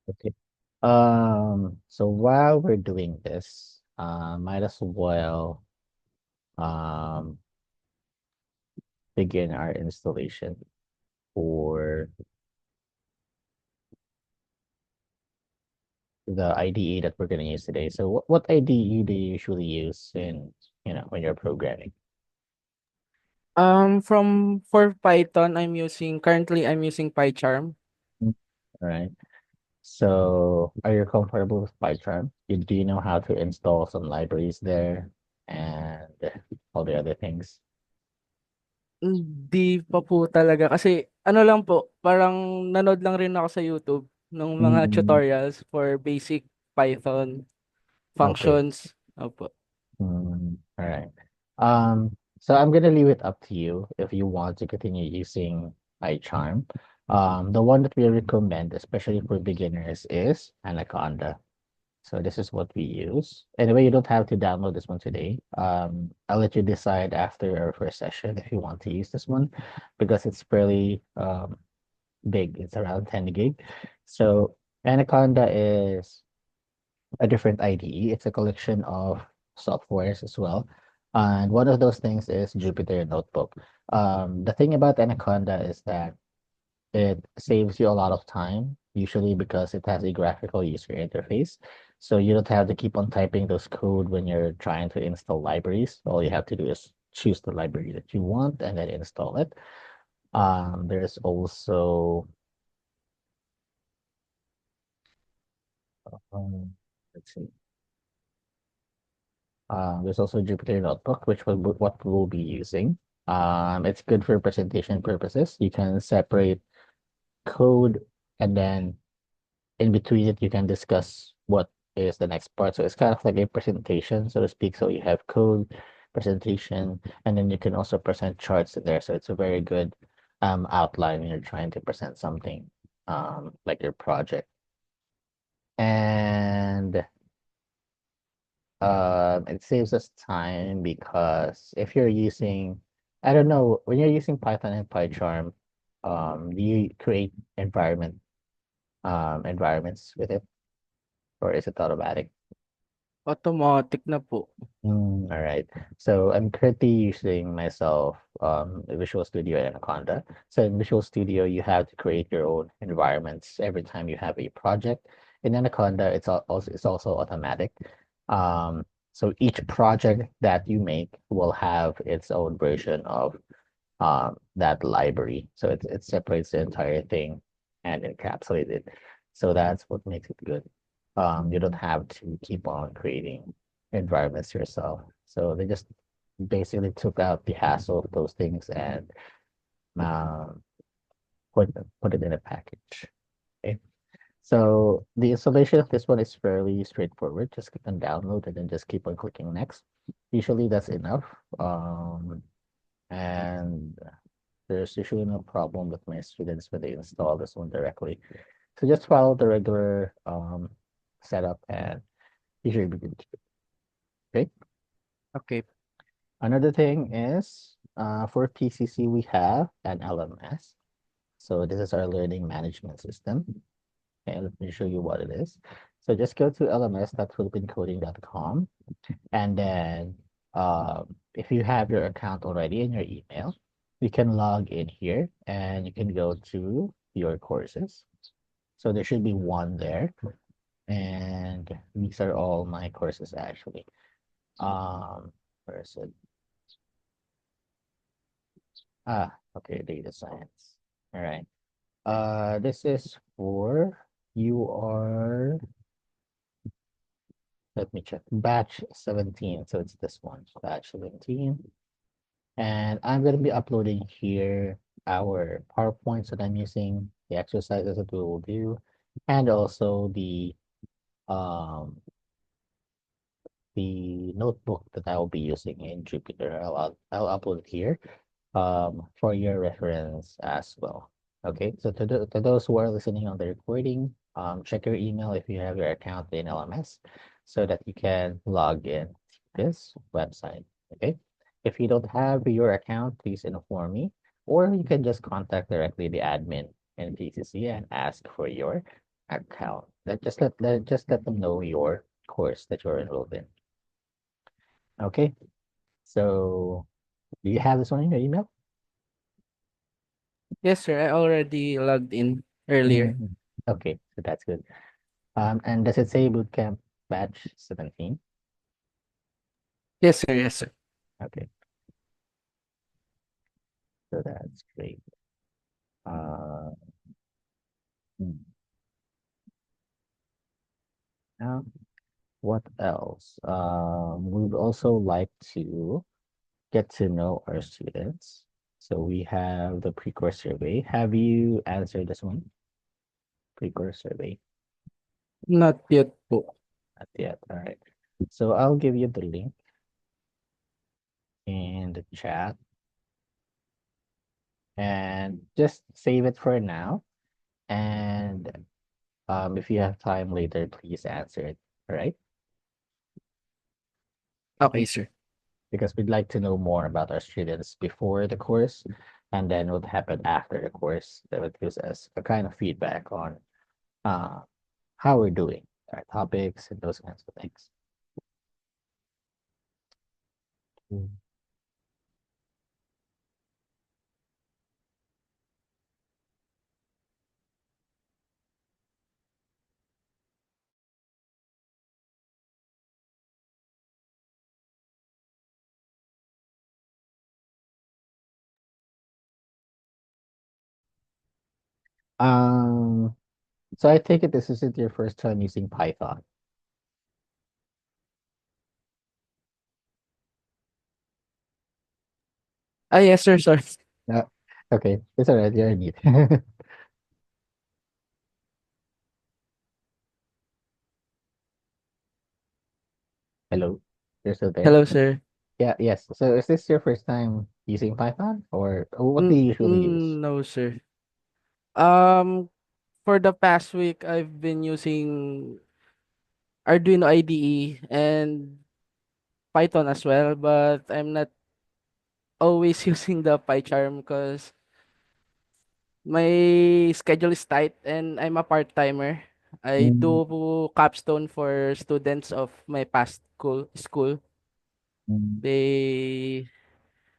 Okay. So while we're doing this, might as well um begin our installation for the IDE that we're going to use today. So what IDE do you usually use when you're programming? From for Python, I'm using PyCharm. Mm. All right. So are you comfortable with PyCharm? Do you know how to install some libraries there and all the other things? Hindi pa po talaga kasi ano lang po, parang nanood lang rin ako sa YouTube ng mga Mm, tutorials for basic Python okay. functions. Opo. All right. So I'm gonna leave it up to you if you want to continue using iCharm. The one that we recommend, especially for beginners, is Anaconda. So this is what we use. Anyway, you don't have to download this one today. I'll let you decide after our first session if you want to use this one because it's fairly big. It's around 10 gig. So Anaconda is a different IDE. It's a collection of softwares as well. And one of those things is Jupyter Notebook. The thing about Anaconda is that it saves you a lot of time, usually because it has a graphical user interface. So you don't have to keep on typing those code when you're trying to install libraries. All you have to do is choose the library that you want and then install it. There's also um, let's see. There's also Jupyter Notebook, which what we'll be using. It's good for presentation purposes. You can separate code and then in between it, you can discuss what is the next part. So it's kind of like a presentation, so to speak. So you have code, presentation, and then you can also present charts in there. So it's a very good outline when you're trying to present something like your project. And it saves us time because if you're using, I don't know, when you're using Python and PyCharm, do you create environments with it, or is it automatic? Automatic na po. All right. So I'm currently using myself Visual Studio and Anaconda. So in Visual Studio, you have to create your own environments every time you have a project. In Anaconda, it's also automatic. So each project that you make will have its own version of that library. So it separates the entire thing and encapsulates it. So that's what makes it good. You don't have to keep on creating environments yourself. So they just basically took out the hassle of those things and um, put it in a package. Okay. So the installation of this one is fairly straightforward. Just click on download and then just keep on clicking next. Usually that's enough. And there's usually no problem with my students when they install this one directly. So just follow the regular setup and usually be good. Okay. Okay. Another thing is for PCC, we have an LMS. So this is our learning management system. Okay, let me show you what it is. So just go to lms.philippincoding.com and then if you have your account already in your email, you can log in here and you can go to your courses. So there should be one there. And these are all my courses actually. Where is it? Okay, data science. All right. This is for you are, let me check, batch 17. So it's this one, batch 17. And I'm going to be uploading here our PowerPoints that I'm using, the exercises that we will do, and also um the notebook that I will be using in Jupyter. I'll upload it here for your reference as well. Okay, so to those who are listening on the recording, check your email if you have your account in LMS so that you can log in to this website. Okay, if you don't have your account, please inform me, or you can just contact directly the admin in PCC and ask for your account. Just let them know your course that you're enrolled in. Okay. So do you have this one in your email? Yes, sir. I already logged in earlier. Mhm. Okay, so that's good. And does it say bootcamp batch 17? Yes, sir. Yes, sir. Okay, so that's great. Uh, hmm, now what else? We'd also like to get to know our students. So we have the pre-course survey. Have you answered this one? Pre-course survey. Not yet po. Not yet. All right. So I'll give you the link in the chat and just save it for now. And if you have time later, please answer it. All right? Okay, sir. Because we'd like to know more about our students before the course and then what happened after the course. That would give us a kind of feedback on uh, how we're doing, our topics, and those kinds of things. Mm. Um, so I take it this isn't your first time using Python. Ah, yes, sir. Sorry. No. Okay, it's all right. You're in it. Hello, you're still there? Hello, sir. Yeah, yes. So is this your first time using Python or what do you usually use? No, sir. Um, for the past week, I've been using Arduino IDE and Python as well, but I'm not always using the PyCharm because my schedule is tight and I'm a part-timer. I Mm, do capstone for students of my past school. mm. They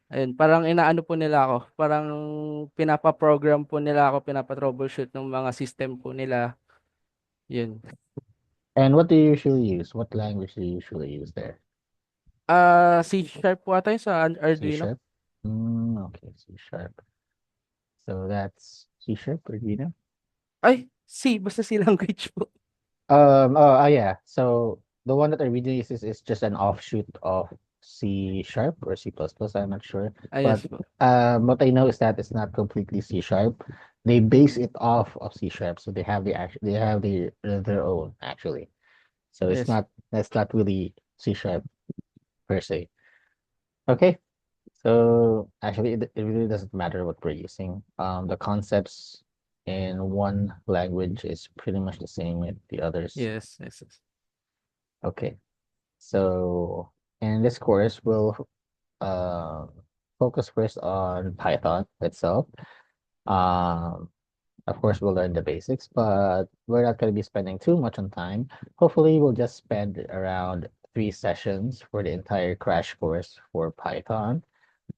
ayun, parang inaano po nila ako, parang pinapa-program po nila ako, pinapa-troubleshoot ng mga system po nila, yun. And what do you usually use? What language do you usually use there? C sharp po ata yun sa C Arduino. sharp? Okay, C sharp. So that's C sharp, Arduino. Ay, basta C language po. Yeah. So the one that Arduino uses is just an offshoot of C sharp or C++. I'm not sure. Ah, But yes po. what I know is that it's not completely C sharp. They base it off of C sharp, so they have their own actually. So Yes. that's not really C sharp per se. Okay. So actually, it really doesn't matter what we're using. The concepts in one language is pretty much the same with the others. Yes, yes, yes. Okay. So in this course, we'll uh, focus first on Python itself. Um, of course, we'll learn the basics, but we're not going to be spending too much on time. Hopefully, we'll just spend around 3 sessions for the entire crash course for Python.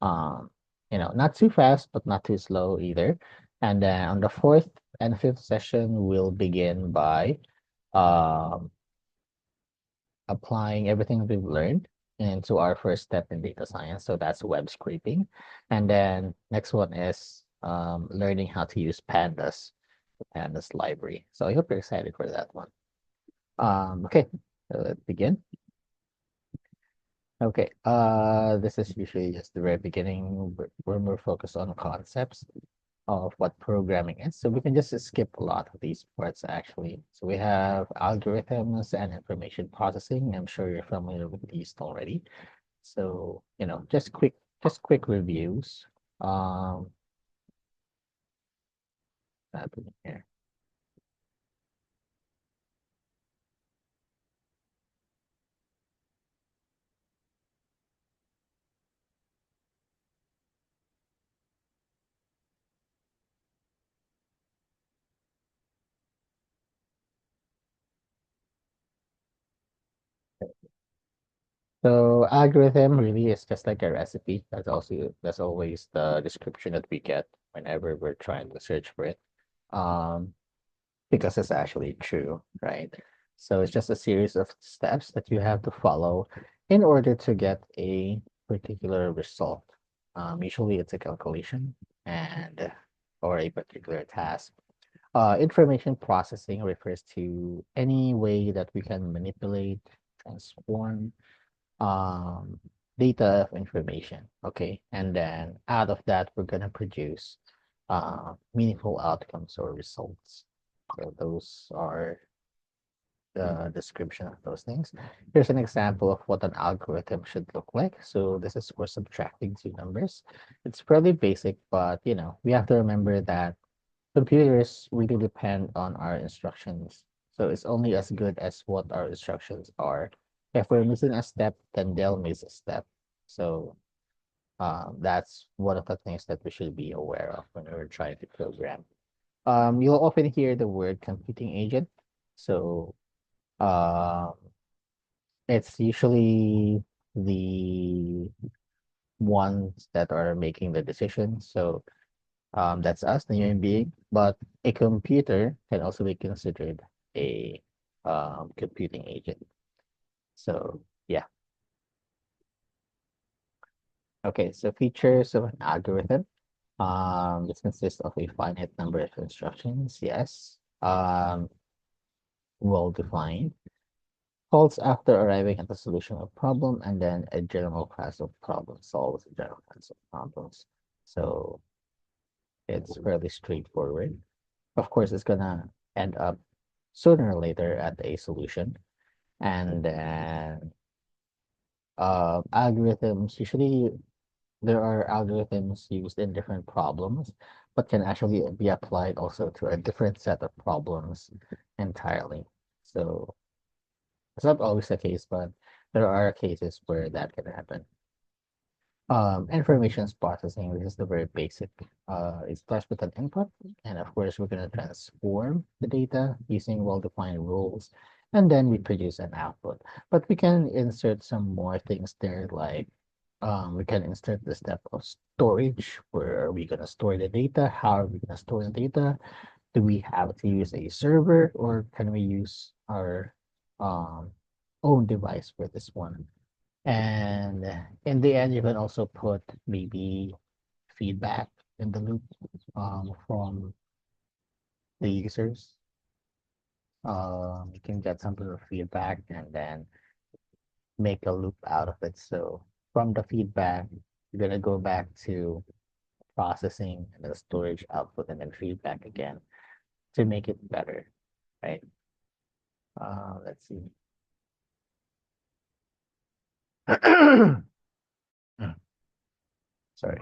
Um, not too fast, but not too slow either. And then on the fourth and fifth session, we'll begin by um, applying everything we've learned into our first step in data science. So that's web scraping. And then next one is learning how to use pandas, the pandas library. So I hope you're excited for that one. Okay, so let's begin. Okay, this is usually just the very beginning where we're focused on concepts of what programming is. So we can just skip a lot of these parts actually. So we have algorithms and information processing. I'm sure you're familiar with these already. So, just quick reviews. Um, happening here. So algorithm really is just like a recipe. That's always the description that we get whenever we're trying to search for it. Um, because it's actually true, right? So it's just a series of steps that you have to follow in order to get a particular result. Usually it's a calculation and or a particular task. Information processing refers to any way that we can manipulate, transform um, data of information. Okay. And then out of that, we're going to produce meaningful outcomes or results. So those are the description of those things. Here's an example of what an algorithm should look like. So this is for subtracting two numbers. It's fairly basic, but we have to remember that computers really depend on our instructions. So it's only as good as what our instructions are. If we're missing a step, then they'll miss a step. So that's one of the things that we should be aware of when we're trying to program. You'll often hear the word computing agent. So um, it's usually the ones that are making the decision. So that's us, the human being. But a computer can also be considered a computing agent. So yeah. Okay, so features of an algorithm. This consists of a finite number of instructions, yes. Well defined. Calls after arriving at the solution of problem, and then a general class of problems solves a general class of problems. So it's fairly straightforward. Of course, it's gonna end up sooner or later at a solution. And then algorithms, usually there are algorithms used in different problems, but can actually be applied also to a different set of problems entirely. So it's not always the case, but there are cases where that can happen. Information processing, this is the very basic. It starts with an input, and of course, we're going to transform the data using well-defined rules, and then we produce an output. But we can insert some more things there, like we can insert the step of storage. Where are we going to store the data? How are we going to store the data? Do we have to use a server, or can we use our um, own device for this one? And in the end, you can also put maybe feedback in the loop from the users. You can get some sort of feedback and then make a loop out of it. So from the feedback, you're gonna go back to processing and the storage output and then feedback again to make it better, right? Let's see. Sorry.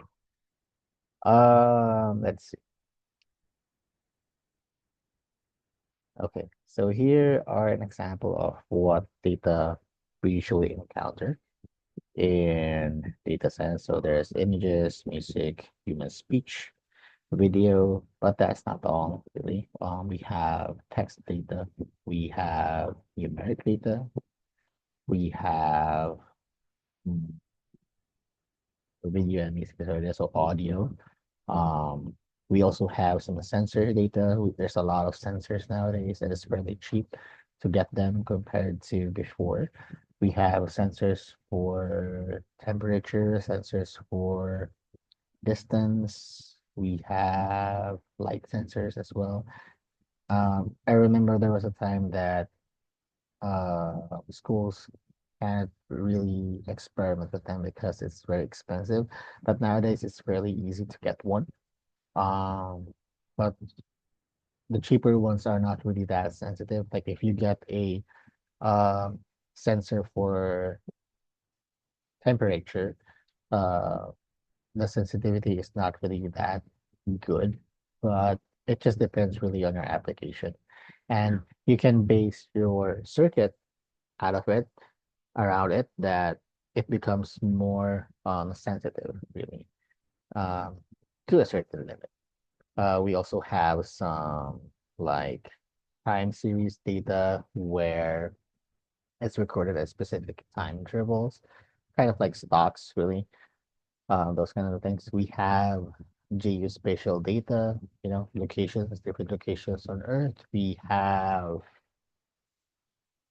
Let's see. Okay, so here are an example of what data we usually encounter in data science. So there's images, music, human speech, video, but that's not all really. We have text data, we have numeric data, we have mm, video and music, so there's also audio. Um, we also have some sensor data. There's a lot of sensors nowadays, and it's fairly cheap to get them compared to before. We have sensors for temperature, sensors for distance. We have light sensors as well. I remember there was a time that schools can't really experiment with them because it's very expensive. But nowadays it's fairly easy to get one. But the cheaper ones are not really that sensitive. Like if you get a um sensor for temperature, uh the sensitivity is not really that good, but it just depends really on your application. And you can base your circuit out of it, around it, that it becomes more sensitive, really, um, to a certain limit. We also have some like time series data where It's recorded at specific time intervals, kind of like stocks, really. Those kind of things. We have geospatial data, locations, different locations on Earth. We have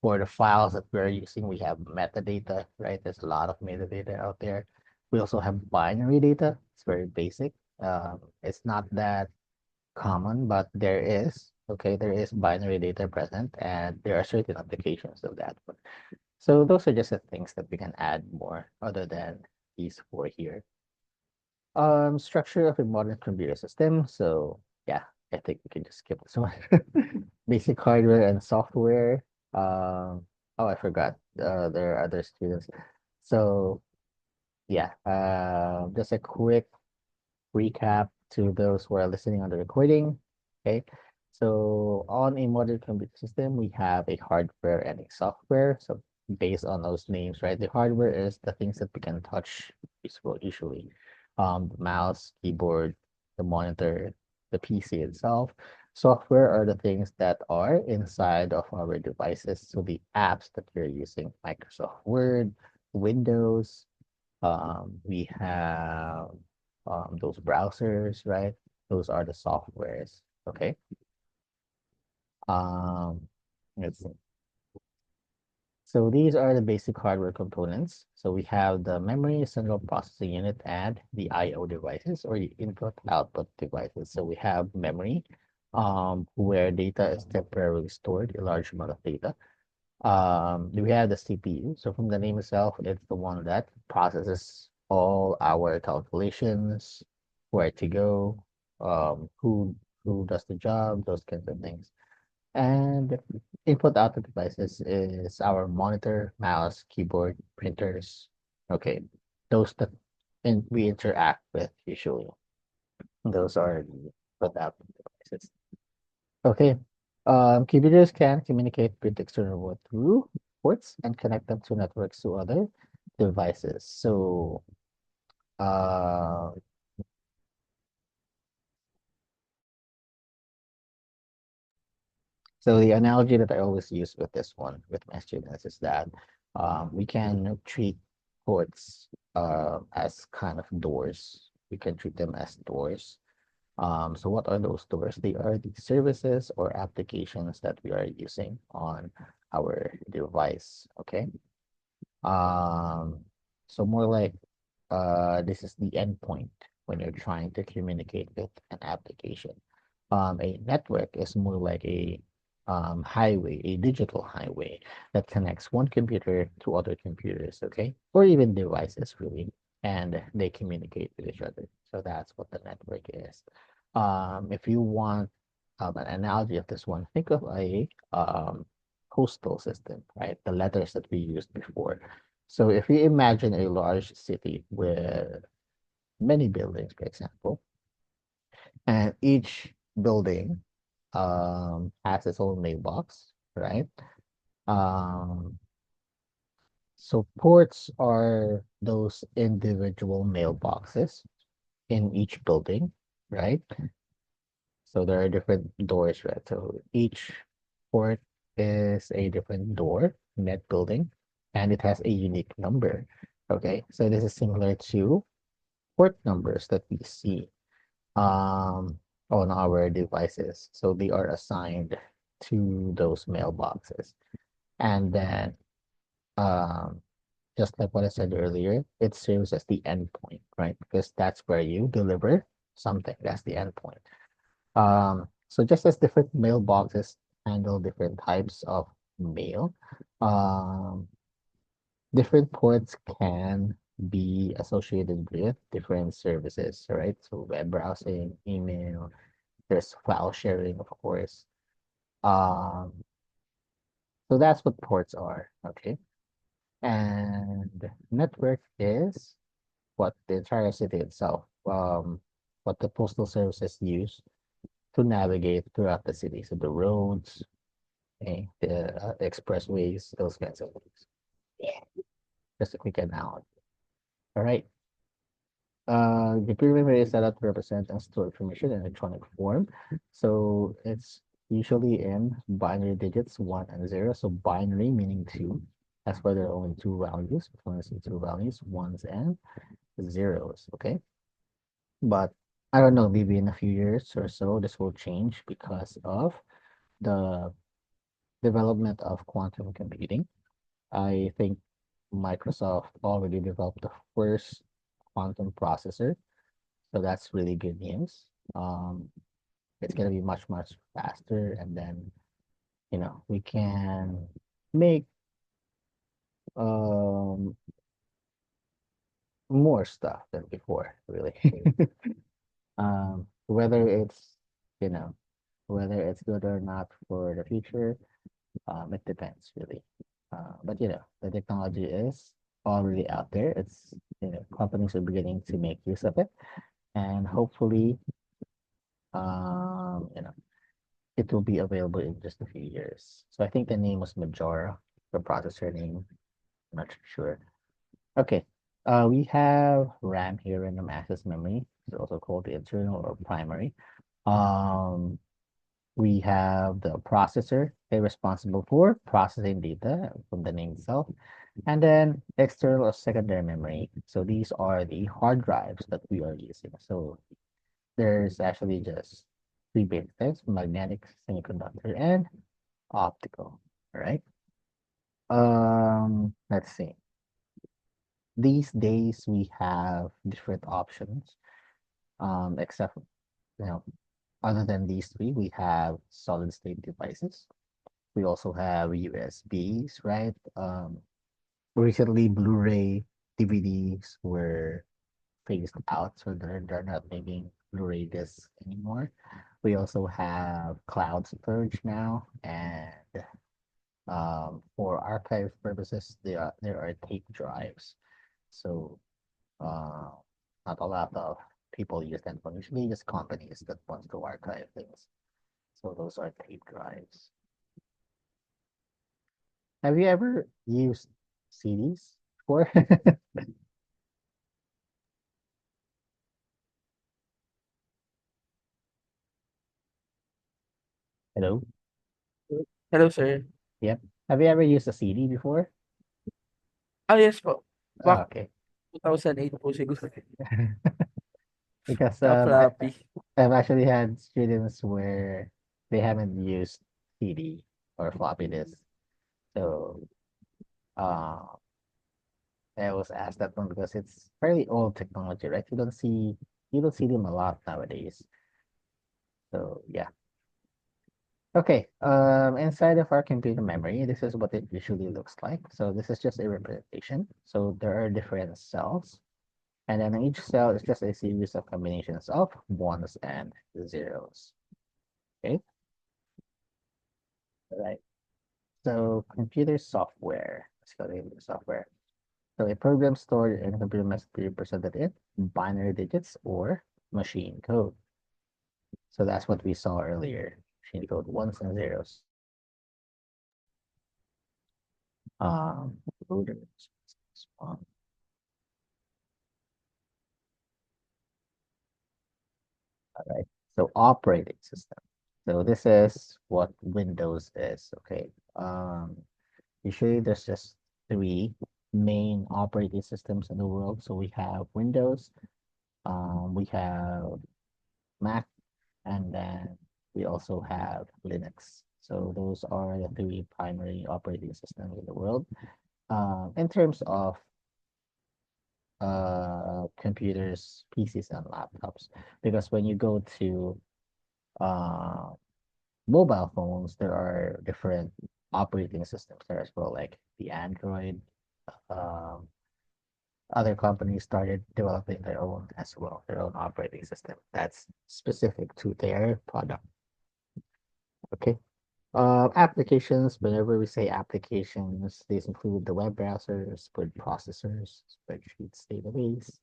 for the files that we're using, we have metadata, right? There's a lot of metadata out there. We also have binary data. It's very basic. It's not that common, but there is. Okay, there is binary data present, and there are certain applications of that. So those are just the things that we can add more other than these four here. Structure of a modern computer system. So yeah, I think we can just skip this one. Basic hardware and software. Oh, I forgot. There are other students. So yeah, just a quick recap to those who are listening on the recording. Okay. So on a modern computer system, we have a hardware and a software. So based on those names, right? The hardware is the things that we can touch usually. The mouse, keyboard, the monitor, the PC itself. Software are the things that are inside of our devices. So the apps that you're using, Microsoft Word, Windows, we have those browsers, right? Those are the softwares. Okay. Um, let's see. So these are the basic hardware components. So we have the memory, central processing unit, and the I/O devices or the input/output devices. So we have memory, where data is temporarily stored, a large amount of data. We have the CPU. So from the name itself, it's the one that processes all our calculations, where to go, who does the job, those kinds of things. And input output devices is our monitor, mouse, keyboard, printers. Okay, those that we interact with usually. Those are the input output devices. Okay. Computers can communicate with external world through ports and connect them to networks to other devices. Uh, so the analogy that I always use with this one with my students is that we can treat ports as kind of doors. We can treat them as doors. So what are those doors? They are the services or applications that we are using on our device. Okay. Um, so more like this is the endpoint when you're trying to communicate with an application. A network is more like a highway, a digital highway that connects one computer to other computers, okay? Or even devices, really, and they communicate with each other. So that's what the network is. If you want an analogy of this one, think of a postal system, right? The letters that we used before. So if you imagine a large city with many buildings, for example, and each building has its own mailbox, right? Um, so ports are those individual mailboxes in each building, right? So there are different doors, right? So each port is a different door in that building, and it has a unique number. Okay, so this is similar to port numbers that we see um, on our devices. So they are assigned to those mailboxes. And then, um, just like what I said earlier, it serves as the endpoint, right? Because that's where you deliver something. That's the endpoint. So just as different mailboxes handle different types of mail, um, different ports can be associated with different services, right? So web browsing, email, there's file sharing, of course. Um, so that's what ports are, okay? And network is what the entire city itself, what the postal services use to navigate throughout the city. So the roads, okay, the expressways, those kinds of things. Just a quick analogy. All right. The memory is set up to represent and store information in electronic form. So it's usually in binary digits, one and zero. So binary meaning two. That's why there are only two values. We only see two values, ones and zeros. Okay, but I don't know. Maybe in a few years or so, this will change because of the development of quantum computing. I think Microsoft already developed the first quantum processor, so that's really good news. Um, it's gonna be much, much faster, and then we can make um more stuff than before, really. Whether it's you know whether it's good or not for the future, it depends really. But the technology is already out there. It's companies are beginning to make use of it, and hopefully, um, you know, it will be available in just a few years. So I think the name was Majora, the processor name. I'm not sure. Okay. We have RAM here, random access memory. It's also called the internal or primary. Um, we have the processor, they're responsible for processing data from the name itself, and then external or secondary memory. So these are the hard drives that we are using. So there's actually just three basic types: magnetic, semiconductor, and optical. All right. Let's see. These days we have different options. Except you know, other than these three, we have solid state devices. We also have USBs, right? Recently, Blu-ray DVDs were phased out, so they're not making Blu-ray discs anymore. We also have cloud storage now, and for archive purposes, there are tape drives. So uh, not a lot of people use that one. Usually, just companies that want to archive things. So those are tape drives. Have you ever used CDs before? Hello? Hello, sir. Yep. Have you ever used a CD before? Yes po. Oh, Back okay. 2008 po siguro. Because Ka-floppy. I've actually had students where they haven't used CD or floppy disk. So uh, I was asked that one because it's fairly old technology, right? You don't see them a lot nowadays. So yeah. Okay. Inside of our computer memory, this is what it usually looks like. So this is just a representation. So there are different cells. And then each cell is just a series of combinations of ones and zeros. Okay, all right. So computer software. Let's go to the software. So a program stored in a computer must be represented in binary digits or machine code. So that's what we saw earlier. Machine code ones and zeros. Loaders. All right. So operating system. So this is what Windows is. Okay. Usually there's just three main operating systems in the world. So we have Windows, we have Mac, and then we also have Linux. So those are the three primary operating systems in the world. In terms of computers, PCs, and laptops, because when you go to uh, mobile phones, there are different operating systems there as well, like the Android. Um, Other companies started developing their own as well, their own operating system that's specific to their product. Okay. Applications, whenever we say applications, these include the web browsers, word processors, spreadsheets, database,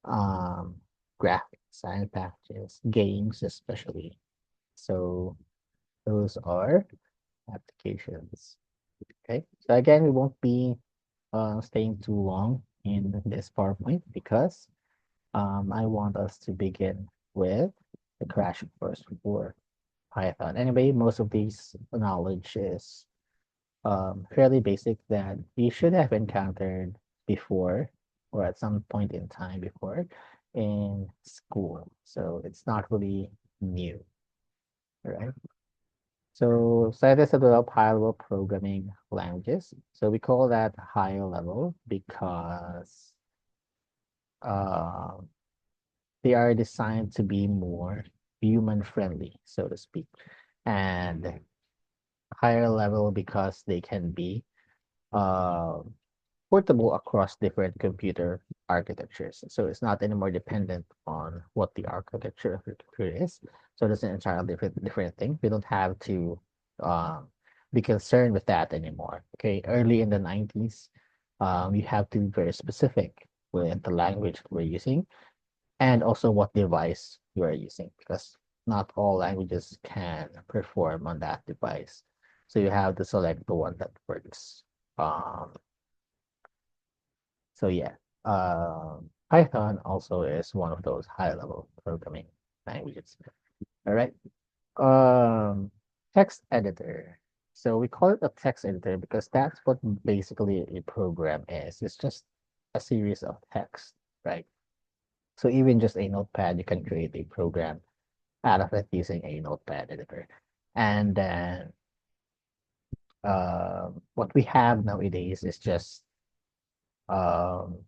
um, graphics, sign packages, games, especially. So those are applications. Okay. So again, we won't be staying too long in this PowerPoint because I want us to begin with the crash course for Python. Anyway, most of these knowledge is fairly basic that you should have encountered before or at some point in time before in school. So it's not really new, right? So scientists have developed high-level programming languages. So we call that high level because uh, they are designed to be more human-friendly, so to speak, and higher level because they can be uh, portable across different computer architectures. So it's not anymore dependent on what the architecture of your computer is. So it's an entirely different thing. We don't have to um, be concerned with that anymore. Okay, early in the 90s, you have to be very specific with the language we're using and also what device you are using because not all languages can perform on that device. So you have to select the one that works. Um, so yeah, Python also is one of those high-level programming languages. All right. Um, Text editor. So we call it a text editor because that's what basically a program is. It's just a series of text, right? So even just a notepad, you can create a program out of it using a notepad editor. And then what we have nowadays is just um,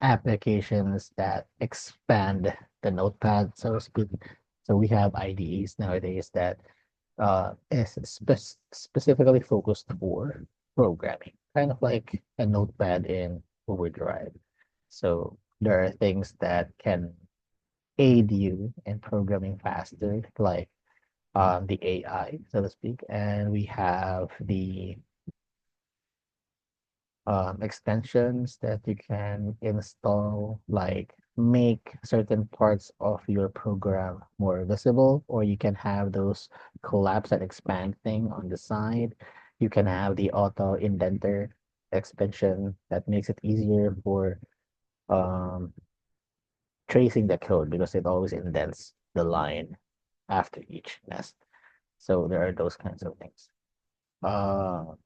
applications that expand the notepad, so to speak. So we have IDEs nowadays that is specifically focused for programming, kind of like a notepad in Overdrive. So there are things that can aid you in programming faster, like the AI, so to speak, and we have the extensions that you can install, like make certain parts of your program more visible, or you can have those collapse and expand thing on the side. You can have the auto indenter expansion that makes it easier for um, tracing the code because it always indents the line after each nest. So there are those kinds of things. Uh, all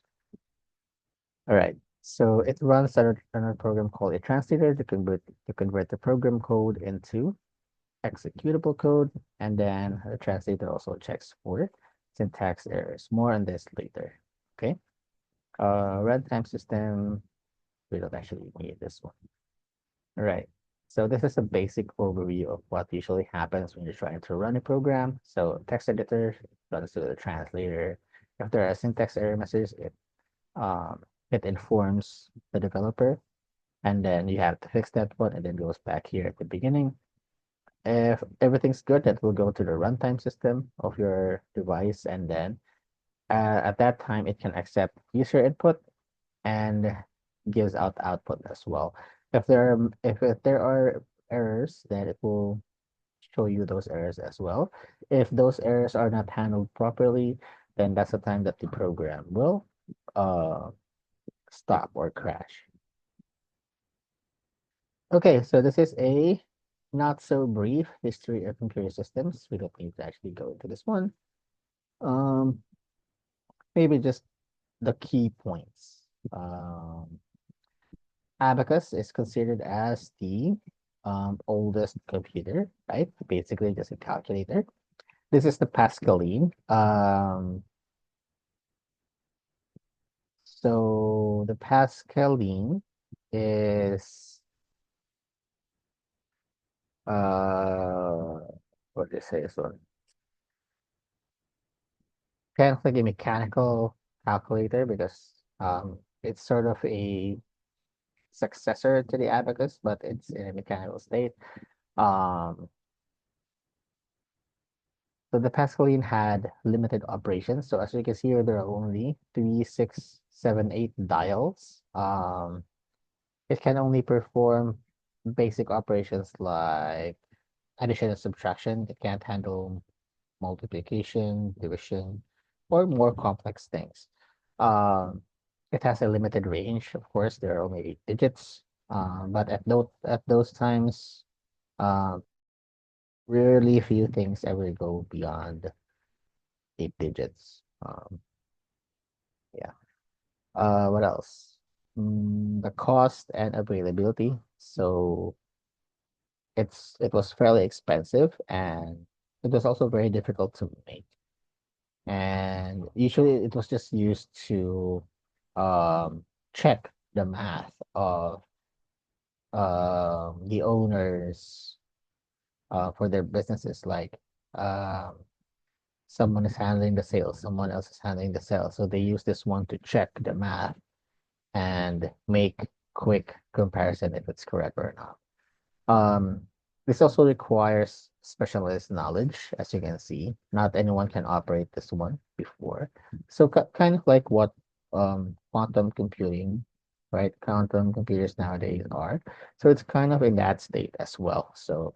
right. So it runs on a program called a translator to convert the program code into executable code, and then the translator also checks for syntax errors. More on this later. Okay. Runtime system. We don't actually need this one. All right. So this is a basic overview of what usually happens when you're trying to run a program. So text editor runs to the translator. If there are syntax error messages, um, it informs the developer, and then you have to fix that one, and then goes back here at the beginning. If everything's good, that will go to the runtime system of your device, and then at that time, it can accept user input and gives out output as well. If there are errors, then it will show you those errors as well. If those errors are not handled properly, then that's the time that the program will uh, stop or crash. Okay, so this is a not so brief history of computer systems. We don't need to actually go into this one. Um, Maybe just the key points. Abacus is considered as the oldest computer, right? Basically, just a calculator. This is the Pascaline. So the Pascaline is uh, what do you say? So kind of like a mechanical calculator because it's sort of a successor to the abacus, but it's in a mechanical state. Um, so the Pascaline had limited operations. So as you can see here, there are only 3, 6, 7, 8 dials. It can only perform basic operations like addition and subtraction. It can't handle multiplication, division, or more complex things. Um, it has a limited range. Of course, there are only 8 digits. But at those times, uh, rarely few things ever go beyond 8 digits. Yeah. What else? The cost and availability. So it was fairly expensive and it was also very difficult to make. And usually it was just used to check the math of the owners for their businesses. Like um, someone is handling the sales, someone else is handling the sales. So they use this one to check the math and make quick comparison if it's correct or not. This also requires specialized knowledge, as you can see. Not anyone can operate this one before. So kind of like what quantum computing, right? Quantum computers nowadays are. So it's kind of in that state as well. So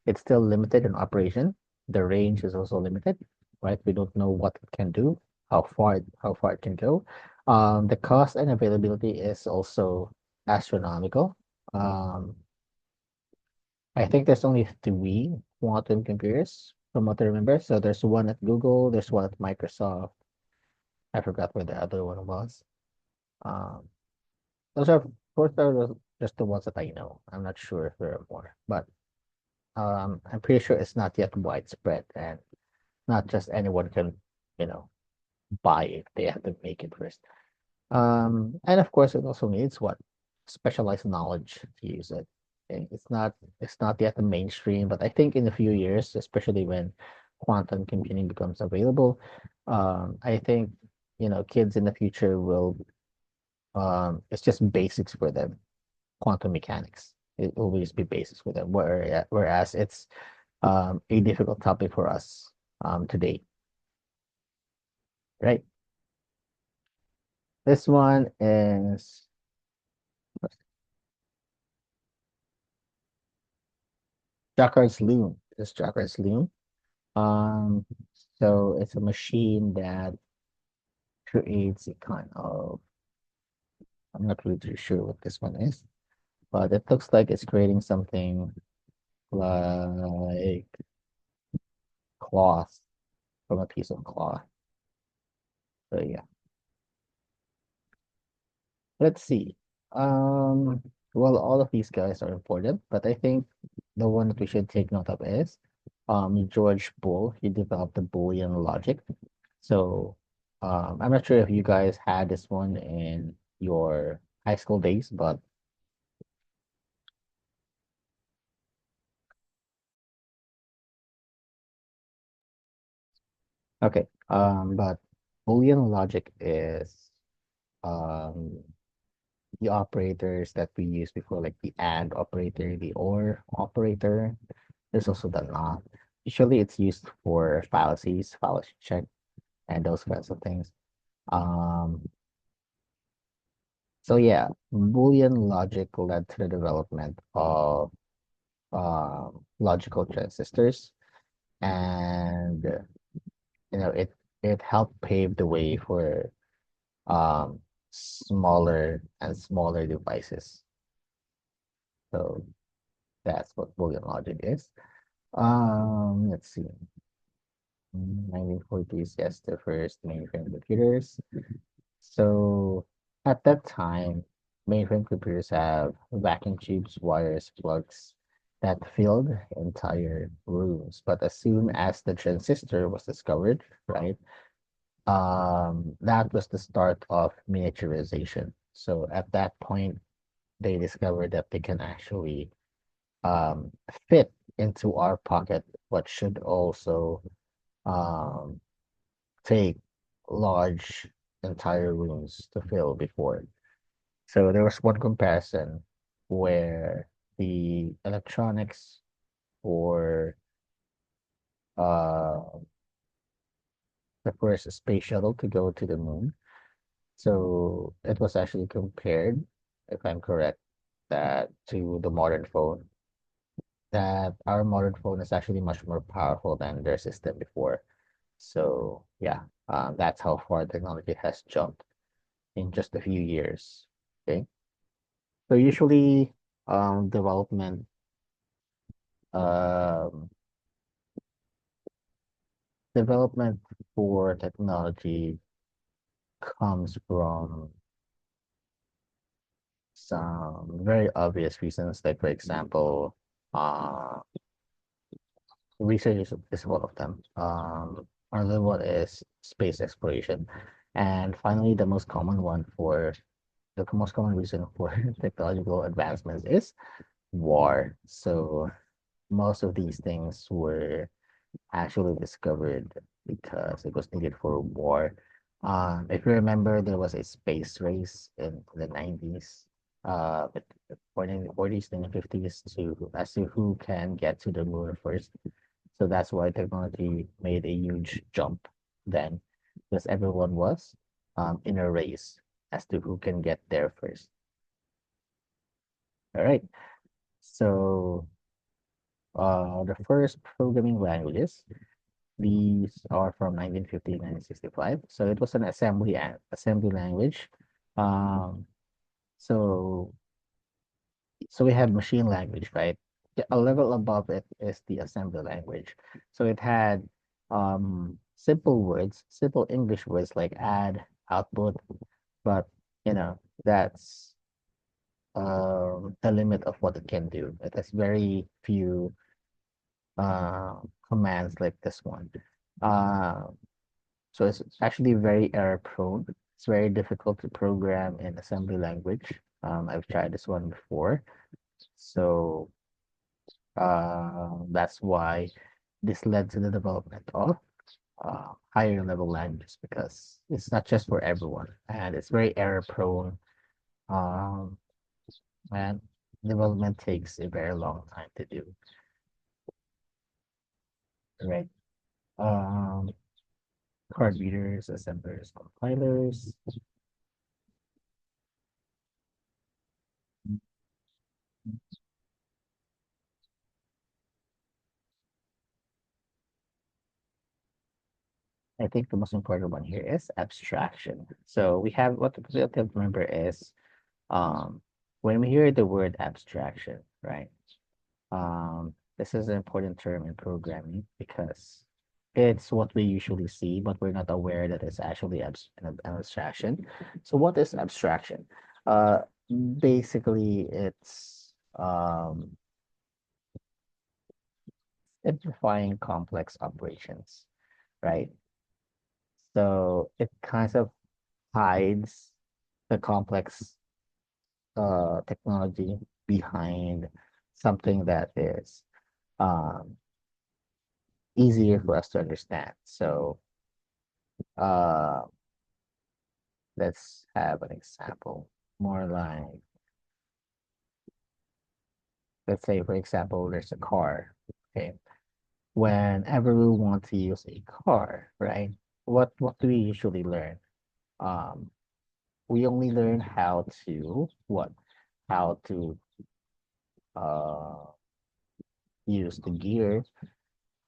it's still limited in operation. The range is also limited, right? We don't know what it can do, how far it can go. The cost and availability is also astronomical. Um, I think there's only three quantum computers from what I remember. So there's one at Google, there's one at Microsoft. I forgot where the other one was. Um, those are, of course, are just the ones that I know. I'm not sure if there are more, but I'm pretty sure it's not yet widespread and not just anyone can, you know, buy it. They have to make it first. And of course, it also needs what specialized knowledge to use it. And it's not yet the mainstream, but I think in a few years, especially when quantum computing becomes available, I think kids in the future will it's just basics for them. Quantum mechanics. It will always be basics for them. Whereas it's a difficult topic for us today, right? This one is Jacquard's loom. This is Jacquard's loom. Um, so it's a machine that creates a kind of, I'm not really too sure what this one is, but it looks like it's creating something like cloth from a piece of cloth. So yeah, let's see. Um, well, all of these guys are important, but I think the one that we should take note of is George Bull. He developed the Boolean logic. So I'm not sure if you guys had this one in your high school days, but okay. But Boolean logic is um the operators that we used before, like the AND operator, the OR operator. There's also the NOT. Usually it's used for fallacies, fallacy check, and those kinds of things. Um, so yeah, Boolean logic led to the development of logical transistors, and it helped pave the way for um, smaller and smaller devices. So that's what Boolean logic is. Let's see. 1940s, yes, the first mainframe computers. So at that time, mainframe computers have vacuum tubes, wires, plugs that filled entire rooms. But as soon as the transistor was discovered, right, that was the start of miniaturization. So at that point, they discovered that they can actually um, fit into our pocket, what should also um, take large entire rooms to fill before. So there was one comparison where the electronics for uh, the first space shuttle to go to the moon. So it was actually compared, if I'm correct, that to the modern phone, that our modern phone is actually much more powerful than their system before. So yeah, that's how far technology has jumped in just a few years. Okay. So usually development um, development for technology comes from some very obvious reasons, like for example, uh, research is one of them. Another one is space exploration, and finally, the most common one for the most common reason for technological advancements is war. So most of these things were actually discovered because it was needed for war. If you remember, there was a space race in the 90s, but born in the 40s and the 50s to as to who can get to the moon first. So that's why technology made a huge jump then, because everyone was in a race as to who can get there first. All right. So the first programming languages, these are from 1950 and 1965. So it was an assembly language. Um, so so we have machine language, right? A level above it is the assembly language. So it had simple words, simple English words like add, output, but you know, that's the limit of what it can do. It has very few uh commands like this one. Uh so it's actually very error prone. It's very difficult to program in assembly language. I've tried this one before. So that's why this led to the development of higher level languages because it's not just for everyone and it's very error prone. Um, and development takes a very long time to do, right? Um, card readers, assemblers, compilers. I think the most important one here is abstraction. So we have what we have to remember is um, when we hear the word abstraction, right? This is an important term in programming because it's what we usually see, but we're not aware that it's actually an abstraction. So what is abstraction? Uh, basically, it's simplifying complex operations, right? So it kind of hides the complex technology behind something that is um, easier for us to understand. So uh, let's have an example. More like, let's say, for example, there's a car. Okay. Whenever we want to use a car, right? What do we usually learn? Um, we only learn how to what? How to uh use the gear,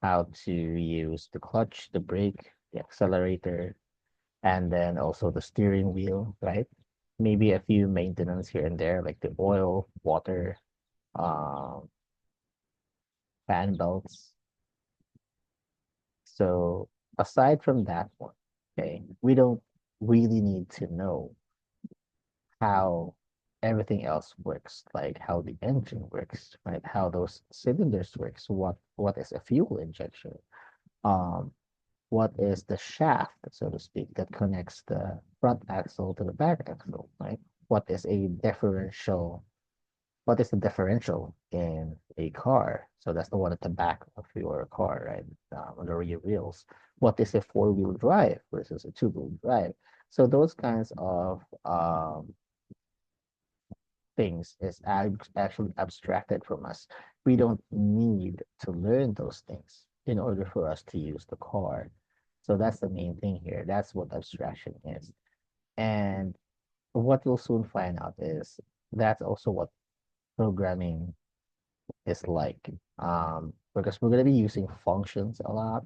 how to use the clutch, the brake, the accelerator, and then also the steering wheel, right? Maybe a few maintenance here and there, like the oil, water, um, fan belts. So aside from that one, okay, we don't really need to know how everything else works, like how the engine works, right? How those cylinders works, what is a fuel injection, um, what is the shaft, so to speak, that connects the front axle to the back axle, right? What is a differential what is the differential in a car? So that's the one at the back of your car, right? On the rear wheels. What is a four-wheel drive versus a two-wheel drive? So those kinds of things is actually abstracted from us. We don't need to learn those things in order for us to use the car. So that's the main thing here. That's what abstraction is. And what you'll soon find out is that's also what programming is like. Because we're going to be using functions a lot.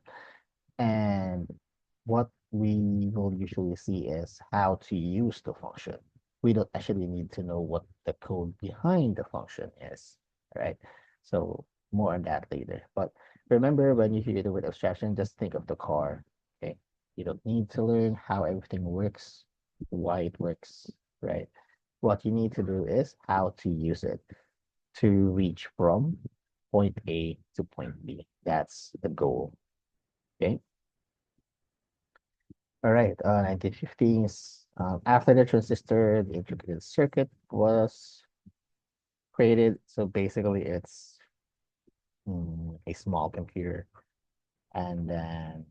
And what we will usually see is how to use the function. We don't actually need to know what the code behind the function is, right? So more on that later. But remember when you hear the word abstraction, just think of the car, okay? You don't need to learn how everything works, why it works, right? What you need to do is how to use it to reach from point A to point B. That's the goal. Okay. All right. 1950s. After the transistor, the integrated circuit was created. So basically, it's a small computer, and then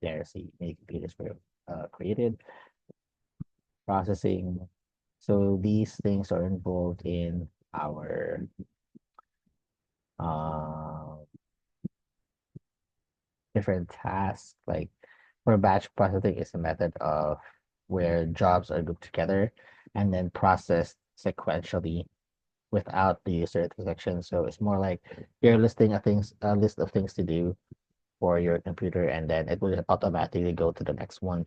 there's a many computers were created, processing. So these things are involved in our uh, different tasks. Like for batch processing is a method of where jobs are grouped together and then processed sequentially without the user intersection. So it's more like you're listing a list of things to do for your computer, and then it will automatically go to the next one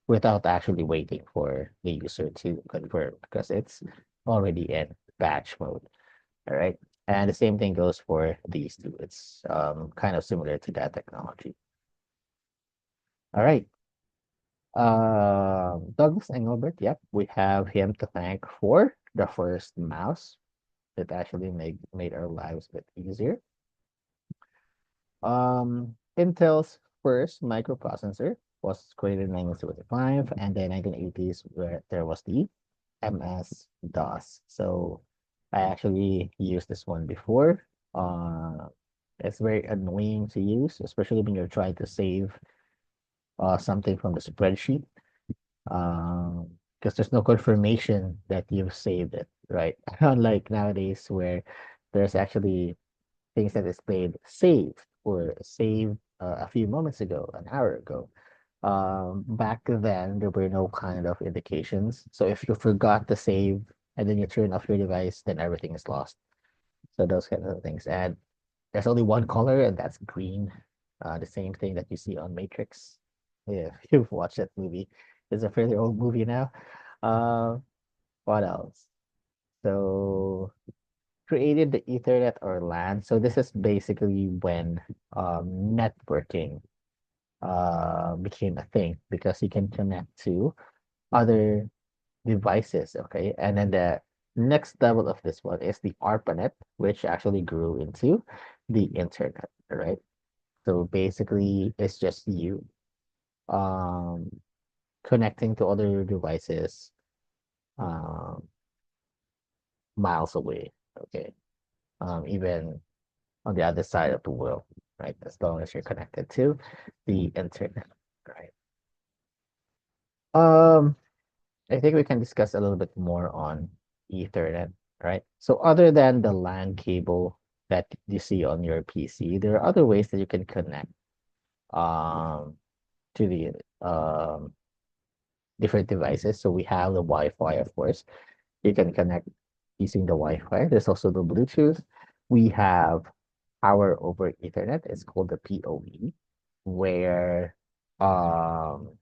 without actually waiting for the user to confirm because it's already in batch mode. All right. And the same thing goes for these two. It's kind of similar to that technology. All right. Douglas Engelbert, yep, we have him to thank for the first mouse. It actually made our lives a bit easier. Intel's first microprocessor was created in 1975, and then 1980s where there was the MS-DOS. So I actually used this one before. Uh, it's very annoying to use, especially when you're trying to save something from the spreadsheet. Because there's no confirmation that you've saved it, right? Unlike nowadays where there's actually things that is played saved or saved a few moments ago, an hour ago. Back then, there were no kind of indications. So if you forgot to save and then you turn off your device, then everything is lost. So those kind of things. And there's only one color, and that's green. The same thing that you see on Matrix. If you've watched that movie, it's a fairly old movie now. Uh, what else? So created the Ethernet or LAN. So this is basically when networking became a thing because you can connect to other devices. Okay, and then the next level of this one is the ARPANET, which actually grew into the internet. Right. So basically, it's just you um, connecting to other devices um, miles away. Okay, even on the other side of the world, right? As long as you're connected to the internet, right? Um, I think we can discuss a little bit more on Ethernet, right? So other than the LAN cable that you see on your PC, there are other ways that you can connect um to the different devices. So we have the Wi-Fi, of course. You can connect using the Wi-Fi. There's also the Bluetooth. We have Power over Ethernet. It's called the PoE, where um,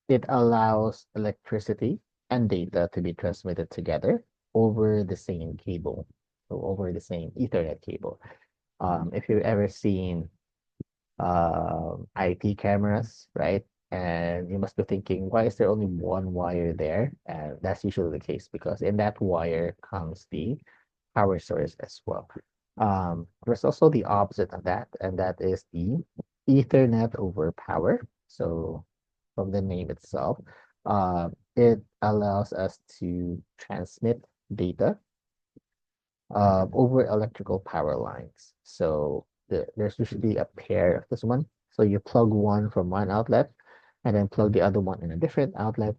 it allows electricity and data to be transmitted together over the same cable, so over the same Ethernet cable. If you've ever seen IP cameras, right? And you must be thinking, why is there only one wire there? And that's usually the case because in that wire comes the power source as well. There's also the opposite of that, and that is the Ethernet over power. So from the name itself, it allows us to transmit data over electrical power lines. So there's usually a pair of this one. So you plug one from one outlet and then plug the other one in a different outlet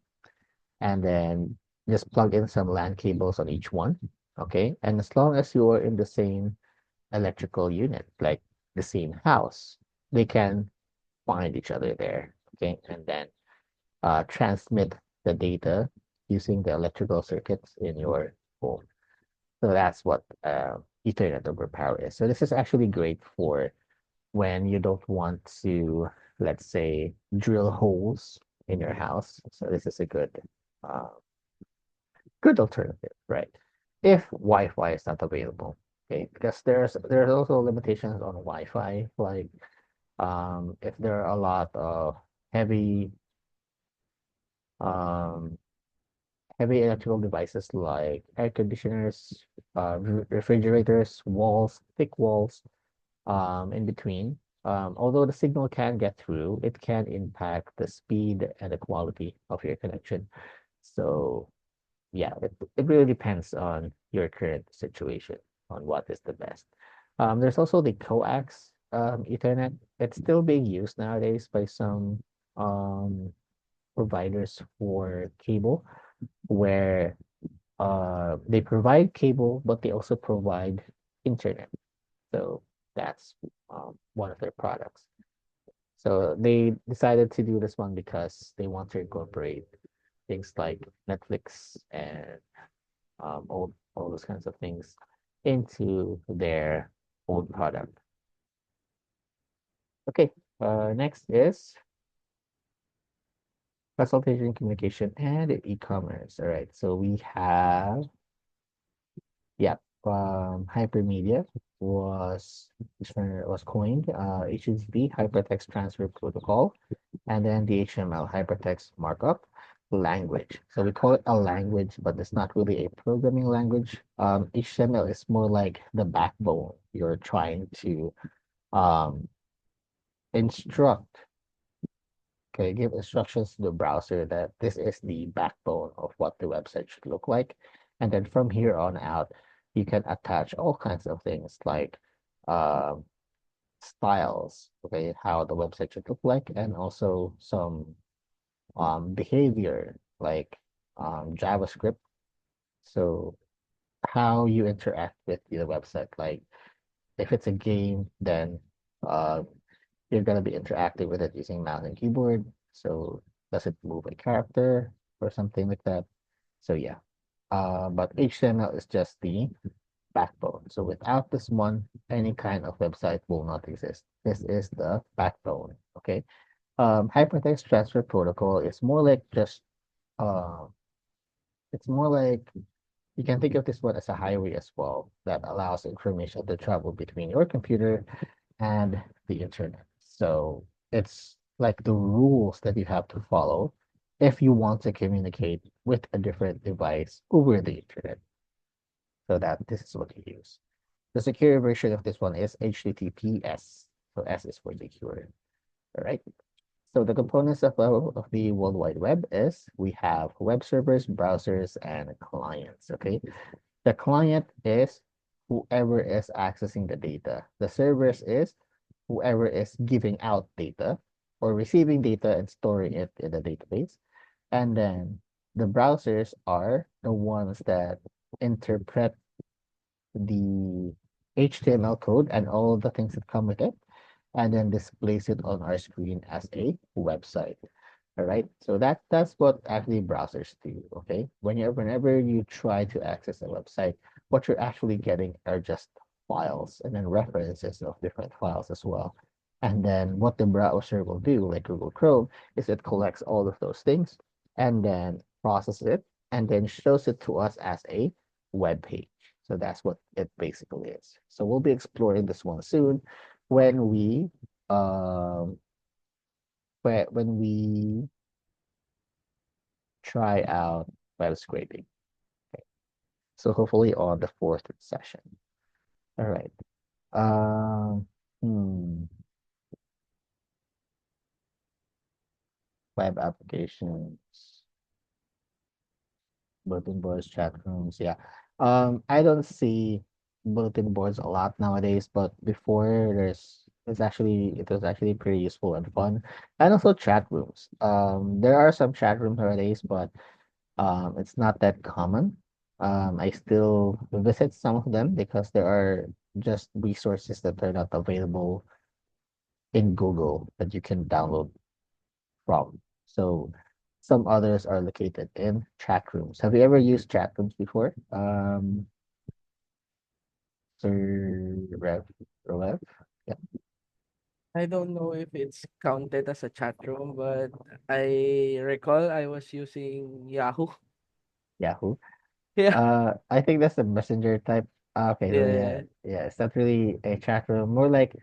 and then just plug in some LAN cables on each one. Okay. And as long as you are in the same electrical unit, like the same house, they can find each other there. Okay. And then transmit the data using the electrical circuits in your home. So that's what Ethernet over power is. So this is actually great for when you don't want to, let's say, drill holes in your house. So this is a uh, good alternative, right? If Wi-Fi is not available, okay, because there's also limitations on Wi-Fi, like if there are a lot of heavy um, heavy electrical devices like air conditioners, refrigerators, walls, thick walls, in between. Although the signal can get through, it can impact the speed and the quality of your connection. So yeah, it really depends on your current situation on what is the best. There's also the coax Ethernet. It's still being used nowadays by some um, providers for cable, where they provide cable, but they also provide internet. So that's one of their products. So they decided to do this one because they want to incorporate things like Netflix and all those kinds of things into their own product. Okay, next is consultation, communication, and e-commerce. All right, so we have, yeah, hypermedia was coined, HTTP, Hypertext Transfer Protocol, and then the HTML, Hypertext Markup language. So we call it a language, but it's not really a programming language. HTML is more like the backbone. You're trying to um, instruct, okay, give instructions to the browser that this is the backbone of what the website should look like. And then from here on out, you can attach all kinds of things like um, styles, okay, how the website should look like, and also some behavior like JavaScript. So how you interact with the website, like if it's a game, then uh, you're gonna be interacting with it using mouse and keyboard. So does it move a character or something like that? So yeah. But HTML is just the backbone. So without this one, any kind of website will not exist. This is the backbone. Okay. Hypertext Transfer Protocol is more like just uh, it's more like you can think of this one as a highway as well that allows information to travel between your computer and the internet. So it's like the rules that you have to follow if you want to communicate with a different device over the internet. So that this is what you use. The secure version of this one is HTTPS. So S is for secure. All right. So the components of the World Wide Web is we have web servers, browsers, and clients. Okay. The client is whoever is accessing the data. The servers is whoever is giving out data or receiving data and storing it in the database. And then the browsers are the ones that interpret the HTML code and all the things that come with it, and then displays it on our screen as a website. All right. So that's what actually browsers do. Okay. Whenever you try to access a website, what you're actually getting are just files and then references of different files as well. And then what the browser will do, like Google Chrome, is it collects all of those things and then processes it and then shows it to us as a web page. So that's what it basically is. So we'll be exploring this one soon when we um when we try out web scraping. Okay. So hopefully on the fourth session. All right. Um, hmm, web applications, bulletin boards, chat rooms. Yeah. I don't see bulletin boards a lot nowadays, but before it was actually pretty useful and fun. And also chat rooms. There are some chat rooms nowadays, but it's not that common. I still visit some of them because there are just resources that are not available in Google that you can download from. So some others are located in chat rooms. Have you ever used chat rooms before? Sir Rev? Yeah, I don't know if it's counted as a chat room, but I recall I was using Yahoo. Yahoo. Yeah. I think that's a messenger type. Okay, so yeah, Yeah. yeah, it's not really a chat room. More like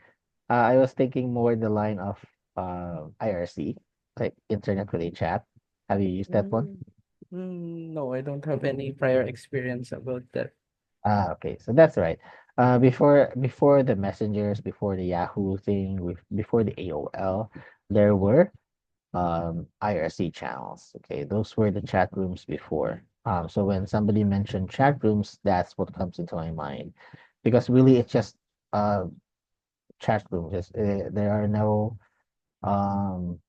I was thinking more in the line of IRC, like internet relay chat. Have you used that one? Mm. No, I don't have any prior experience about that. Ah, okay. So that's right. Before the messengers, before the Yahoo thing, before the AOL, there were IRC channels. Okay, those were the chat rooms before. So when somebody mentioned chat rooms, that's what comes into my mind, because really it's just uh chat rooms. There are no um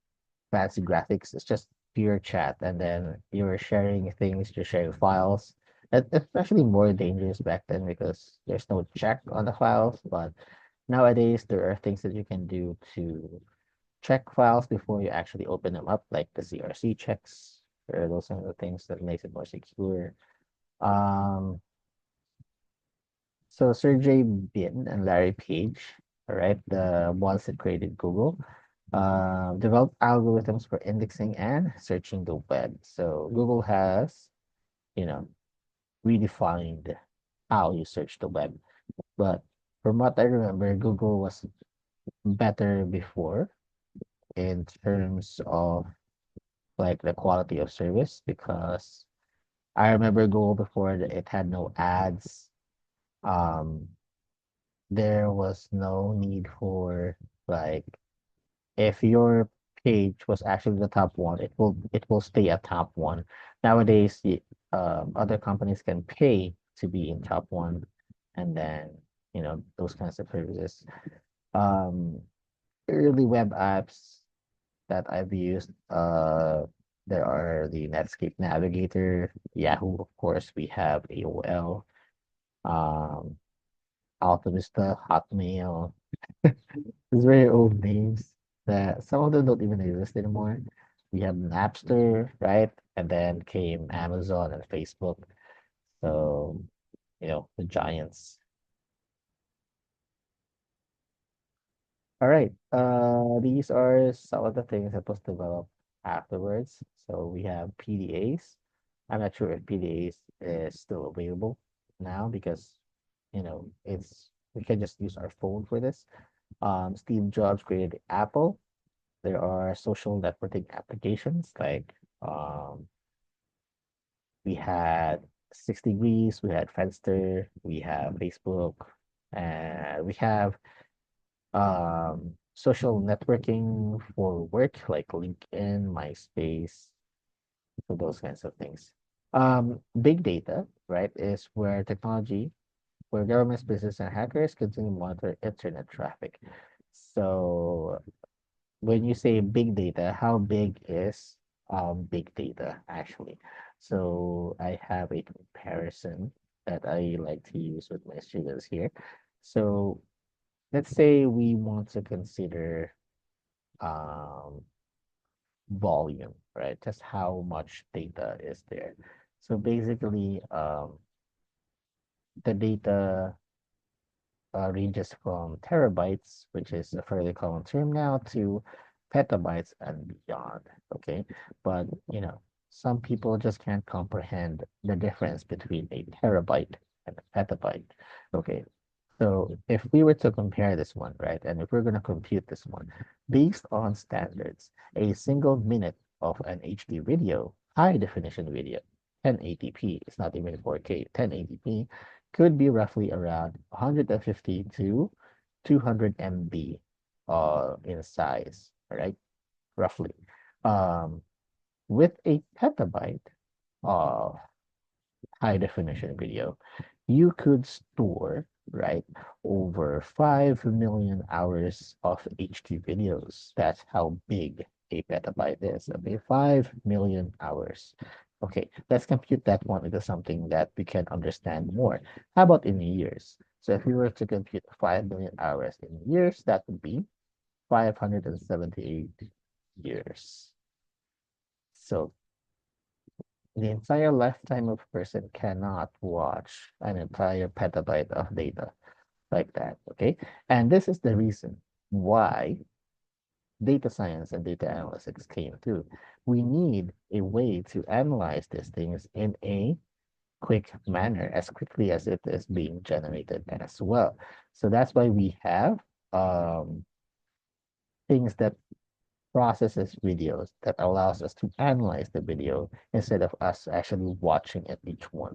fancy graphics. It's just pure chat, and then you're sharing things, you're sharing files. Especially more dangerous back then because there's no check on the files. But nowadays, there are things that you can do to check files before you actually open them up, like the CRC checks, or those are the things that makes it more secure. Um, so Sergey Brin and Larry Page, all right, the ones that created Google, developed algorithms for indexing and searching the web. So Google has, you know, redefined how you search the web. But from what I remember, Google was better before in terms of like the quality of service, because I remember Google before it had no ads. Um, there was no need for like if your page was actually the top one, it will stay at top one. Nowadays, other companies can pay to be in top one, and then those kinds of services. Um, Early web apps that I've used, there are the Netscape Navigator, Yahoo, of course, we have AOL, um, AltaVista, Hotmail. These very old names that some of them don't even exist anymore. We have Napster, right? And then came Amazon and Facebook. So, the giants. All right. These are some of the things that was developed afterwards. So we have PDAs. I'm not sure if PDAs is still available now because, it's we can just use our phone for this. Steve Jobs created Apple. There are social networking applications like we had 6 Degrees, we had Friendster, we have Facebook, and we have social networking for work like LinkedIn, MySpace, for those kinds of things. Big data, right, is where governments, business, and hackers continue to monitor internet traffic. So when you say big data, how big is big data actually? So I have a comparison that I like to use with my students here. So let's say we want to consider um volume, right? Just how much data is there. So basically, the data ranges from terabytes, which is a fairly common term now, to petabytes and beyond. Okay. But, some people just can't comprehend the difference between a terabyte and a petabyte. Okay. So if we were to compare this one, right, and if we're going to compute this one based on standards, a single minute of an HD video, high definition video, 1080p, it's not even 4K, 1080p, could be roughly around 150 to 200 MB in size, all right, roughly. Um, with a petabyte of high definition video, you could store, right, over 5 million hours of HD videos. That's how big a petabyte is. Okay, 5 million hours. Okay, let's compute that one into something that we can understand more. How about in years? So if we were to compute 5 million hours in years, that would be 578 years. So the entire lifetime of a person cannot watch an entire petabyte of data like that, okay? And this is the reason why data science and data analytics came through. We need a way to analyze these things in a quick manner, as quickly as it is being generated as well. So that's why we have um, things that processes videos that allows us to analyze the video instead of us actually watching at each one.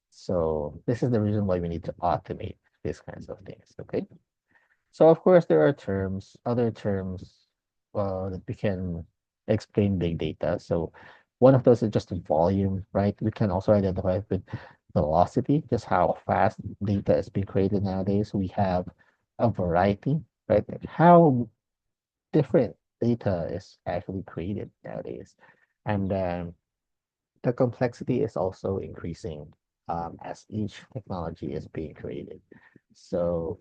So this is the reason why we need to automate these kinds of things. Okay. So of course there are terms, other terms that we can explain big data. So one of those is just volume, right? We can also identify it with velocity, just how fast data is being created nowadays. We have a variety, right? Like how different data is actually created nowadays. And the complexity is also increasing as each technology is being created. So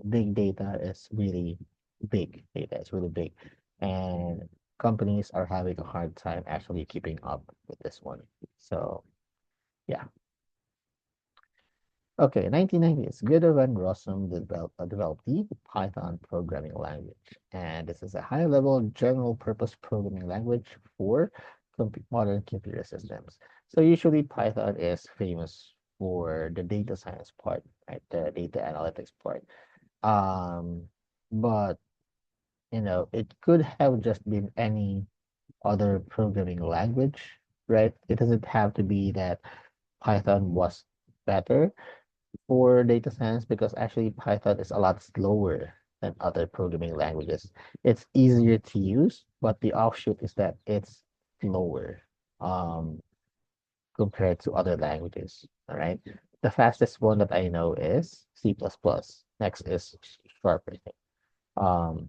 big data is really big data. It's really big. And companies are having a hard time actually keeping up with this one. So yeah. Okay, 1990s, Guido van Rossum developed the Python programming language. And this is a high-level general-purpose programming language for modern computer systems. So usually Python is famous for the data science part, right? The data analytics part. Um, but it could have just been any other programming language, right? It doesn't have to be that Python was better for data science because actually Python is a lot slower than other programming languages. It's easier to use, but the offshoot is that it's slower um, compared to other languages. All right. The fastest one that I know is C++. Plus plus. Next is Sharp, I think. Um,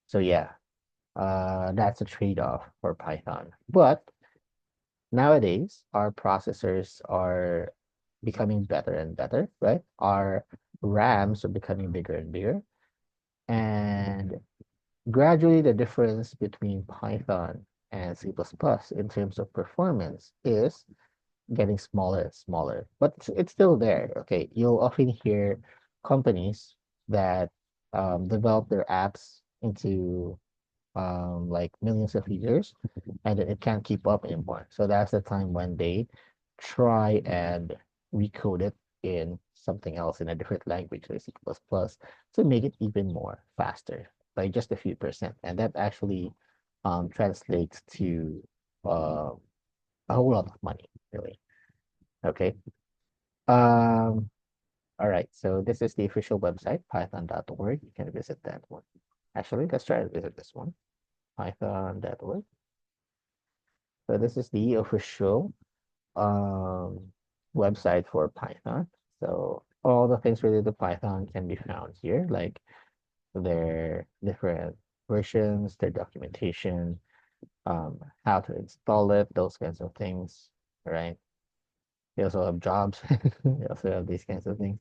so yeah, that's a trade-off for Python. But nowadays, our processors are becoming better and better, right? Our RAMs are becoming bigger and bigger. And gradually, the difference between Python and C++ plus plus in terms of performance is getting smaller and smaller, but it's still there. Okay, you'll often hear companies that develop their apps into like millions of users, and then it can't keep up anymore. So that's the time when they try and recode it in something else in a different language, like C++, to make it even more faster by just a few percent. And that actually translates to uh, a whole lot of money, really. Okay. Um, all right. So this is the official website, python.org. You can visit that one. Actually, let's try to visit this one, python.org. So this is the official um, website for Python. So all the things related to Python can be found here, like their different versions, their documentation, how to install it, those kinds of things, right? They also have jobs. They also have these kinds of things.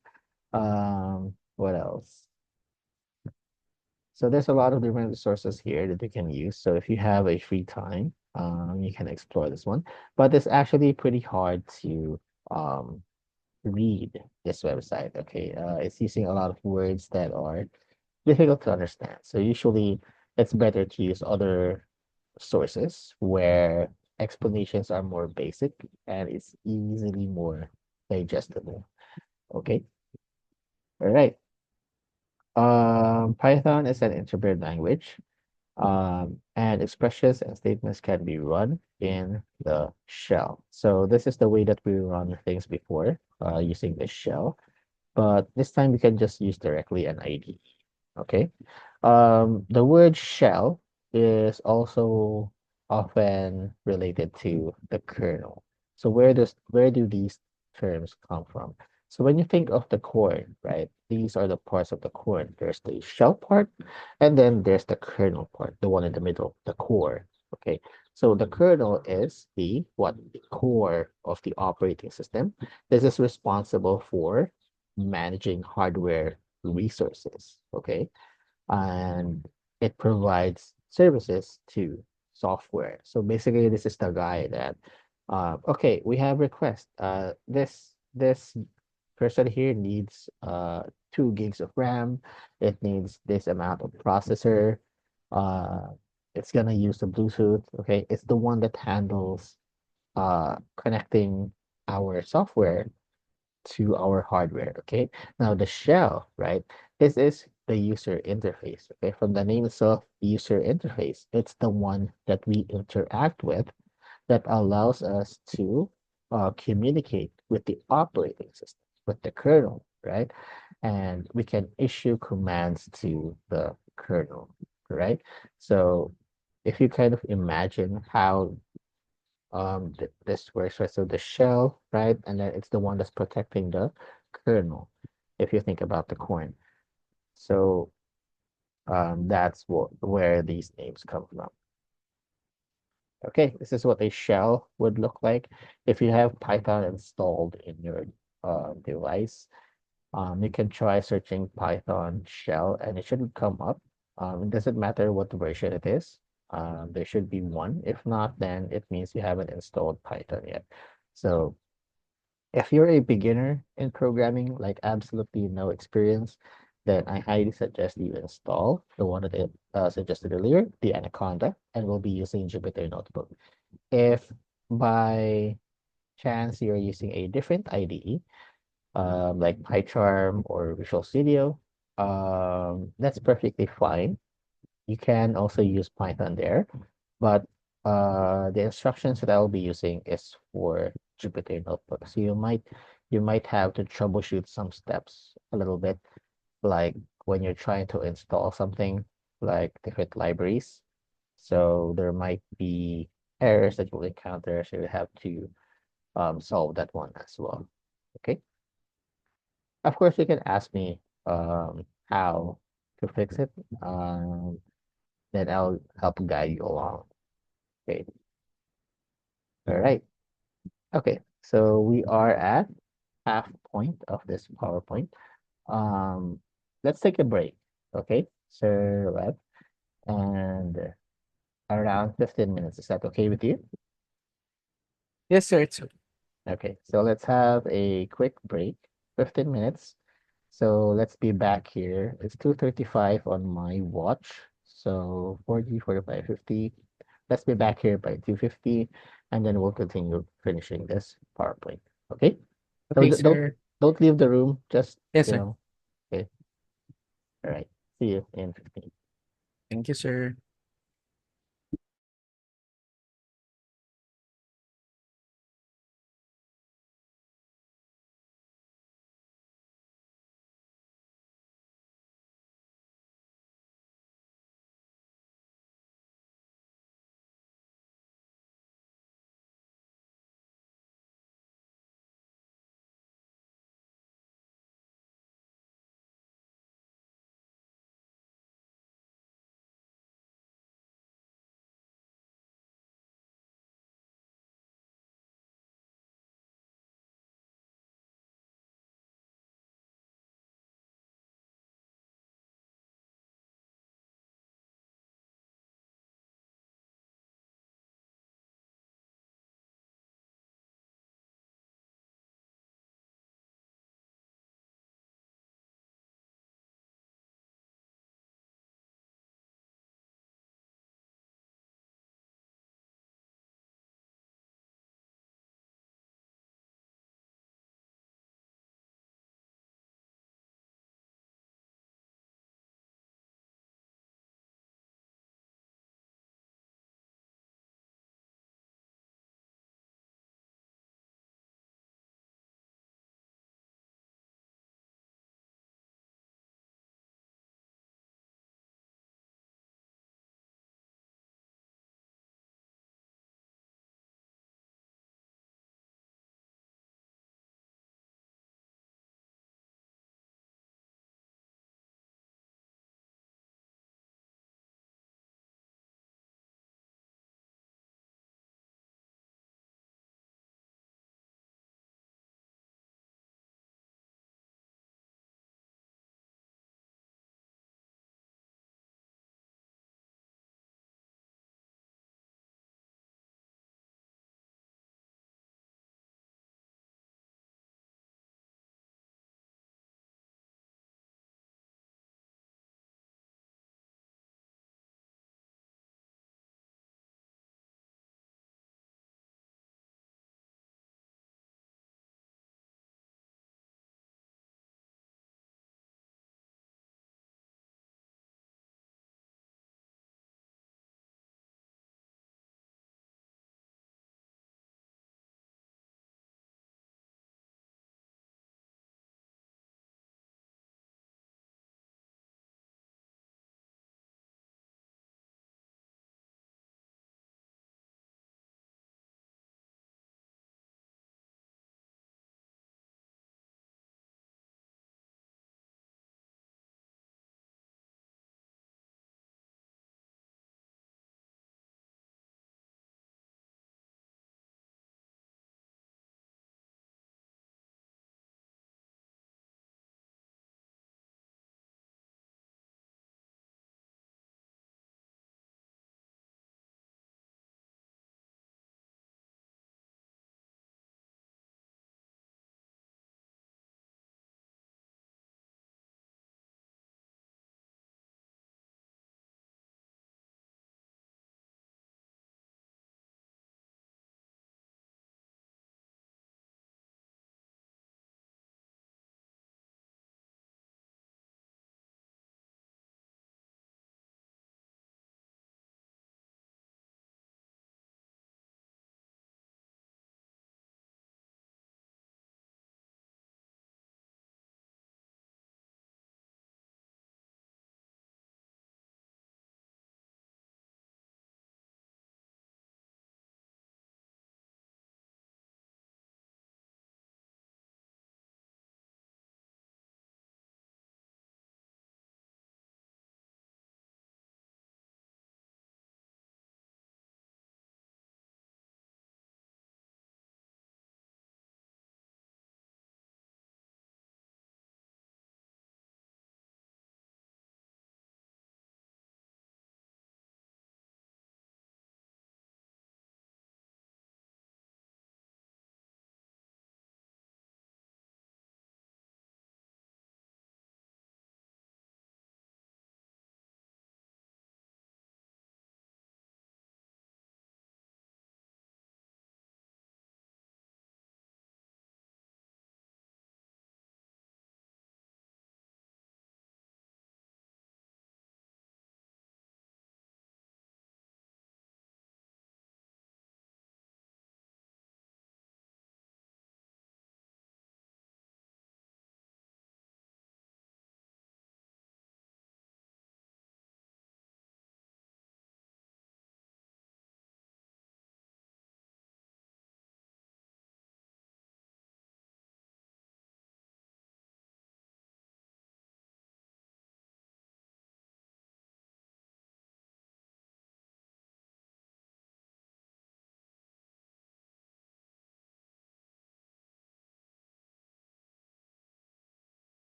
What else? So there's a lot of different resources here that you can use. So if you have a free time, you can explore this one. But it's actually pretty hard to um, read this website. Okay, it's using a lot of words that are difficult to understand. So usually it's better to use other sources where explanations are more basic and it's easily more digestible. Okay, all right. Python is an interpreted language, and expressions and statements can be run in the shell. So this is the way that we run things before, using the shell. But this time we can just use directly an ID. Okay. The word shell is also often related to the kernel. So where do these terms come from? So when you think of the corn, right? These are the parts of the corn. There's the shell part, and then there's the kernel part, the one in the middle, the core. Okay. So the kernel is the what? The core of the operating system. This is responsible for managing hardware resources. Okay, and it provides services to software. So basically, this is the guy that, okay, we have request. This person here needs 2 gigs of RAM. It needs this amount of processor. Uh, it's gonna use the Bluetooth. Okay, it's the one that handles connecting our software to our hardware. Okay. Now the shell, right? This is the user interface. Okay, from the name itself, user interface, it's the one that we interact with that allows us to communicate with the operating system, with the kernel, right? And we can issue commands to the kernel, right? So if you kind of imagine how this works, right? So the shell, right? And then it's the one that's protecting the kernel, if you think about the coin. So that's where these names come from. Okay, this is what a shell would look like. If you have Python installed in your device, you can try searching Python shell and it should come up. It doesn't matter what version it is. There should be one. If not, then it means you haven't installed Python yet. So if you're a beginner in programming, like absolutely no experience, then I highly suggest you install the one that I suggested earlier, the Anaconda, and we'll be using Jupyter Notebook. If by chance you're using a different IDE, like PyCharm or Visual Studio, that's perfectly fine. You can also use Python there, but the instructions that I'll be using is for Jupyter Notebook. So you might have to troubleshoot some steps a little bit, like when you're trying to install something like different libraries. So there might be errors that you'll encounter, so you have to solve that one as well. Okay. Of course, you can ask me how to fix it. Then I'll help guide you along. Okay. All right. Okay. So we are at half point of this PowerPoint. Um, let's take a break. Okay. So let and around 15 minutes. Is that okay with you? Yes, sir. It's Okay. So let's have a quick break, 15 minutes. So let's be back here. It's 2:35 on my watch. So 40, 45, 50. Let's be back here by 2:50, and then we'll continue finishing this PowerPoint. Okay? So okay, don't sir. don't leave the room. Just, Yes, you sir. know, okay. All right. See you in 15. Thank you, sir.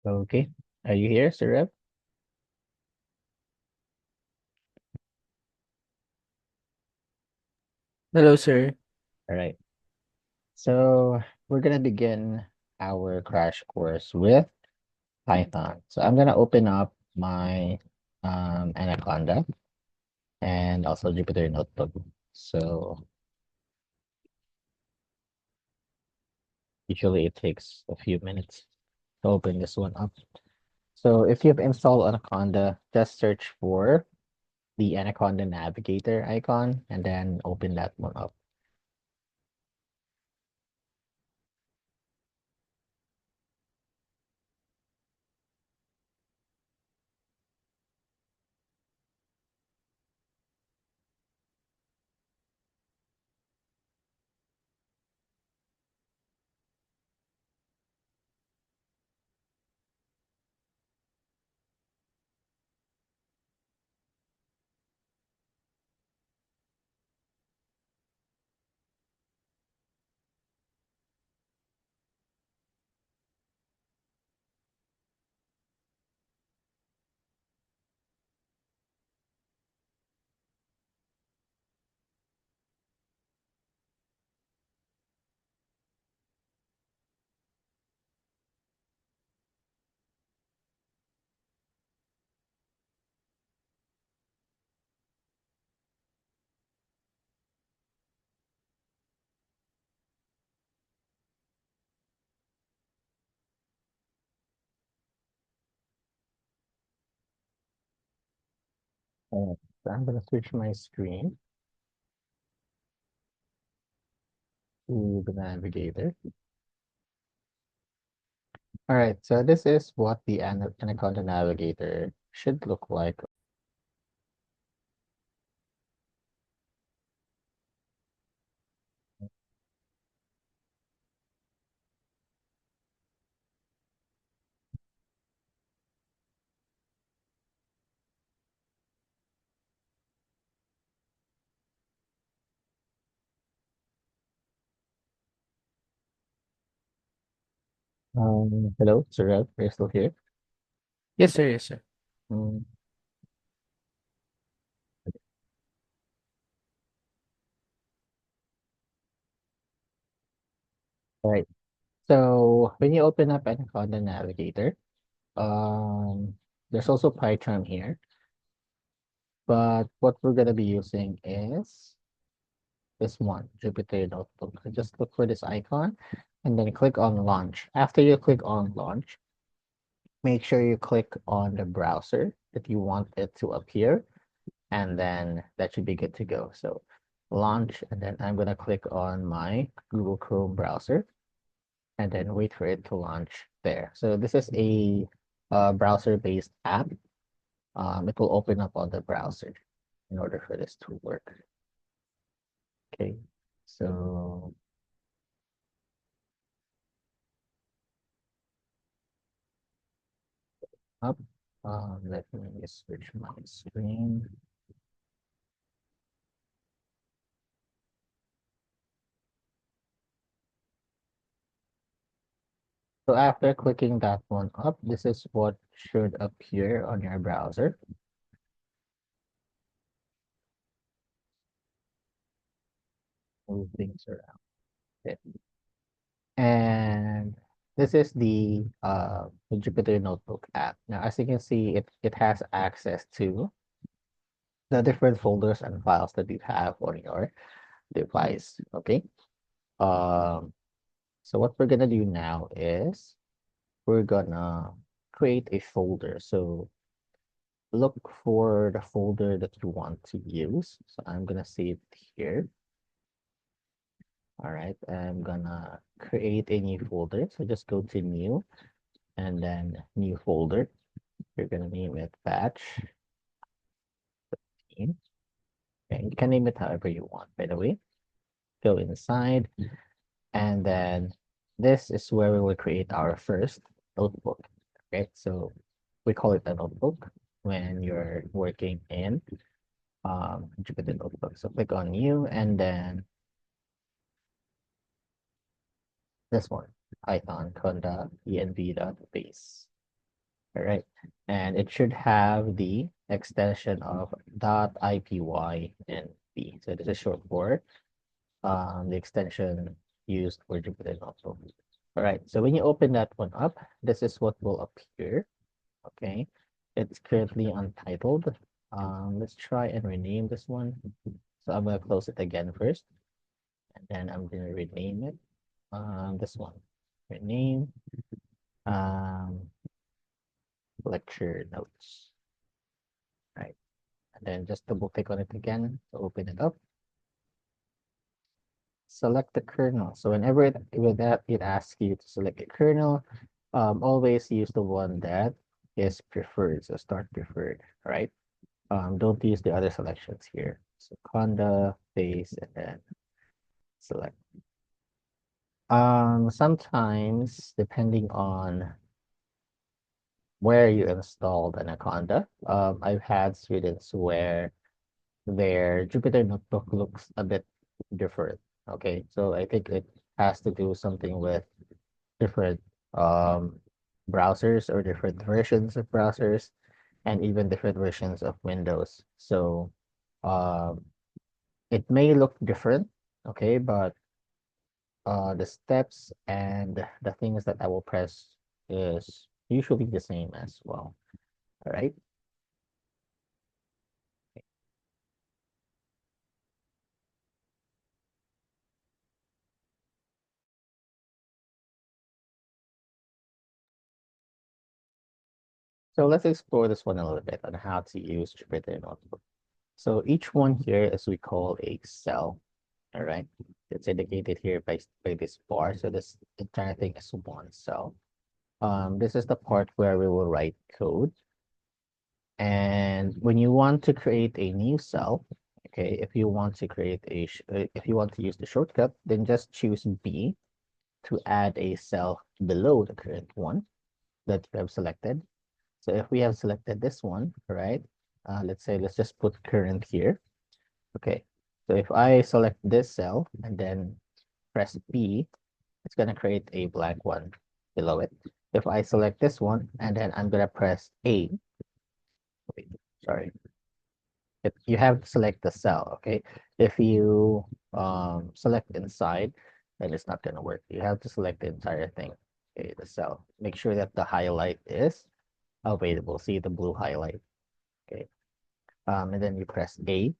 Okay. Are you here, Sir Rev? Hello, sir. All right. So we're gonna begin our crash course with Python. So I'm gonna open up my Anaconda and also Jupyter Notebook. So usually it takes a few minutes to open this one up. So if you've installed Anaconda, just search for the Anaconda Navigator icon and then open that one up. Uh, so I'm gonna switch my screen to the Navigator. All right, so this is what the Anaconda Navigator should look like. Hello, Surel, are you still here? Yes, sir. Yes, sir. Mm, all right. So when you open up Anaconda Navigator, um, there's also Python here, but what we're gonna be using is this one, Jupyter Notebook. So just look for this icon and then click on Launch. After you click on Launch, make sure you click on the browser that you want it to appear, and then that should be good to go. So launch, and then I'm gonna click on my Google Chrome browser and then wait for it to launch there. So this is a browser-based app. It will open up on the browser in order for this to work. Okay, so up. Let me just switch my screen. So after clicking that one up, this is what should appear on your browser. Move things around. Okay. And this is the Jupyter Notebook app. Now, as you can see, it has access to the different folders and files that you have on your device. Okay. Um, so what we're gonna do now is we're gonna create a folder. So look for the folder that you want to use. So I'm gonna save it here. All right, I'm gonna create a new folder. So just go to new and then new folder. You're gonna name it batch team. Okay, you can name it however you want, by the way. Go inside, and then this is where we will create our first notebook. Okay, so we call it a notebook when you're working in Jupyter Notebook. So click on new, and then this one, Python conda env database. All right. And it should have the extension of .ipy and b. So this is short for the extension used for Jupyter Notebook. All right. So when you open that one up, this is what will appear. Okay. It's currently untitled. Let's try and rename this one. So I'm gonna close it again first, and then I'm gonna rename it. This one, rename um, lecture notes. Right, and then just double click on it again to open it up. Select the kernel. So whenever with that it asks you to select a kernel, always use the one that is preferred. So start preferred. Right. Don't use the other selections here. So conda, base, and then select. Sometimes depending on where you installed Anaconda, I've had students where their Jupyter Notebook looks a bit different. Okay, so I think it has to do something with different um, browsers or different versions of browsers and even different versions of Windows. So um, it may look different, okay, but the steps and the things that I will press is usually the same as well. All right. So let's explore this one a little bit on how to use Jupyter Notebook. So each one here is we call a cell. All right. It's indicated here by this bar. So this entire thing is one cell. This is the part where we will write code. And when you want to create a new cell, okay, if you want to create if you want to use the shortcut, then just choose B to add a cell below the current one that you have selected. So if we have selected this one, right? Let's say, let's just put current here. Okay. So if I select this cell and then press B, it's going to create a blank one below it. If I select this one and then I'm going to press A, wait, sorry, if you have to select the cell, okay? If you select inside, then it's not going to work. You have to select the entire thing, okay, the cell. Make sure that the highlight is available. See the blue highlight, okay? And then you press A,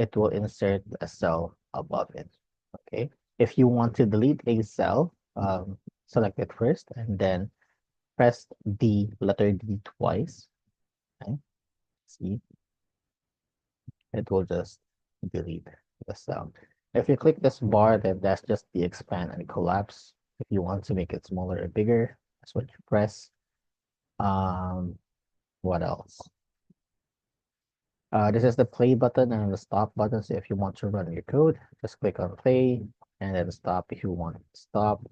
it will insert a cell above it, okay? If you want to delete a cell, select it first and then press the letter D twice, okay? See, it will just delete the cell. If you click this bar, then that's just the expand and collapse. If you want to make it smaller or bigger, that's what you press. Um, what else? This is the play button and the stop button. So if you want to run your code, just click on play and then stop if you want to stop.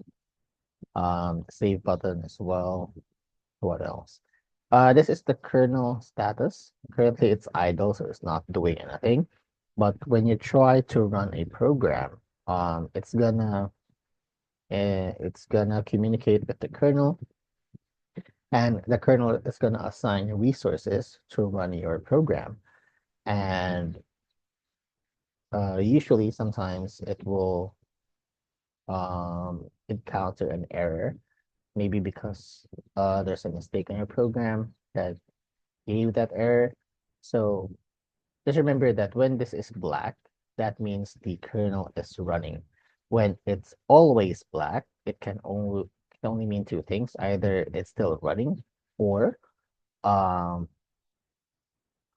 Save button as well. What else? This is the kernel status. Currently, it's idle, so it's not doing anything. But when you try to run a program, it's gonna communicate with the kernel, and the kernel is gonna assign resources to run your program. And usually, sometimes it will encounter an error, maybe because there's a mistake in your program that gave that error. So just remember that when this is black, that means the kernel is running. When it's always black, it can only mean two things. Either it's still running or um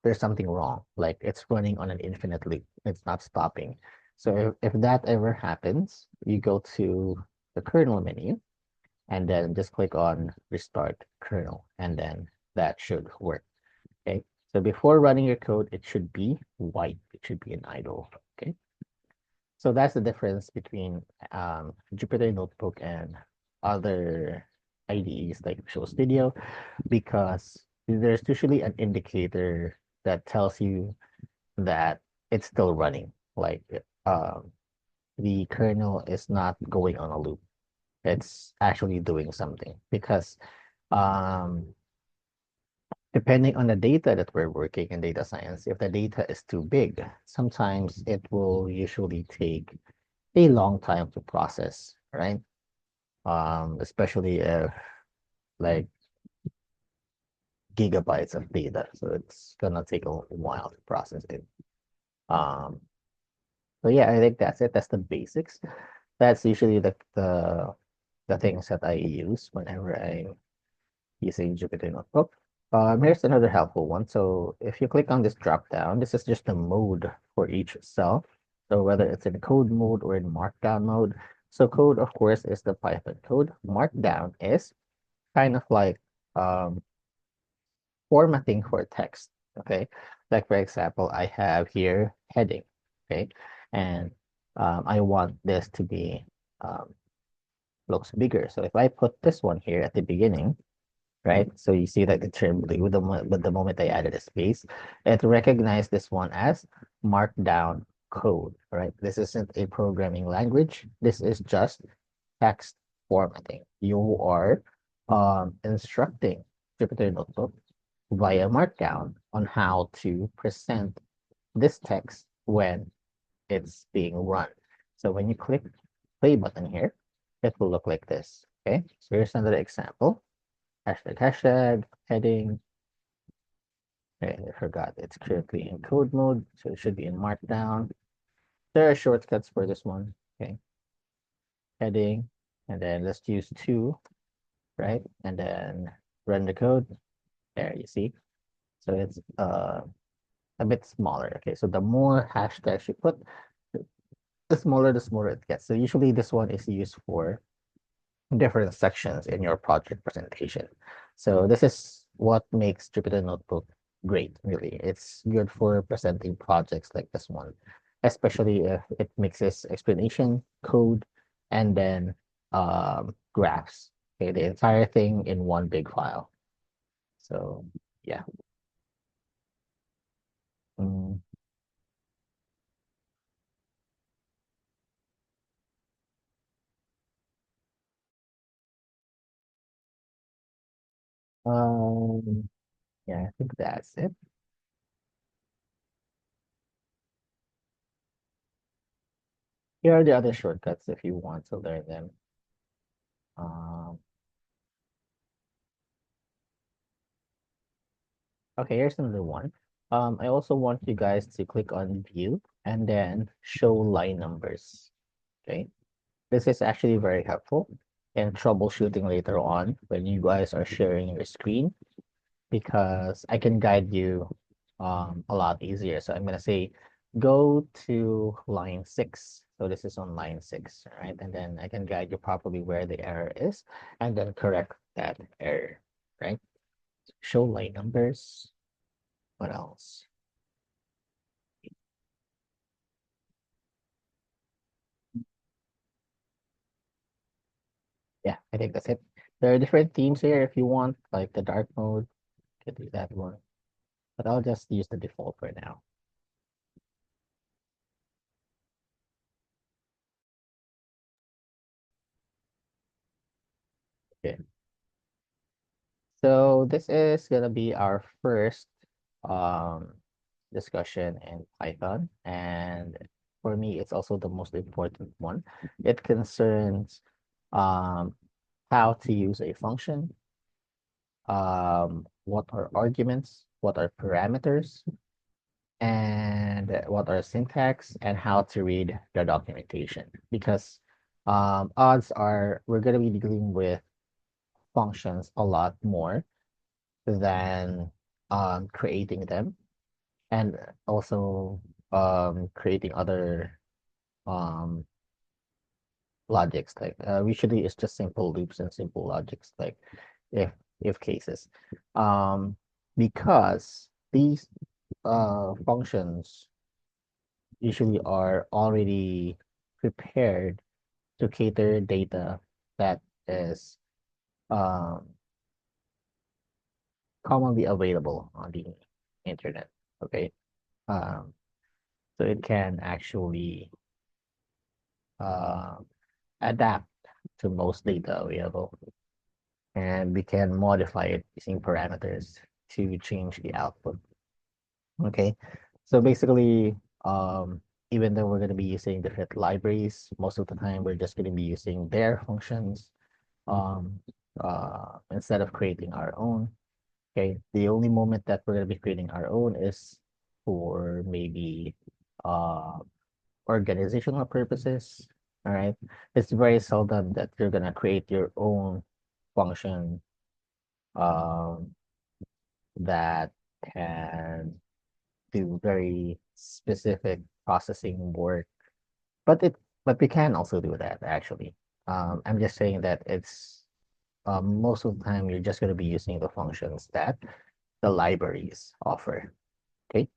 there's something wrong. Like it's running on an infinite loop. It's not stopping. So if that ever happens, you go to the kernel menu and then just click on restart kernel and then that should work. Okay. So before running your code, it should be white. It should be an idle. Okay. So that's the difference between Jupyter Notebook and other IDEs like Visual Studio, because there's usually an indicator that tells you that it's still running. Like the kernel is not going on a loop. It's actually doing something because um, Depending on the data that we're working in data science, if the data is too big, sometimes it will usually take a long time to process, right? Especially if like gigabytes of data. So it's gonna take a while to process it. Um, so yeah, I think that's it. That's the basics. That's usually the things that I use whenever I'm using Jupyter Notebook. Here's another helpful one. So if you click on this drop down, this is just the mode for each cell. So whether it's in code mode or in markdown mode. So code, of course, is the Python code. Markdown is kind of like um, formatting for text. Okay. Like for example, I have here heading. Okay. And I want this to be looks bigger. So if I put this one here at the beginning, right? So you see that it turned blue but the moment I added a space, it recognized this one as markdown code, right? This isn't a programming language. This is just text formatting. You are instructing Jupyter Notebook via Markdown on how to present this text when it's being run. So when you click play button here, it will look like this. Okay, so here's another example. Hashtag, heading. Okay, I forgot it's currently in code mode, so it should be in Markdown. There are shortcuts for this one. Okay, heading, and then let's use two, right? And then run the code. There, you see. So it's a bit smaller. Okay, so the more hashtags you put, the smaller it gets. So usually this one is used for different sections in your project presentation. So this is what makes Jupyter Notebook great, really. It's good for presenting projects like this one, especially if it mixes explanation, code, and then graphs. Okay, the entire thing in one big file. So yeah. Mm, um, yeah, I think that's it. Here are the other shortcuts if you want to learn them. Um, okay, here's another one. I also want you guys to click on view and then show line numbers. Okay, this is actually very helpful in troubleshooting later on when you guys are sharing your screen because I can guide you a lot easier. So I'm gonna say go to line 6. So this is on line 6, right? And then I can guide you properly where the error is and then correct that error, right? Show line numbers. What else? Yeah, I think that's it. There are different themes here if you want, like the dark mode, you can do that one. But I'll just use the default for now. Okay. So this is gonna be our first um discussion in Python. And for me, it's also the most important one. It concerns um how to use a function, what are arguments, what are parameters, and what are syntax and how to read the documentation because odds are we're going to be dealing with functions a lot more than creating them and also creating other um, logics like usually it's just simple loops and simple logics like if if cases um, because these functions usually are already prepared to cater data that is um, commonly available on the internet. Okay. Um, so it can actually uh, adapt to most data available and we can modify it using parameters. to change the output. Okay, so basically, even though we're going to be using different libraries, most of the time we're just going to be using their functions um, instead of creating our own. Okay, the only moment that we're going to be creating our own is for maybe uh, organizational purposes. All right, it's very seldom that you're going to create your own function um, that can do very specific processing work. But it but we can also do that actually. I'm just saying that it's most of the time you're just going to be using the functions that the libraries offer. Okay.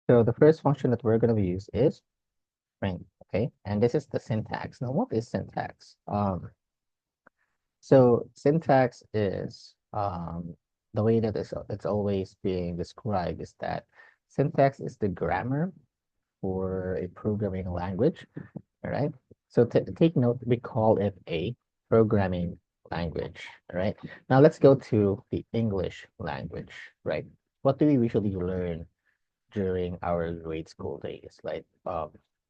So the first function that we're going to use is print. Okay. And this is the syntax. Now, what is syntax? So syntax is the way that it's always being described is that syntax is the grammar for a programming language. All right. So take note, we call it a programming language. All right. Now let's go to the English language, right? What do we usually learn during our grade school days? Like,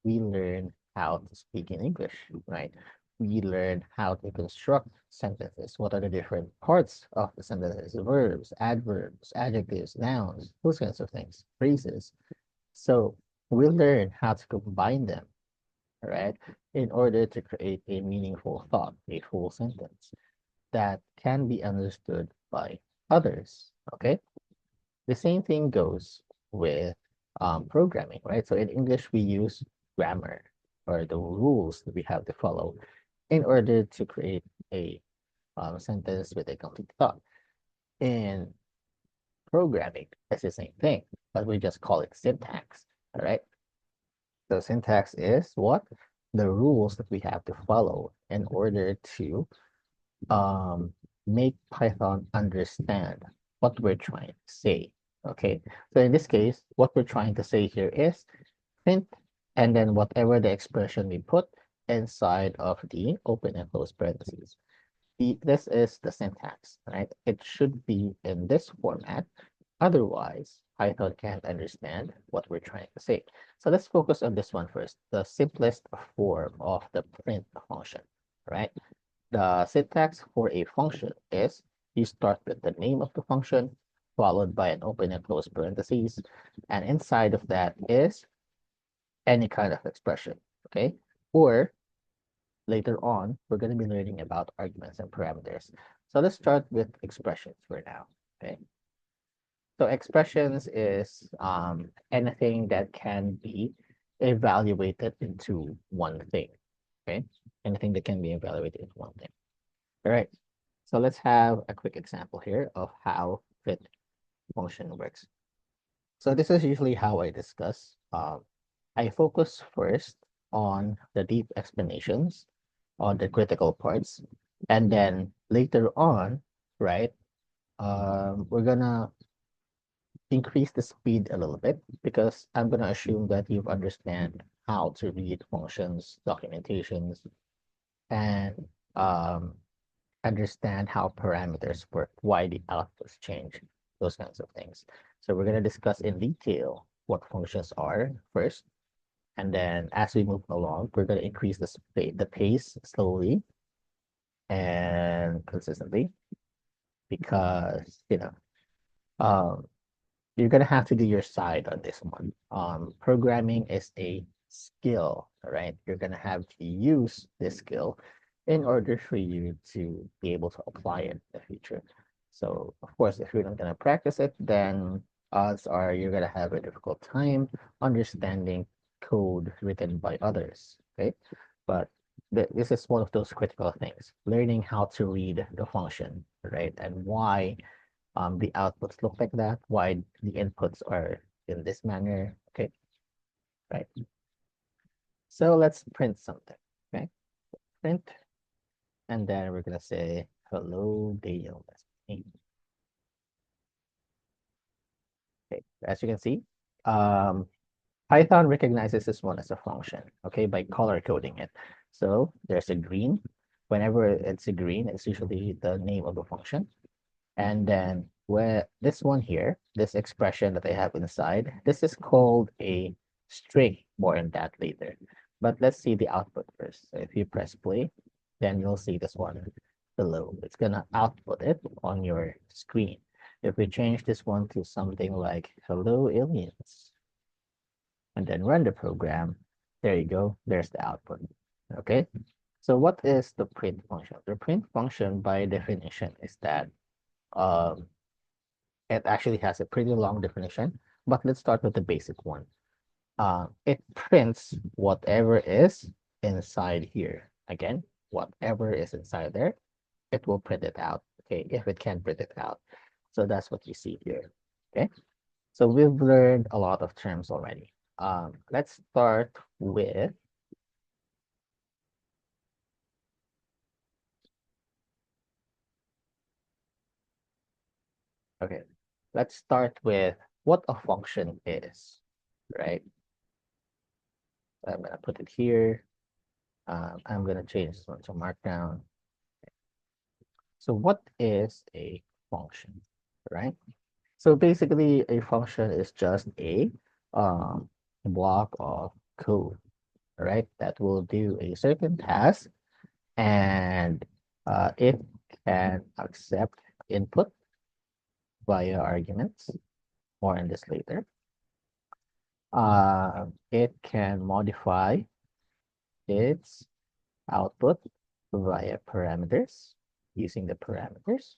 we learn how to speak in English, right? We learn how to construct sentences. What are the different parts of the sentences? Verbs, adverbs, adjectives, nouns, those kinds of things, phrases. So we learn how to combine them, right, in order to create a meaningful thought, a full sentence that can be understood by others. Okay. The same thing goes with programming, right? So in English, we use grammar or the rules that we have to follow in order to create a sentence with a complete thought. In programming, it's the same thing, but we just call it syntax, all right? So syntax is what? The rules that we have to follow in order to um, make Python understand what we're trying to say. Okay, so in this case, what we're trying to say here is print, and then whatever the expression we put inside of the open and close parentheses. This is the syntax, right? It should be in this format. Otherwise, Python can't understand what we're trying to say. So let's focus on this one first, the simplest form of the print function, right? The syntax for a function is you start with the name of the function, followed by an open and close parentheses, and inside of that is any kind of expression, okay? Or later on, we're going to be learning about arguments and parameters. So let's start with expressions for now, okay? So expressions is anything that can be evaluated into one thing, okay? Anything that can be evaluated into one thing. All right. So let's have a quick example here of how fit function works. So this is usually how I discuss. I focus first on the deep explanations, on the critical parts, and then later on, right, we're gonna increase the speed a little bit because I'm gonna assume that you understand how to read functions, documentations, and um, understand how parameters work, why the outputs change, those kinds of things. So we're going to discuss in detail what functions are first. And then as we move along, we're going to increase the pace slowly and consistently because, um, you're gonna have to do your side on this one. Programming is a skill, right? You're gonna have to use this skill in order for you to be able to apply it in the future. So, of course, if you're not gonna practice it, then odds are you're gonna have a difficult time understanding code written by others, okay? But this is one of those critical things, learning how to read the function, right? And why the outputs look like that, why the inputs are in this manner. Okay, right. So let's print something. Okay, print, and then we're gonna say hello, Daniel. That's me. Okay, as you can see, um, Python recognizes this one as a function, okay, by color coding it. So there's a green. Whenever it's a green, it's usually the name of the function. And then where this one here, this expression that I have inside, this is called a string. More on that later. But let's see the output first. So if you press play, then you'll see this one below. It's gonna output it on your screen. If we change this one to something like hello aliens and then run the program, there you go. There's the output. Okay. So what is the print function? The print function by definition is that um, it actually has a pretty long definition, but let's start with the basic one. It prints whatever is inside here. Again, whatever is inside there, it will print it out. Okay, if it can print it out. So that's what you see here. Okay, so we've learned a lot of terms already. Let's start with, okay, let's start with what a function is, right? I'm gonna put it here. I'm gonna change this one to markdown. So what is a function, right? So basically, a function is just a um, block of code, right? That will do a certain task, and it can accept input via arguments. More on this later. It can modify its output via parameters, using the parameters.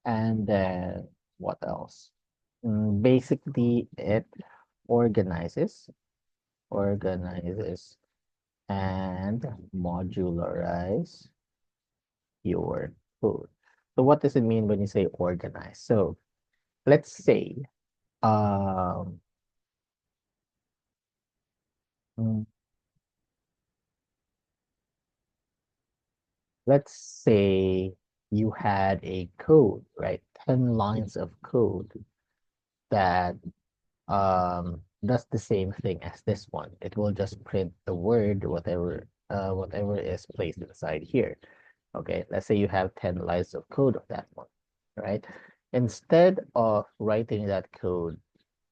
And then what else? Basically, it organizes, organizes and modularize your code. So what does it mean when you say organize? So let's say, um, mm, let's say you had a code, right? 10 lines of code that does the same thing as this one. It will just print the word, whatever is placed inside here. Okay, let's say you have 10 lines of code of that one, right? Instead of writing that code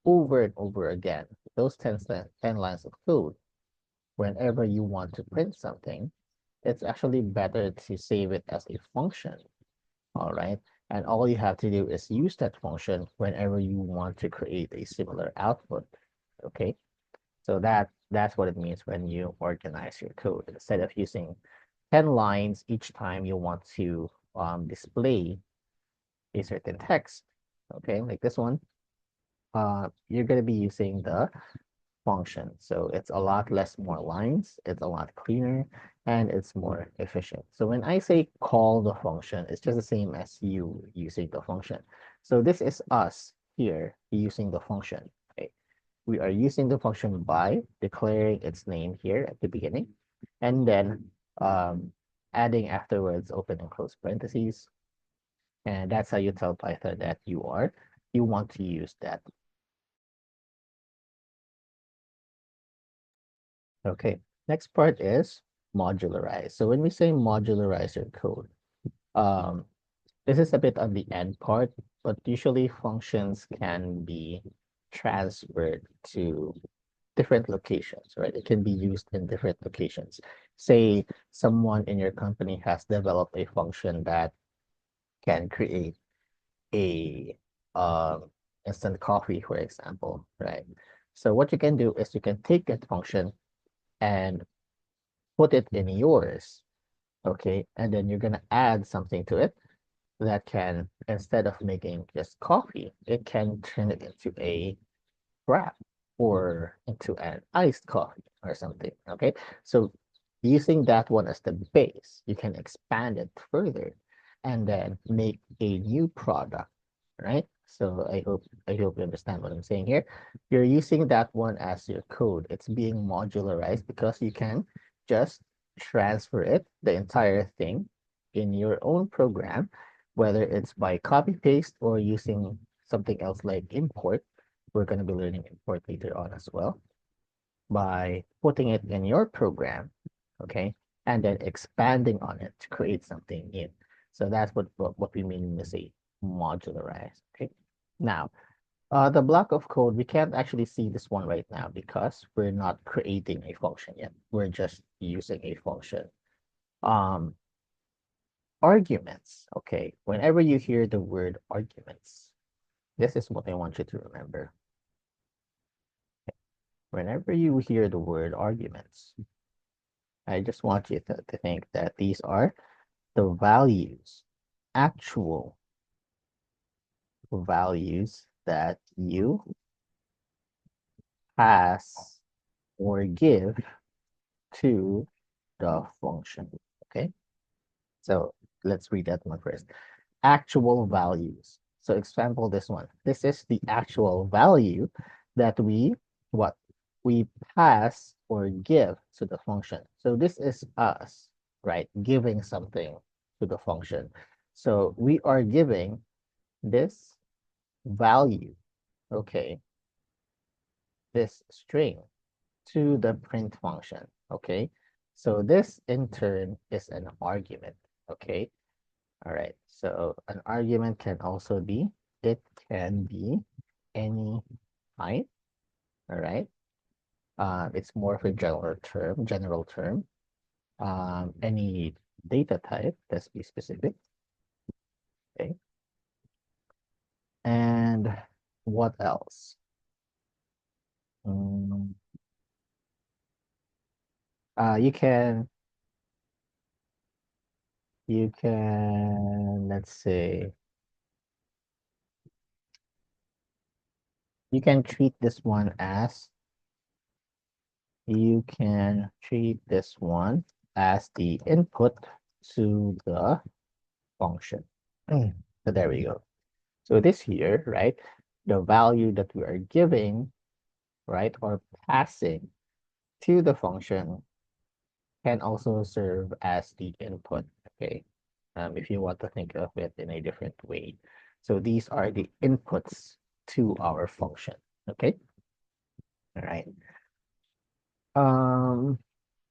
over and over again, those 10 lines of code, whenever you want to print something, it's actually better to save it as a function, all right? And all you have to do is use that function whenever you want to create a similar output, okay? So that's what it means when you organize your code. Instead of using 10 lines each time you want to display a certain text, okay, like this one, you're going to be using the function. So it's a lot less more lines, it's a lot cleaner, and it's more efficient. So when I say call the function, it's just the same as you using the function. So this is us here using the function. Okay? We are using the function by declaring its name here at the beginning, and then adding afterwards open and close parentheses. And that's how you tell Python that you want to use that. Okay, next part is modularize. So when we say modularize your code, um, this is a bit on the end part, but usually functions can be transferred to different locations, right? It can be used in different locations. Say someone in your company has developed a function that can create a instant coffee, for example, right? So what you can do is you can take that function and put it in yours, okay? And then you're gonna add something to it that can, instead of making just coffee, it can turn it into a wrap or into an iced coffee or something. Okay. So using that one as the base, you can expand it further and then make a new product, right? So I hope you understand what I'm saying here. You're using that one as your code. It's being modularized because you can just transfer it, the entire thing, in your own program, whether it's by copy paste or using something else like import, we're going to be learning import later on as well by putting it in your program, okay, and then expanding on it to create something new. So that's what we mean when we say modularize. Okay. Now, the block of code, we can't actually see this one right now because we're not creating a function yet. We're just using a function. Um, Arguments. Okay. Whenever you hear the word arguments, this is what I want you to remember. Whenever you hear the word arguments, I just want you to think that these are the values, actual values that you pass or give to the function. Okay, so let's read that one first. Actual values. So example, this one. This is the actual value that what we pass or give to the function. So this is us, right? Giving something to the function. So we are giving this value, okay, this string to the print function, okay? So this in turn is an argument, okay? All right, so an argument can also be, it can be any type, all right? It's more of a general term. Any data type, let's be specific, okay? And what else? Mm, you can, let's say, you can treat this one as, you can treat this one as the input to the function. So there we go. So this here, right, the value that we are giving, right, or passing to the function can also serve as the input, okay? If you want to think of it in a different way. So these are the inputs to our function, okay? All right. Um,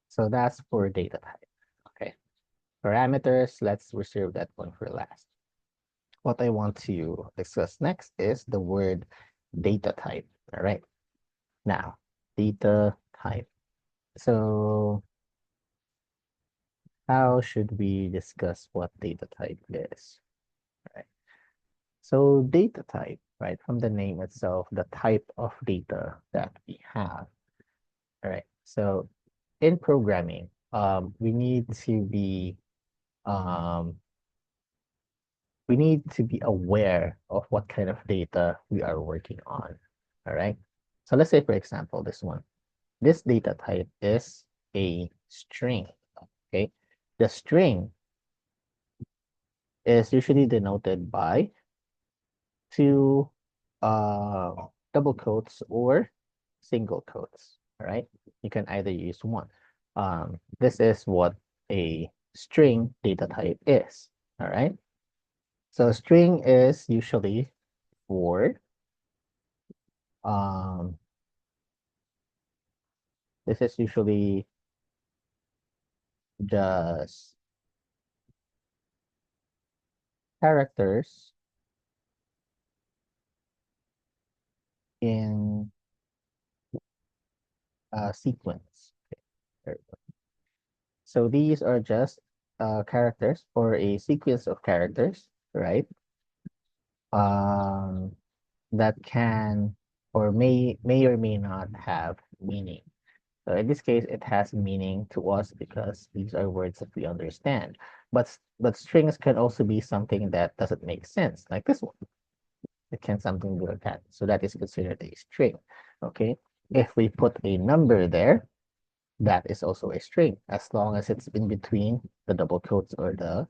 so that's for data type, okay? Parameters, let's reserve that one for last. What I want to discuss next is the word data type, all right? Now, data type. So how should we discuss what data type is? Right. So data type, right, from the name itself, the type of data that we have. All right. So in programming, um, we need to be aware of what kind of data we are working on. All right. So let's say, for example, this one. This data type is a string. Okay. The string is usually denoted by two uh, double quotes or single quotes. All right. You can either use one. This is what a string data type is. All right. So string is usually for um, this is usually just characters in a sequence. Okay. So these are just characters or a sequence of characters, right? Um, that can or may or may not have meaning. So in this case, it has meaning to us because these are words that we understand. But strings can also be something that doesn't make sense, like this one. It can something like that. So that is considered a string. Okay. If we put a number there, that is also a string. As long as it's in between the double quotes or the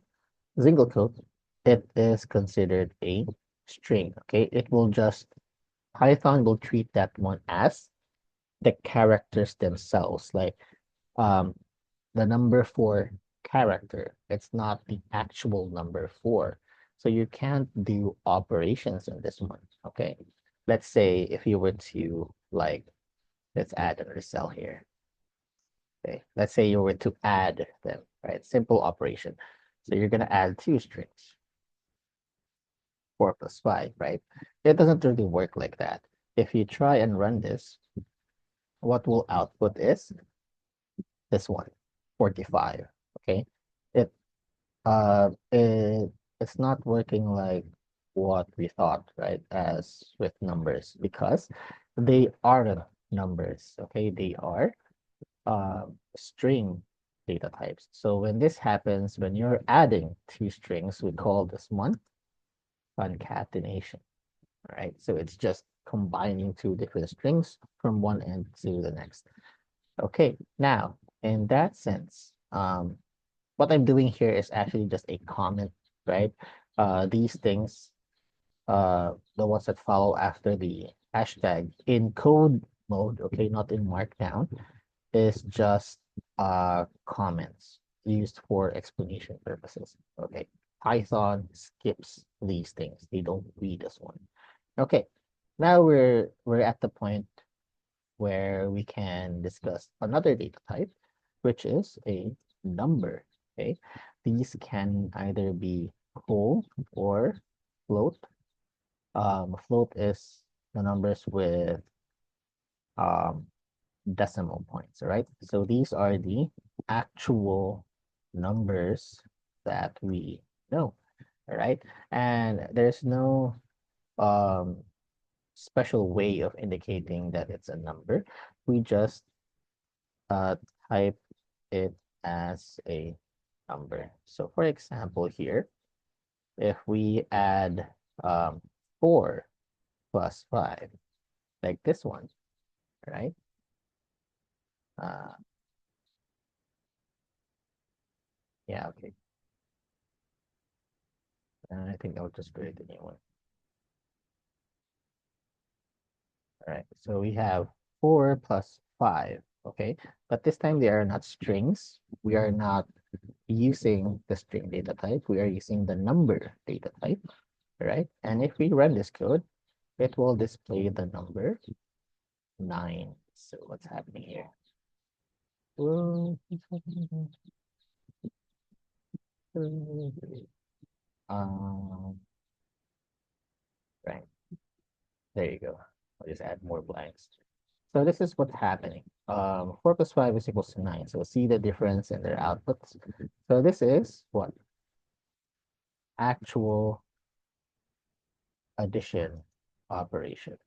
single quotes, it is considered a string. Okay. It will just, Python will treat that one as the characters themselves, like um, the number four character. It's not the actual number four. So you can't do operations in this one. Okay. let's say if you were to like, let's add another cell here. Okay, let's say you were to add them, right? Simple operation. So you're gonna add two strings, 4 plus 5, right? It doesn't really work like that. If you try and run this, what will output is this one, 45. Okay. It it's not working like what we thought, right? As with numbers, because they aren't numbers, okay? They are string data types. So when this happens, when you're adding two strings, we call this one concatenation, right? So it's just combining two different strings from one end to the next. Okay, now in that sense, what I'm doing here is actually just a comment, right? These things, the ones that follow after the hashtag in code mode, okay, not in Markdown, is just comments used for explanation purposes. Okay, Python skips these things; they don't read this one. Okay, now we're at the point where we can discuss another data type, which is a number. Okay, these can either be whole or float. Float is the numbers with um, decimal points, right? So these are the actual numbers that we know, all right? And there's no um, special way of indicating that it's a number. We just uh, type it as a number. So for example here, if we add um, 4 plus 5, like this one, right? Uh, yeah, okay. I think I'll just create a new one. All right, so we have 4 plus 5, okay? But this time they are not strings. We are not using the string data type. We are using the number data type, right? And if we run this code, it will display the number 9. So what's happening here? Well, um, right, there you go. I'll just add more blanks. So this is what's happening. 4 plus 5 is equals to 9. So see the difference in their outputs. So this is what? Actual addition operation,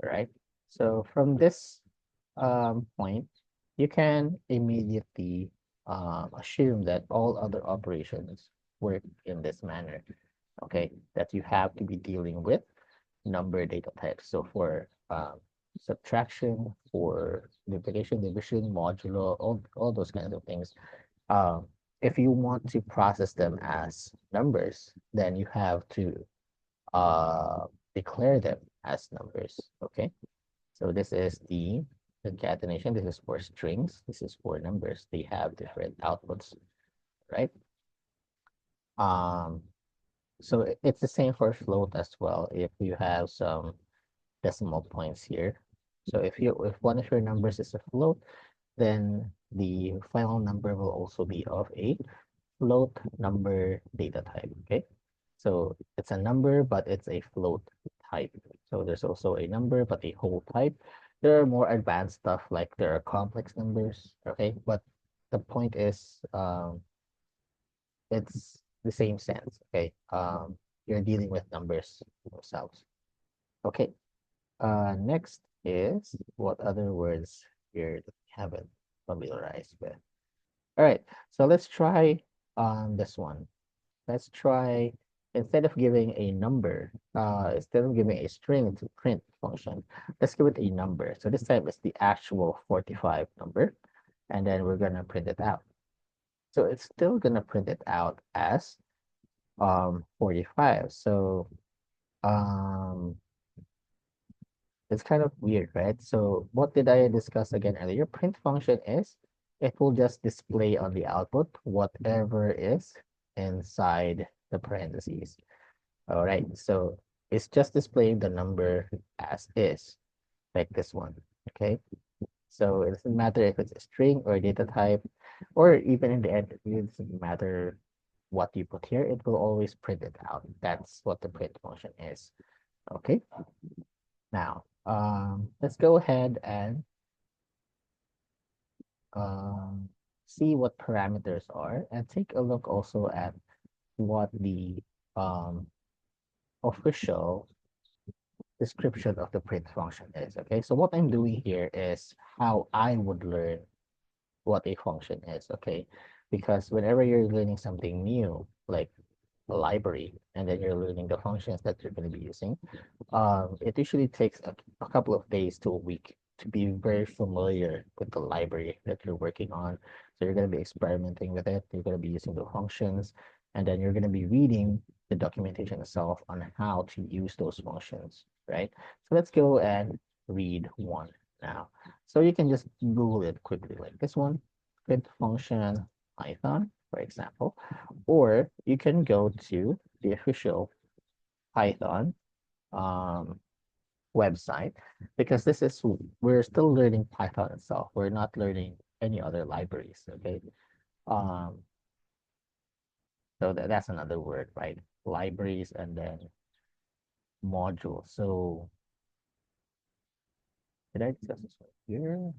right? So from this point, you can immediately assume that all other operations work in this manner, okay? That you have to be dealing with number data types. So for subtraction, for multiplication, division, modulo, all those kinds of things. Um, if you want to process them as numbers, then you have to uh, declare them as numbers. Okay, so this is the concatenation. This is for strings. This is for numbers. They have different outputs, right? Um, so it's the same for float as well. If you have some decimal points here, so if one of your numbers is a float, then the final number will also be of a float number data type. Okay, so it's a number, but it's a float type. So there's also a number, but a whole type. There are more advanced stuff like there are complex numbers. Okay, but the point is, it's the same sense. Okay, you're dealing with numbers themselves. Okay. Next is what other words here that we haven't familiarized with. All right, so let's try this one. Let's try, instead of giving a number, instead of giving a string to print function, let's give it a number. So this time it's the actual 45 number, and then we're gonna print it out. So it's still gonna print it out as 45. So um it's kind of weird, right? So what did I discuss again earlier? Print function is it will just display on the output whatever is inside the parentheses. All right. So It's just displaying the number as is, like this one. Okay. So it doesn't matter if it's a string or a data type, or even in the end, it really doesn't matter what you put here, it will always print it out. That's what the print function is. Okay. Now, let's go ahead and um, see what parameters are and take a look also at what the um, official description of the print function is. Okay, so what I'm doing here is how I would learn what a function is. Okay, because whenever you're learning something new, like a library, and then you're learning the functions that you're going to be using, it usually takes a couple of days to a week to be very familiar with the library that you're working on. So you're going to be experimenting with it. You're going to be using the functions, and then you're going to be reading the documentation itself on how to use those functions, right? So let's go and read one now. So you can just Google it quickly, like this one, print function Python, for example, or you can go to the official Python um, website because this is we're still learning Python itself. We're not learning any other libraries. Okay. Um, so that's another word, right? Libraries and then modules. So did I discuss this one here?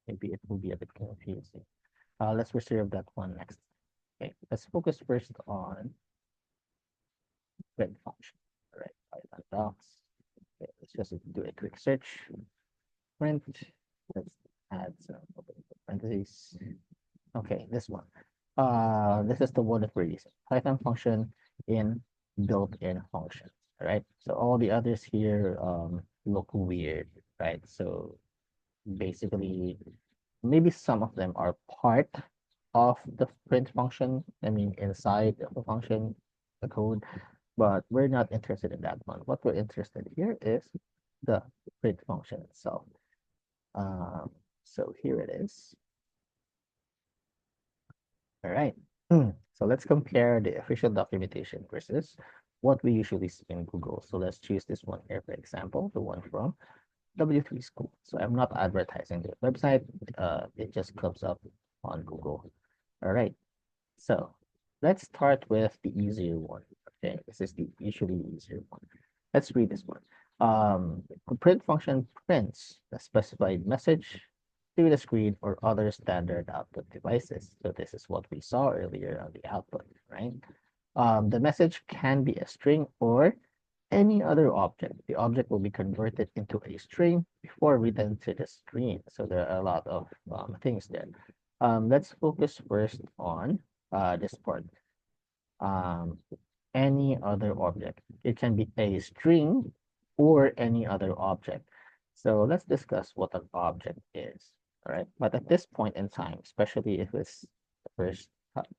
Maybe it will be a bit confusing. Let's reserve that one next. Okay, let's focus first on print function. All right, Python docs. Okay, let's just do a quick search. Print. Let's add some open parentheses. Okay, this one. This is the one that we're using. Python function in built-in functions. All right. So all the others here look weird, right? So basically, maybe some of them are part of the print function. I mean, inside of the function, the code, but we're not interested in that one. What we're interested here is the print function itself. Um, so here it is. All right. So let's compare the official documentation versus what we usually see in Google. So let's choose this one here, for example, the one from W3 School. So I'm not advertising the website. It just comes up on Google. All right. So let's start with the easier one. Okay, this is the usually easier one. Let's read this one. The print function prints the specified message to the screen or other standard output devices. So this is what we saw earlier on the output, right? The message can be a string or any other object. The object will be converted into a string before written to the screen. So there are a lot of things there. Let's focus first on this part. Um, any other object. It can be a string or any other object. So let's discuss what an object is. All right. But at this point in time, especially if it's the first,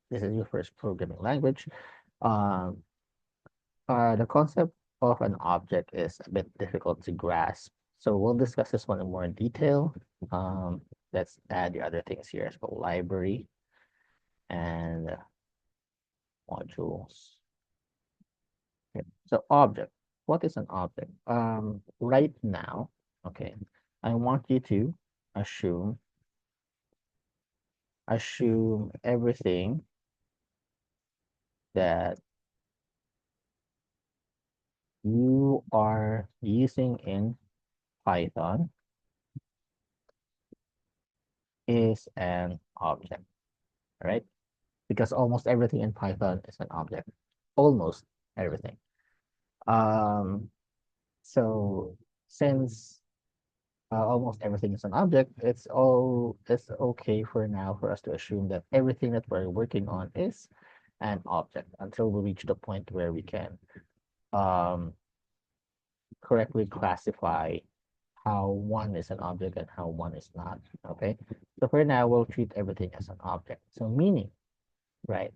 this is your first programming language, um, the concept of an object is a bit difficult to grasp. So we'll discuss this one in more detail. Um, let's add the other things here as well, library and modules. Okay. So object, what is an object? Right now, okay, I want you to assume everything that you are using in Python is an object, right? Because almost everything in Python is an object. Almost everything. Um, so since almost everything is an object, it's okay for now for us to assume that everything that we're working on is an object until we reach the point where we can um, correctly classify how one is an object and how one is not. Okay, so for now we'll treat everything as an object. So meaning, right?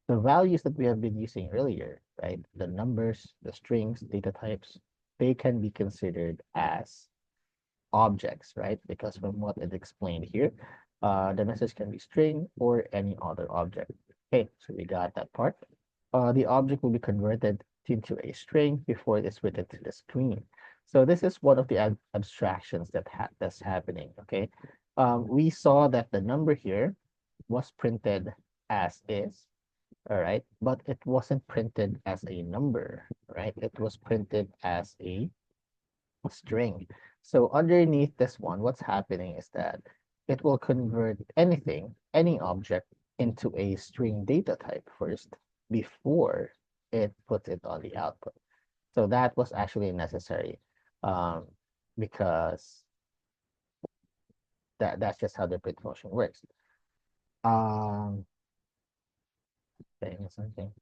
The values that we have been using earlier, right? The numbers, the strings, data types, they can be considered as objects, right? Because from what it explained here, the message can be string or any other object. Okay, so we got that part. The object will be converted into a string before it is written to the screen. So this is one of the abstractions that's happening. Okay, we saw that the number here was printed as is, all right, but it wasn't printed as a number, right? It was printed as a string. So underneath this one, what's happening is that it will convert anything, any object, into a string data type first before it puts it on the output. So that was actually necessary, um, because that's just how the print function works. Um, saying something.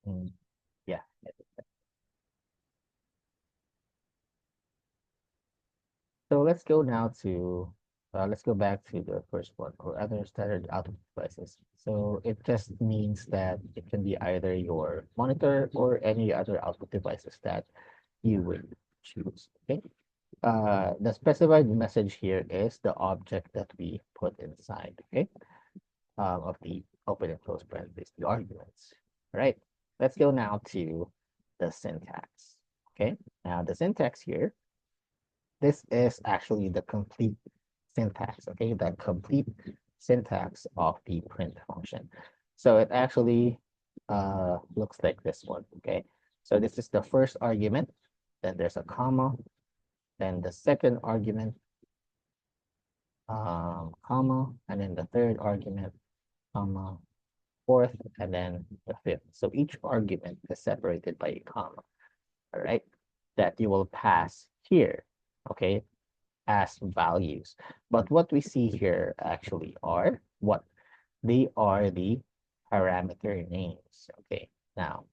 Mm, yeah. So let's go back to the first one, or other standard output devices. So it just means that it can be either your monitor or any other output devices that you would choose. Okay. The specified message here is the object that we put inside, okay, of the open and close parentheses, the arguments. All right. Let's go now to the syntax. Okay. Now the syntax here, this is actually the complete syntax, okay? The complete syntax of the print function. So it actually looks like this one, okay? So this is the first argument, then there's a comma, then the second argument, comma, and then the third argument, comma, fourth, and then the fifth. So each argument is separated by a comma, all right? That you will pass here, okay? As values. But what we see here actually are what? They are the parameter names. Okay, now,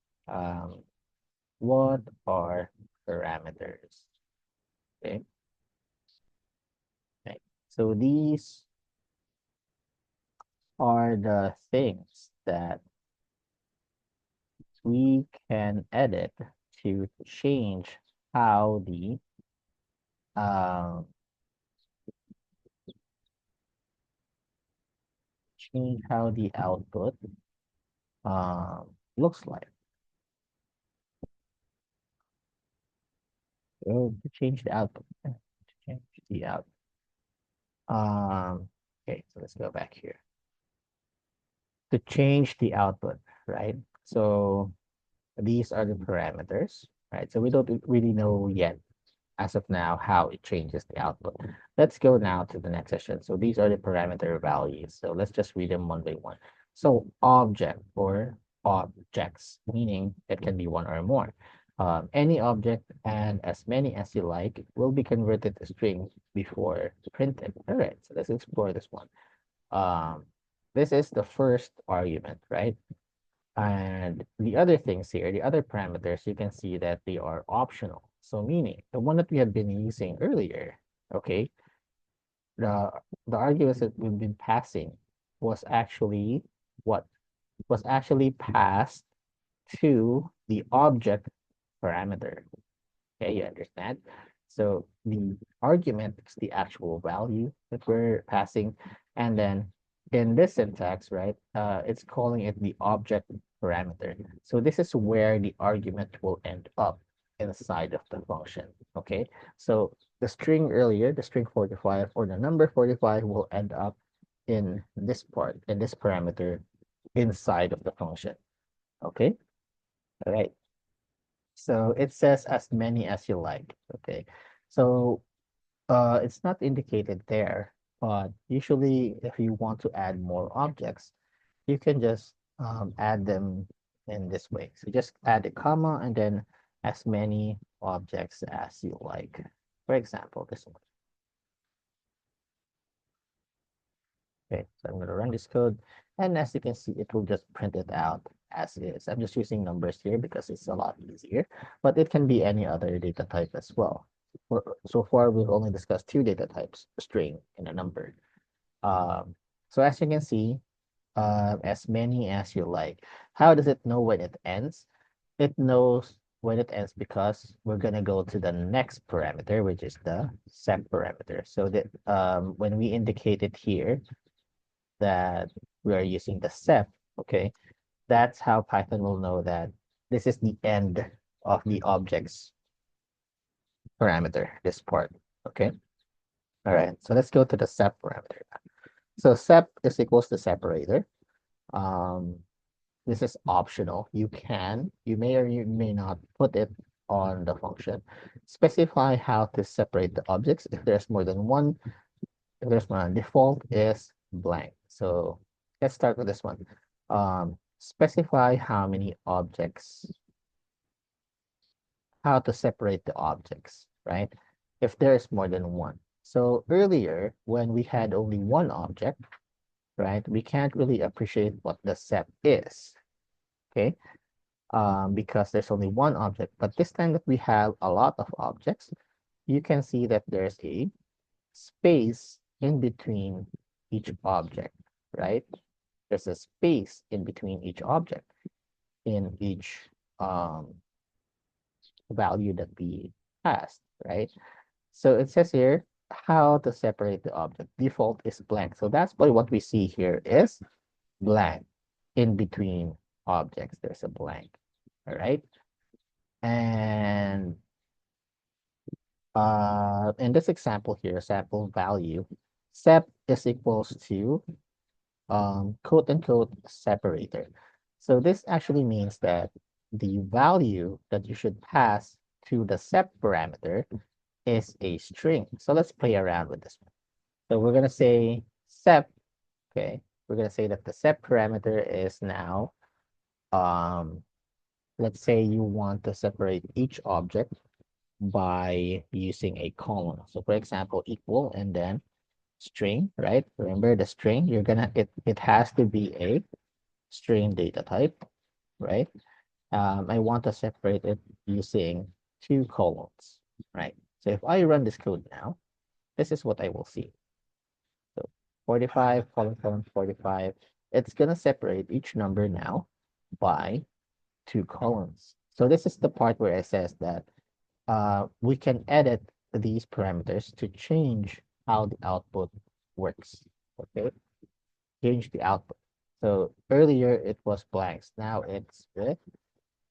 what are parameters? Okay, okay. So these are the things that we can edit to um, change how the output looks like. So to change the output, to change the output. Okay, so let's go back here. To change the output, right? So these are the parameters, right? So we don't really know yet as of now how it changes the output. Let's go now to the next session. So these are the parameter values. So let's just read them one by one. So object or objects, meaning it can be one or more. Any object and as many as you like will be converted to string before printed. All right, so let's explore this one. Um, this is the first argument, right? And the other things here, the other parameters, you can see that they are optional. So meaning the one that we have been using earlier, okay, the the arguments that we've been passing was actually what? Was actually passed to the object parameter. Okay, you understand? So the argument is the actual value that we're passing. And then in this syntax, right, it's calling it the object parameter. So this is where the argument will end up inside of the function. Okay, so the string earlier, the string 45 or the number 45 will end up in this part, in this parameter inside of the function. Okay, all right. So it says as many as you like. Okay. So it's not indicated there, but usually if you want to add more objects, you can just add them in this way. So just add a comma and then as many objects as you like. For example, this one. Okay, so I'm going to run this code. And as you can see, it will just print it out as is. I'm just using numbers here because it's a lot easier, but it can be any other data type as well. So far, we've only discussed two data types, a string and a number. Um, so as you can see, as many as you like. How does it know when it ends? It knows when it ends because we're going to go to the next parameter, which is the set parameter. So that when we indicate it here, that we are using the set, Okay, that's how Python will know that this is the end of the object's parameter, this part. Okay, all right, so let's go to the sep parameter. So sep is equals to separator. Um, this is optional. You may or you may not put it on the function. Specify how to separate the objects. If there's more than one, if there's one, default is blank. So let's start with this one. Specify how many objects, how to separate the objects, right? If there's more than one. So earlier, when we had only one object, right, we can't really appreciate what the sep is, okay? Because there's only one object. But this time that we have a lot of objects, you can see that there's a space in between each object, right? There's a space in between each object in each um, value that we passed, right? So it says here how to separate the object. Default is blank. So that's why what we see here is blank. In between objects, there's a blank. All right. And in this example here, sample value, sep is equals to quote unquote separator. So this actually means that the value that you should pass to the sep parameter is a string. So let's play around with this one. So we're going to say sep, okay, we're going to say that the sep parameter is now, um, let's say you want to separate each object by using a colon. So for example, equal and then string, right? Remember the string, it has to be a string data type, right? I want to separate it using two colons, right? So if I run this code now, this is what I will see. So 45, colon, colon, 45. It's going to separate each number now by two colons. So this is the part where it says that we can edit these parameters to change how the output works. Okay, change the output. So earlier it was blanks. Now it's with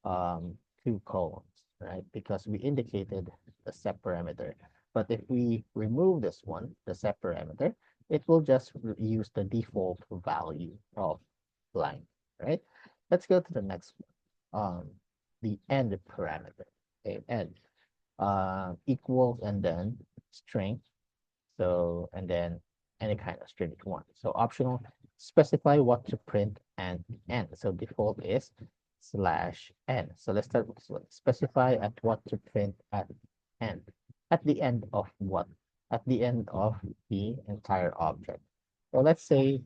two colons, right? Because we indicated the set parameter. But if we remove this one, the set parameter, it will just use the default value of blank, right? Let's go to the next one. The end parameter. Okay, end equals and then string. So, and then any kind of string you want. So optional, specify what to print and end. So default is /n. So let's start with this one. Specify at what to print at end. At the end of what? At the end of the entire object. So let's say,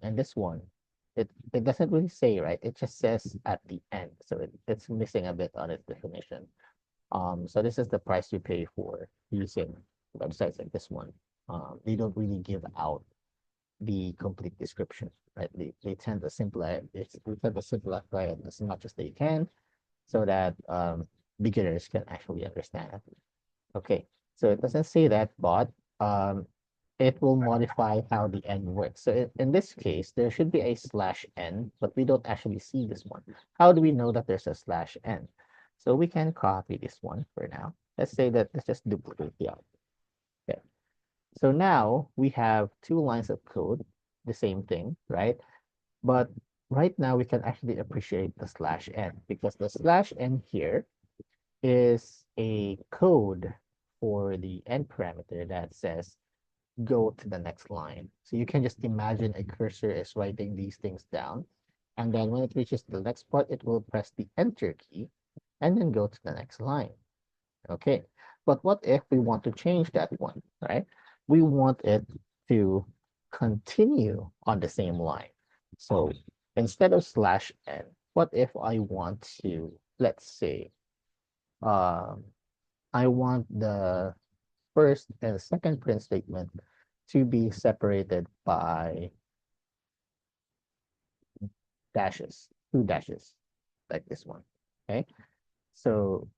in this one, it doesn't really say, right? It just says at the end. So it's missing a bit on its definition. So this is the price you pay for using websites like this one. They don't really give out the complete description, right? They tend to simplify it as much as they can so that beginners can actually understand it. Okay, so it doesn't say that, but um, it will modify how the n works. So in this case, there should be a /n, but we don't actually see this one. How do we know that there's a /n? So we can copy this one for now. Let's say that let's just duplicate the output. Okay. So now we have two lines of code, the same thing, right? But right now we can actually appreciate the /n because the /n here is a code for the end parameter that says go to the next line. So you can just imagine a cursor is writing these things down. And then when it reaches the next part, it will press the enter key and then go to the next line. Okay. But what if we want to change that one, right? We want it to continue on the same line. So instead of /n, what if I want to, let's say, um, I want the first and second print statement to be separated by dashes, two dashes, like this one. Okay. So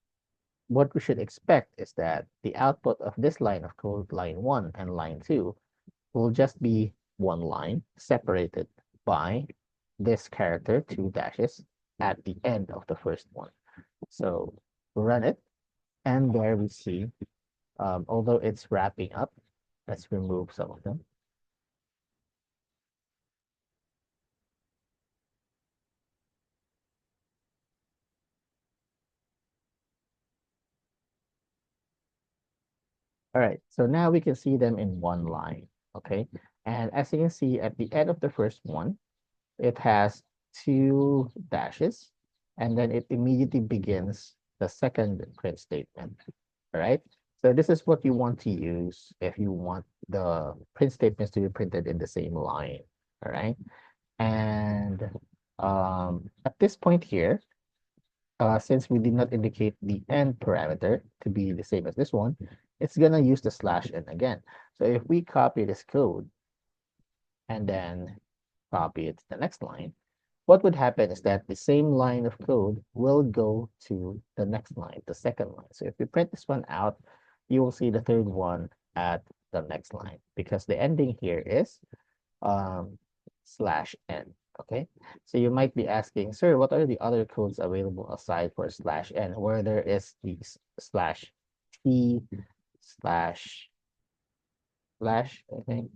what we should expect is that the output of this line of code, line 1 and line 2, will just be one line separated by this character, two dashes, at the end of the first one. So run it, and there we see, although it's wrapping up, let's remove some of them. All right, so now we can see them in one line, okay? And as you can see at the end of the first one, it has two dashes, and then it immediately begins the second print statement, all right? So this is what you want to use if you want the print statements to be printed in the same line, all right? And at this point here, since we did not indicate the end parameter to be the same as this one, it's gonna use the slash n again. So if we copy this code and then copy it to the next line, what would happen is that the same line of code will go to the next line, the second line. So if we print this one out, you will see the third one at the next line because the ending here is um, slash n. Okay, so you might be asking, sir, what are the other codes available aside for slash n, where there is the slash t slash slash, I think.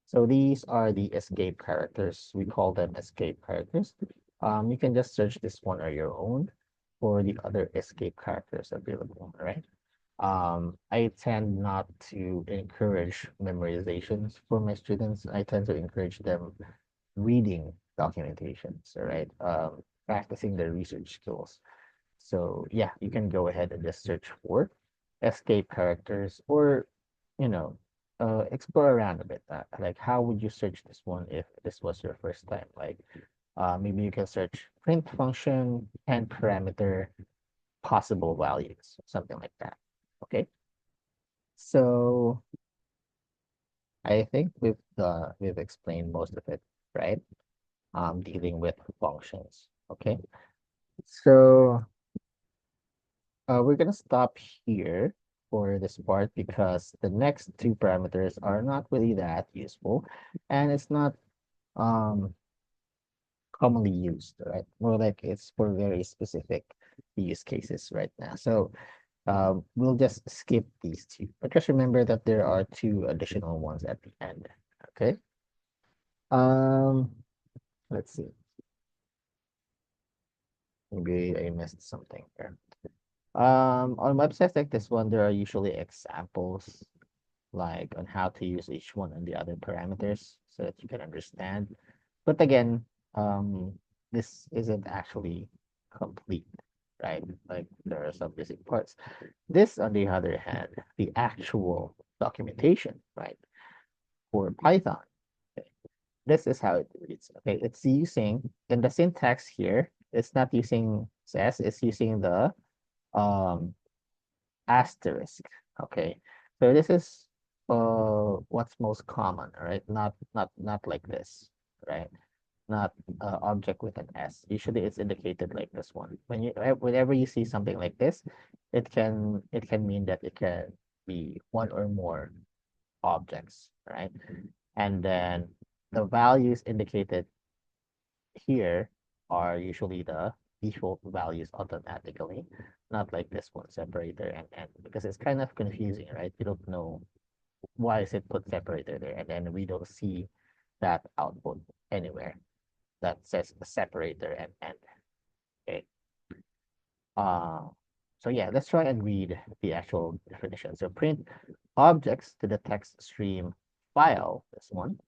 So these are the escape characters. We call them escape characters. You can just search this one on your own for the other escape characters available, right? I tend not to encourage memorizations for my students. I tend to encourage them reading documentations, all right? Practicing their research skills. So yeah, you can go ahead and just search for escape characters or, you know, explore around a bit. Like how would you search this one if this was your first time? Like maybe you can search print function and parameter possible values, something like that. Okay. So I think we've explained most of it, right? Dealing with functions. Okay. So we're gonna stop here for this part because the next two parameters are not really that useful, and it's not um commonly used, right? More like it's for very specific use cases right now. So we'll just skip these two, but just remember that there are two additional ones at the end. Okay. Um, let's see. Maybe I missed something here. On websites like this one, there are usually examples like on how to use each one and the other parameters so that you can understand. But again, this isn't actually complete, right? Like there are some missing parts. This, on the other hand, the actual documentation, right, for Python, okay, this is how it reads. Okay, it's using in the syntax here, it's not using says, it's using the um asterisk. Okay, so this is what's most common, right? Not like this, right? Not object with an S. Usually it's indicated like this one. Whenever you see something like this, it can mean that it can be one or more objects, right? And then the values indicated here are usually the default values automatically, not like this one, separator and because it's kind of confusing, right? You don't know why is it put separator there, and then we don't see that output anywhere that says separator and end. Okay. Uh, so yeah, let's try and read the actual definition. So print objects to the text stream file, this one,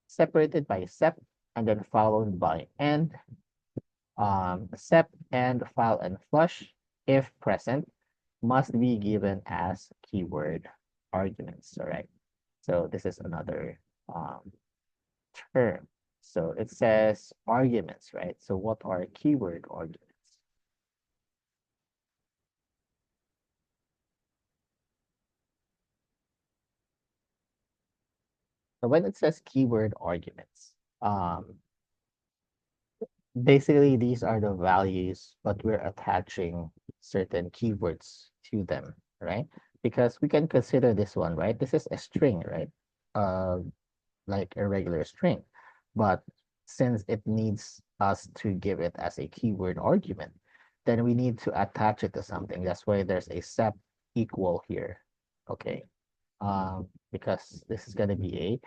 separated by sep and then followed by end, sep and file and flush, if present, must be given as keyword arguments. All right. So this is another um, term. So it says arguments, right? So what are keyword arguments? So when it says keyword arguments, um, basically these are the values, but we're attaching certain keywords to them, right? Because we can consider this one, right? This is a string, right? Uh, like a regular string, but since it needs us to give it as a keyword argument, then we need to attach it to something. That's why there's a sep equal here. Okay. Because this is going to be a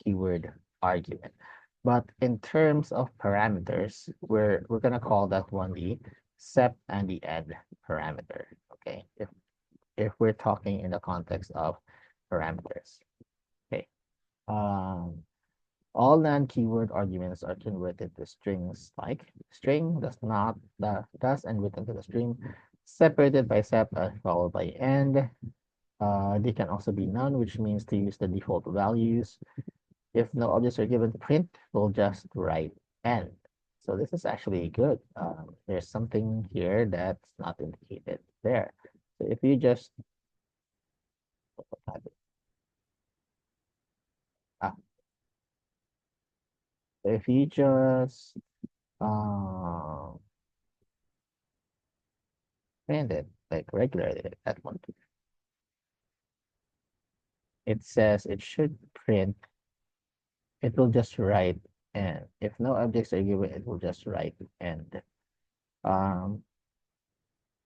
keyword argument. But in terms of parameters, we're going to call that one the sep and the end parameter. Okay. If we're talking in the context of parameters. Okay. Um, all non-keyword arguments are converted to strings like string does and written to the string, separated by sep and followed by end. They can also be none, which means to use the default values. If no objects are given print, we'll just write end. So this is actually good. There's something here that's not indicated there. So if you just ah, if you just um print it like regularly, that one, it says it should print. It will just write end. If no objects are given, it will just write end. Um,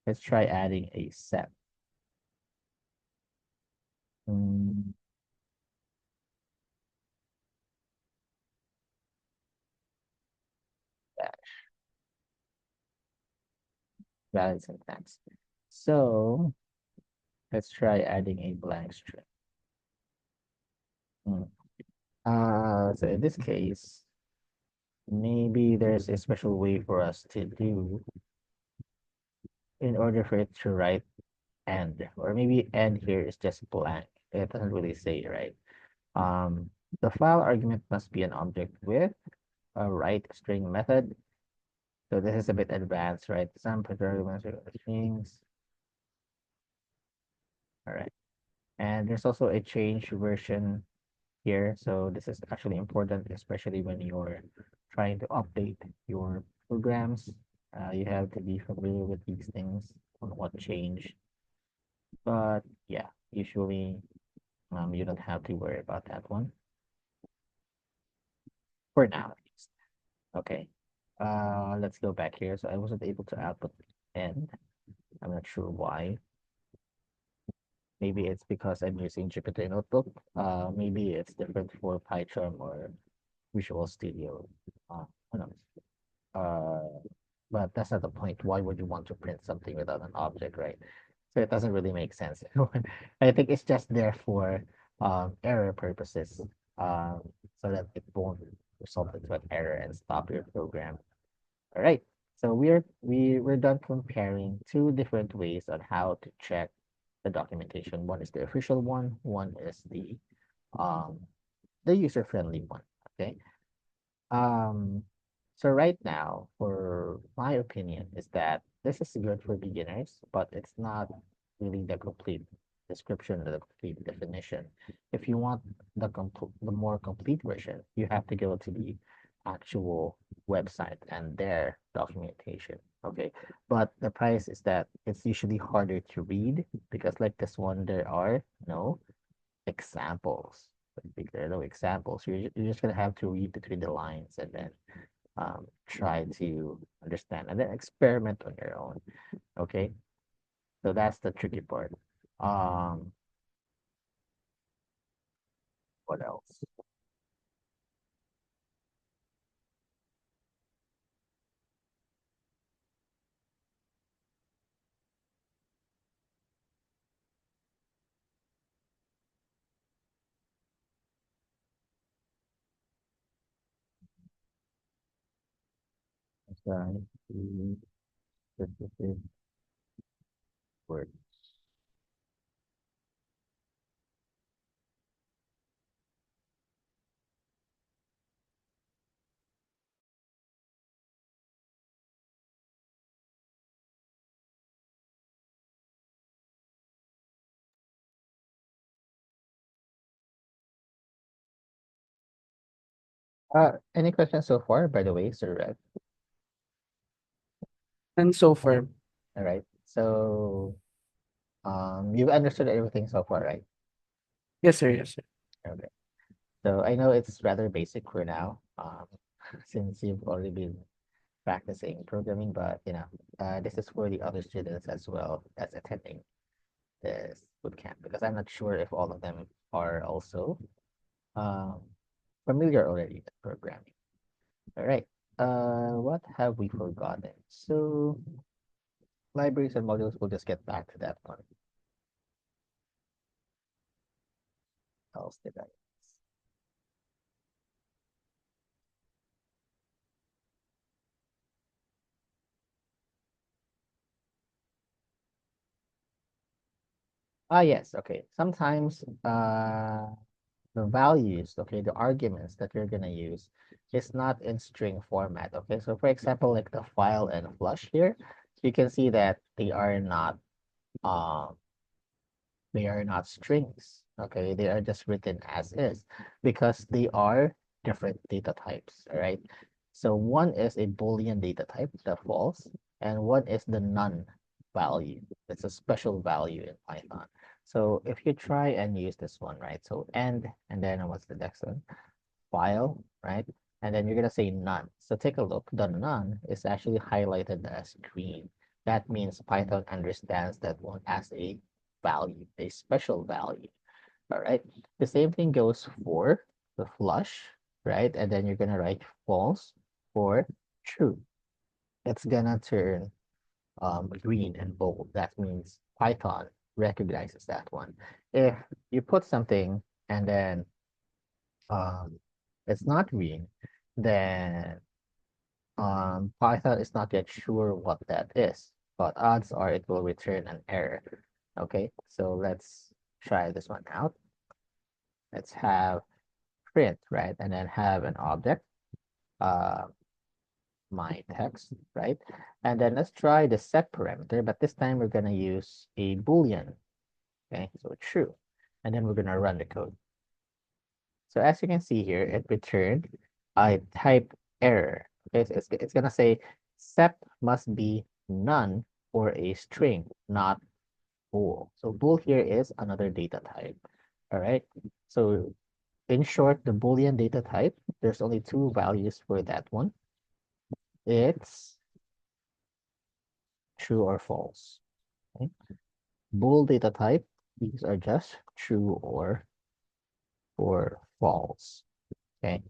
let's try adding a set. Mm, yeah, valid syntax. So let's try adding a blank string. Mm. So in this case, maybe there's a special way for us to do in order for it to write end, or maybe end here is just blank. It doesn't really say, right? Um, the file argument must be an object with a write string method. So this is a bit advanced, right? Some arguments are strings. All right. And there's also a change version here. So this is actually important, especially when you're trying to update your programs. You have to be familiar with these things on what changed. But yeah, usually you don't have to worry about that one for now, at least. Okay. Let's go back here. So I wasn't able to output end. I'm not sure why. Maybe it's because I'm using Jupyter Notebook. Maybe it's different for PyCharm or Visual Studio. Who knows? But that's not the point. Why would you want to print something without an object, right? So it doesn't really make sense. I think it's just there for error purposes, um, so that it won't result into an error and stop your program. All right. So we're done comparing two different ways on how to check the documentation. One is the official one is um the user-friendly one. Okay. Um, so right now, for my opinion, is that this is good for beginners, but it's not really the complete description or the complete definition. If you want the more complete version, you have to go to the actual website and their documentation. Okay, but the price is that it's usually harder to read because, like this one, there are no examples. Like, there are no examples. You're just gonna have to read between the lines and then try to understand and then experiment on your own. Okay, so that's the tricky part. Um, what else? Aside the specific word. Any questions so far, by the way, Sir Red? And so far, All right. So, you've understood everything so far, right? yes, sir, yes, sir. Okay. So I know it's rather basic for now. since you've already been practicing programming, but this is for the other students as well that's attending this boot camp because I'm not sure if all of them are also um, familiar already with programming. All right. What have we forgotten? So libraries and modules, we'll just get back to that one. What else did I? Ah, yes. Okay. Sometimes the values, okay, the arguments that you're gonna use is not in string format. Okay. So for example, like the file and flush here, you can see that um they are not strings. Okay, they are just written as is because they are different data types. All right. So one is a Boolean data type, the false, and one is the none value. It's a special value in Python. So if you try and use this one, right? So and then what's the next one? File, right? And then you're gonna say none. So take a look. The none is actually highlighted as green. That means Python understands that one as a value, a special value. All right. The same thing goes for the flush, right? And then you're gonna write false or true. It's gonna turn green and bold. That means Python recognizes that one. If you put something and then um, it's not green, then Python is not yet sure what that is, but odds are it will return an error. Okay, so let's try this one out. Let's have print, right? And then have an object, uh, my text, right? And then let's try the set parameter, but this time we're gonna use a Boolean, okay? So true. And then we're gonna run the code. So as you can see here, it returned a type error. Okay, so it's gonna say sep must be none or a string, not bool. So bool here is another data type. All right. So in short, the Boolean data type, there's only two values for that one. It's true or false. Okay? Bool data type, these are just true or false. Okay.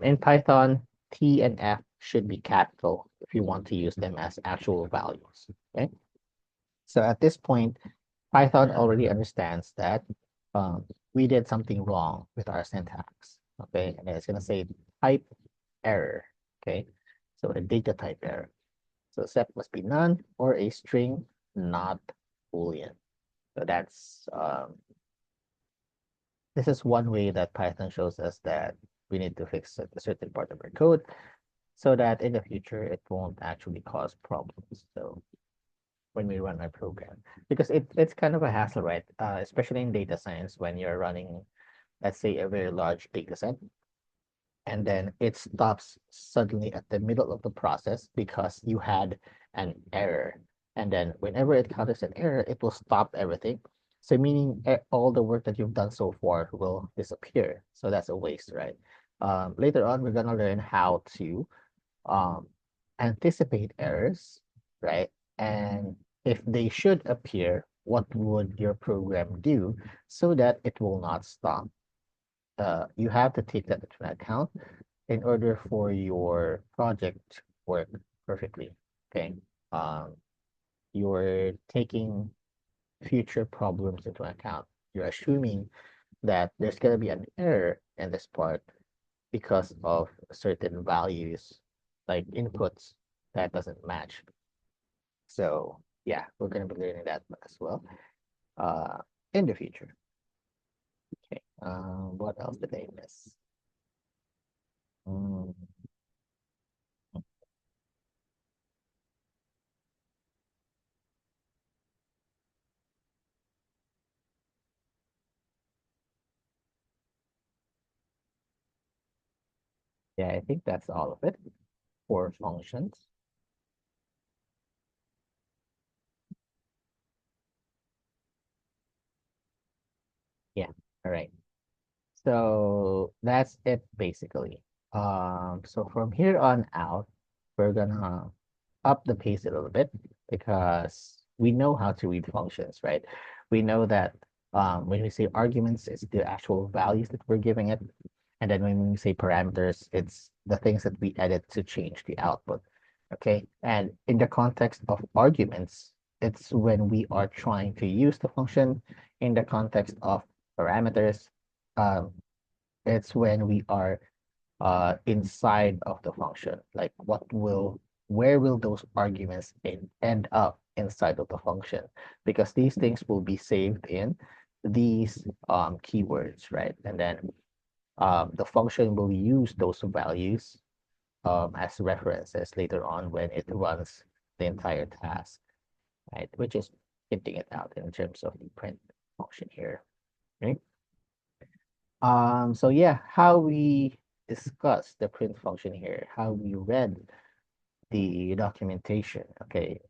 In Python, T and F should be capital if you want to use them as actual values. Okay. So at this point, Python already understands that we did something wrong with our syntax. Okay. And it's going to say type error. Okay. So a data type error. So set must be none or a string, not Boolean. So this is one way that Python shows us that we need to fix a certain part of our code so that in the future it won't actually cause problems. So when we run our program, because it's kind of a hassle, right? Especially in data science when you're running, let's say, a very large data set, and then it stops suddenly at the middle of the process because you had an error. And then whenever it encounters an error, it will stop everything. So meaning all the work that you've done so far will disappear. So that's a waste, right? Later on, we're gonna learn how to um, anticipate errors, right? And if they should appear, what would your program do so that it will not stop? You have to take that into account in order for your project to work perfectly. Okay. Um, you're taking future problems into account. You're assuming that there's going to be an error in this part because of certain values, like inputs that doesn't match. So yeah, we're going to be learning that as well uh, in the future. Okay. What else did I miss? Mm, yeah, I think that's all of it for functions. Yeah. All right. So that's it basically. So from here on out, we're gonna up the pace a little bit because we know how to read functions, right? We know that when we say arguments, it's the actual values that we're giving it. And then when we say parameters, it's the things that we edit to change the output. Okay. And in the context of arguments, it's when we are trying to use the function. In the context of parameters, um, it's when we are inside of the function. Like where will those arguments end up inside of the function? Because these things will be saved in these keywords, right? And then the function will use those values as references later on when it runs the entire task, right? Which is hinting it out in terms of the print function here, right? So yeah, how we discuss the print function here, how we read the documentation, okay?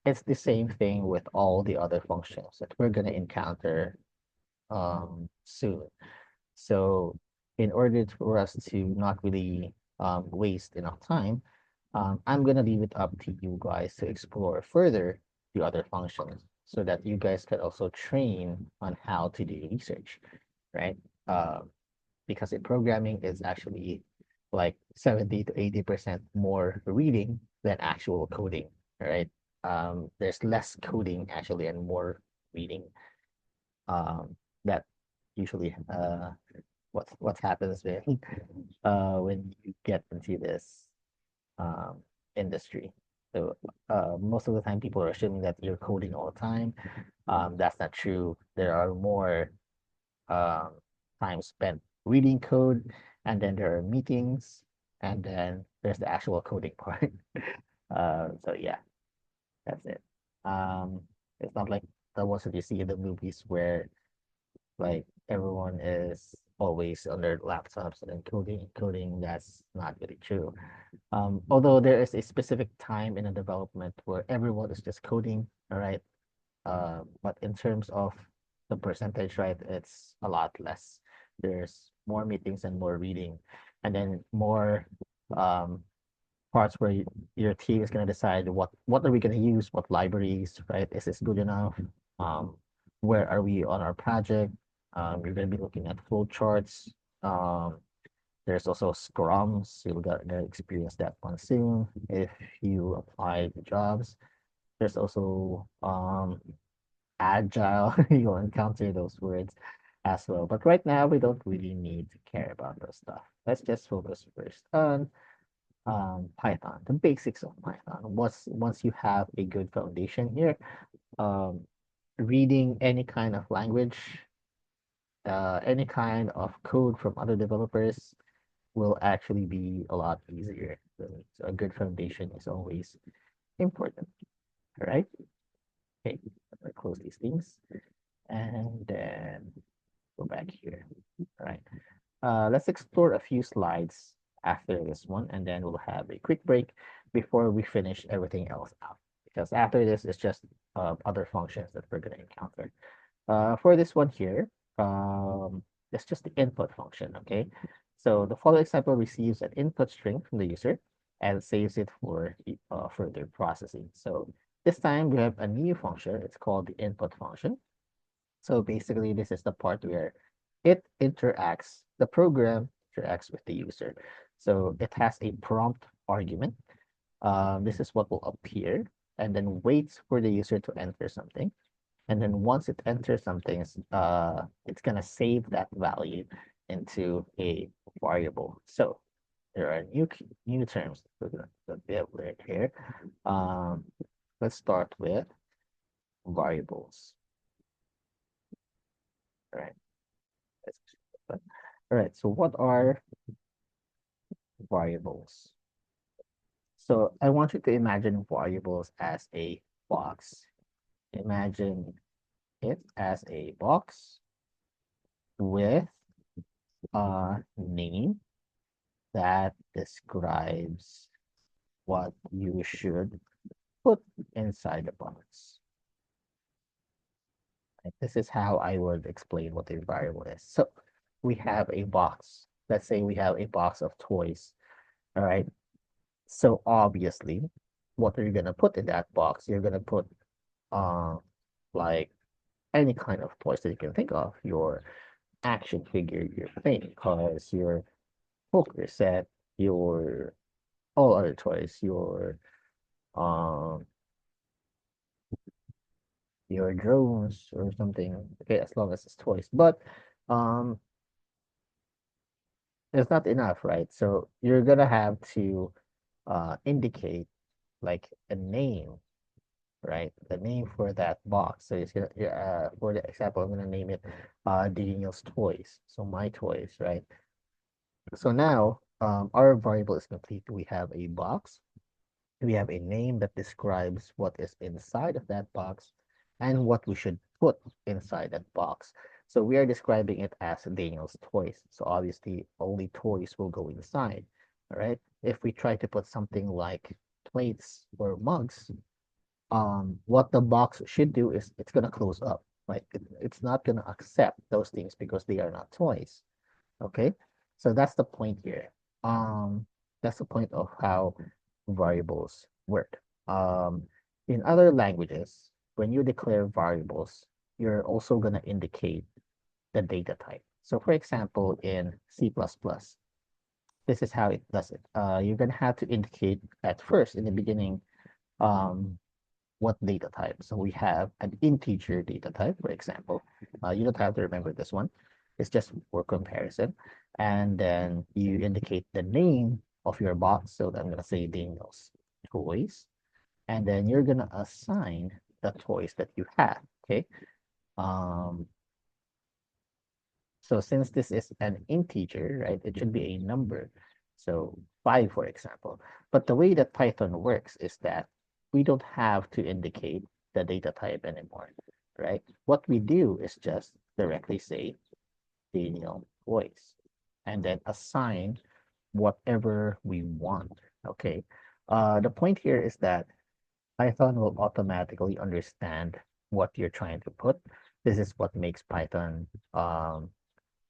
It's the same thing with all the other functions that we're gonna encounter soon. So in order for us to not really waste enough time, I'm gonna leave it up to you guys to explore further the other functions so that you guys can also train on how to do research, right? Because in programming is actually like 70 to 80% more reading than actual coding, right? There's less coding actually and more reading. That usually what happens when you get into this um, industry. So most of the time, people are assuming that you're coding all the time. That's not true. There are more um, time spent reading code, and then there are meetings, and then there's the actual coding part. So yeah, that's it. Um, it's not like the ones that you see in the movies where like everyone is always on their laptops and coding. That's not really true. Although there is a specific time in a development where everyone is just coding, all right. But in terms of the percentage, right, it's a lot less. There's more meetings and more reading, and then more um, parts where your team is going to decide what are we going to use, what libraries, right? Is this good enough? Um, where are we on our project? You're going to be looking at flow charts. Um, there's also scrums. You're going to experience that one soon if you apply the jobs. There's also agile. You'll encounter those words as well. But right now, we don't really need to care about those stuff. Let's just focus first on Python, the basics of Python. Once you have a good foundation here, um, reading any kind of language, any kind of code from other developers will actually be a lot easier. So a good foundation is always important. All right. Okay. I'm gonna close these things and then go back here. All right. Let's explore a few slides after this one, and then we'll have a quick break before we finish everything else out. Because after this, it's just other functions that we're going to encounter. For this one here, it's just the input function, okay? So the follow example receives an input string from the user and saves it for further processing. So this time we have a new function. It's called the input function. So basically, this is the part where the program interacts with the user. So it has a prompt argument. This is what will appear and then waits for the user to enter something. And then once it enters something, it's going to save that value into a variable. So there are new terms that we have learned here. Um, let's start with variables. All right. All right. So what are variables? So I want you to imagine variables as a box. Imagine it as a box with a name that describes what you should put inside the box. This is how I would explain what a variable is. So we have a box. let's say we have a box of toys, all right? So obviously, what are you gonna put in that box? You're gonna put uh like any kind of toys that you can think of, your action figure, your playing cards, your poker set, your all other toys, um your drones or something. Okay, as long as it's toys. But um it's not enough, right? So you're gonna have to indicate like a name, right? The name for that box. So it's gonna, yeah, for the example, I'm gonna name it Daniel's Toys. So my toys, right? So now our variable is complete. We have a box. We have a name that describes what is inside of that box and what we should put inside that box. So we are describing it as Daniel's toys. So obviously only toys will go inside. All right. If we try to put something like plates or mugs, what the box should do is it's gonna close up. Right. It's not gonna accept those things because they are not toys. Okay, so that's the point here. Um, that's the point of how variables work. In other languages, when you declare variables, you're also going to indicate the data type. So for example, in C++, this is how it does it. You're going to have to indicate at first in the beginning um, what data type. So we have an integer data type, for example. You don't have to remember this one. It's just for comparison. And then you indicate the name of your box. So I'm going to say Daniel's toys. And then you're going to assign the toys that you have. Okay. Um, so since this is an integer, right, it should be a number. So 5, for example. But the way that Python works is that we don't have to indicate the data type anymore, right? What we do is just directly say Daniel voice and then assign whatever we want, okay? The point here is that Python will automatically understand what you're trying to put. This is what makes Python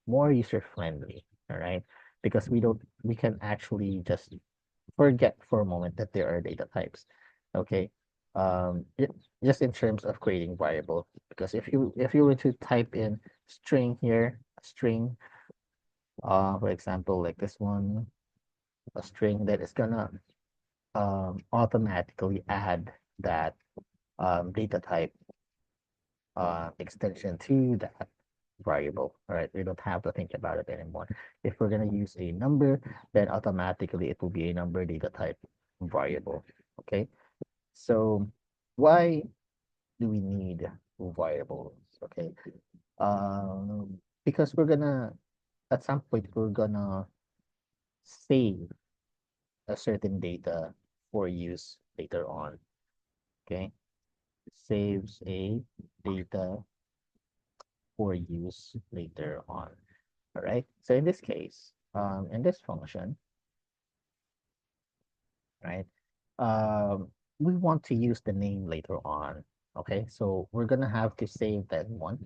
more user friendly, all right? Because we can actually just forget for a moment that there are data types, okay? Just in terms of creating variable, because if you were to type in string here, string, for example, like this one, a string that is gonna automatically add that data type extension to that variable. All right, we don't have to think about it anymore. If we're gonna use a number, then automatically it will be a number data type variable. Okay, so why do we need variables? Okay, because we're gonna at some point we're gonna save a certain data for use later on. Okay, saves a data for use later on. All right. So in this case, in this function, right, we want to use the name later on. Okay. So we're going to have to save that one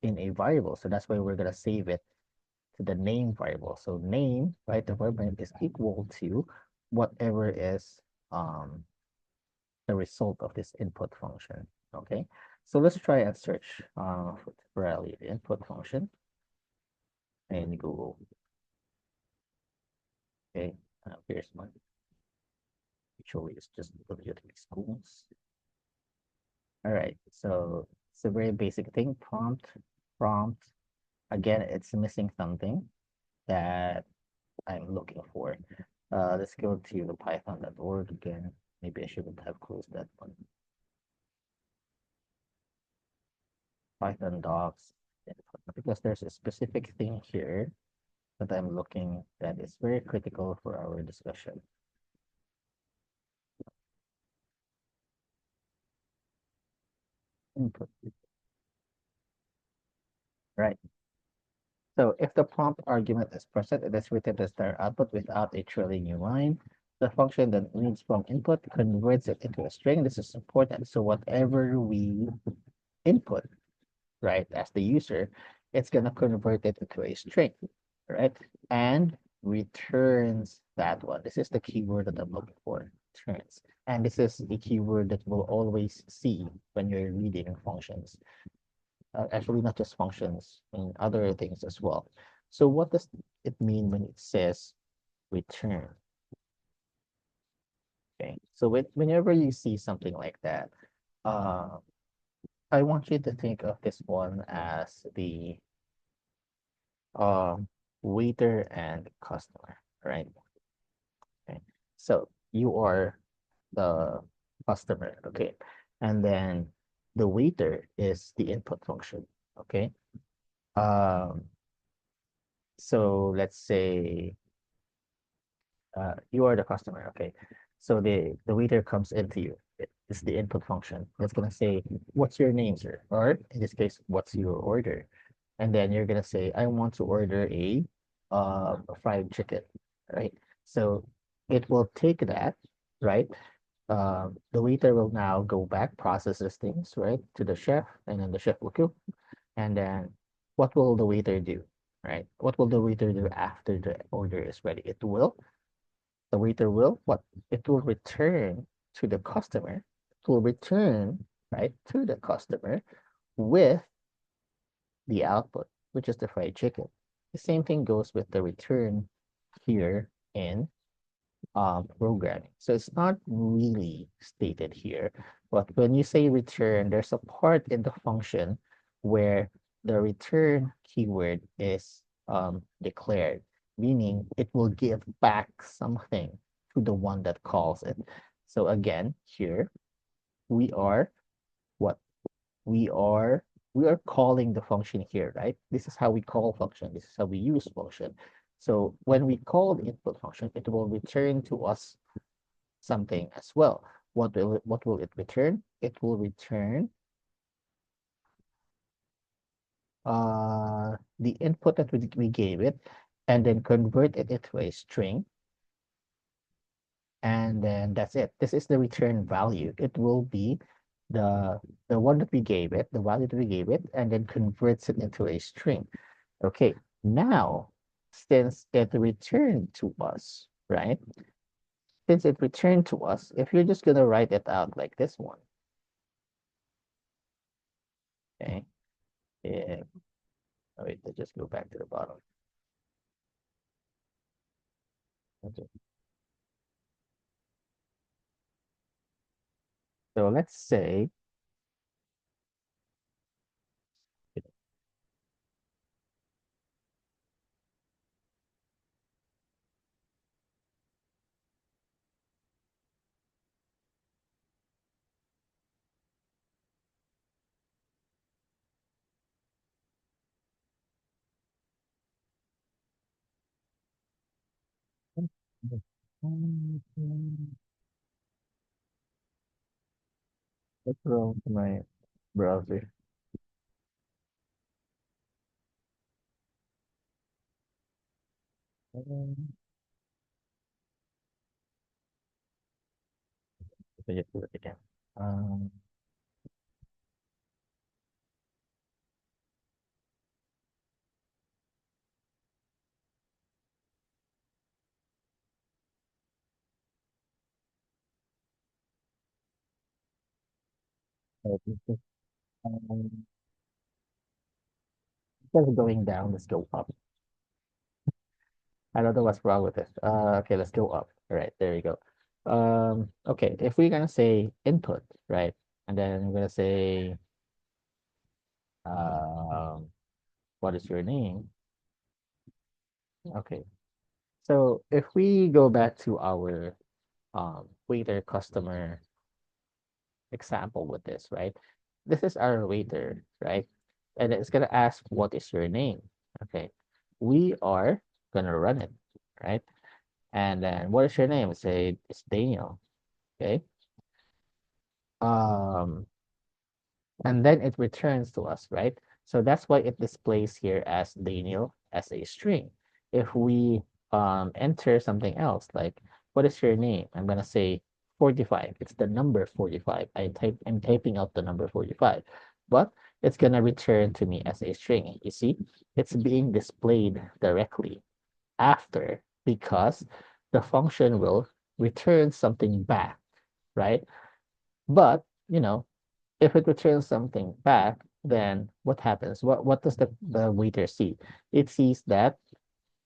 in a variable. So that's why we're going to save it to the name variable. So name, right, the verb name is equal to whatever is the result of this input function. Okay. So let's try and search for temporarily the input function in Google. Okay. Here's one. Actually, it's just computing schools. All right, so it's a very basic thing. Prompt. Again, it's missing something that I'm looking for. Let's go to the python.org again. Maybe I shouldn't have closed that one. Python docs, because there's a specific thing here that I'm looking that is very critical for our discussion. Input. Right. So if the prompt argument is present, it is written as their output without a trailing new line. The function that reads from input converts it into a string. This is important. So whatever we input, right, as the user, it's going to convert it into a string. right? And returns that one. This is the keyword that I'm looking for, returns. And this is the keyword that we'll always see when you're reading functions. Actually, not just functions, in other things as well. So what does it mean when it says return? Okay, so whenever you see something like that, uh, I want you to think of this one as the um, waiter and customer, right? Okay. So you are the customer, okay? And then the waiter is the input function, okay? Um, so let's say you are the customer, okay? So the waiter comes into you. It's the input function. It's gonna say, "What's your name, sir?" Or in this case, "What's your order?" And then you're gonna say, "I want to order a fried chicken," right? So it will take that, right? The waiter will now go back, processes things, right, to the chef, and then the chef will cook. And then what will the waiter do, right? What will the waiter do after the order is ready? The waiter will what? It will return to the customer. It will return, right, to the customer with the output, which is the fried chicken. The same thing goes with the return here in programming. So it's not really stated here, but when you say return, there's a part in the function where the return keyword is declared, meaning it will give back something to the one that calls it. So again, here we are what we are we are calling the function here, right? This is how we call function. This is how we use function. So when we call the input function, it will return to us something as well. What will it return? It will return the input that we gave it and then convert it into a string. And then that's it. This is the return value. It will be the the one that we gave it, the value that we gave it, and then converts it into a string. Okay, now since it returned to us, right? Since it returned to us, if you're just gonna write it out like this one, okay? Yeah. Oh, wait, let's just go back to the bottom. Okay. So let's say, what's wrong with my browser? Let me just do it again. Um, so it's just, um, instead of going down, let's go up. I don't know what's wrong with this. Okay, let's go up. All right, there you go. Okay, if we're gonna say input, right, and then we're gonna say, um, what is your name? Okay, so if we go back to our waiter customer example with this, right? This is our waiter, right? And it's gonna ask, what is your name? Okay, we are gonna run it, right? And then what is your name? Say it's Daniel. Okay. Um, and then it returns to us, right? So that's why it displays here as Daniel as a string. If we enter something else, like what is your name? I'm gonna say 45. It's the number 45. I'm typing out the number 45. But it's gonna return to me as a string. You see, it's being displayed directly after because the function will return something back, right? But, if it returns something back, then what happens? What does the waiter see? It sees that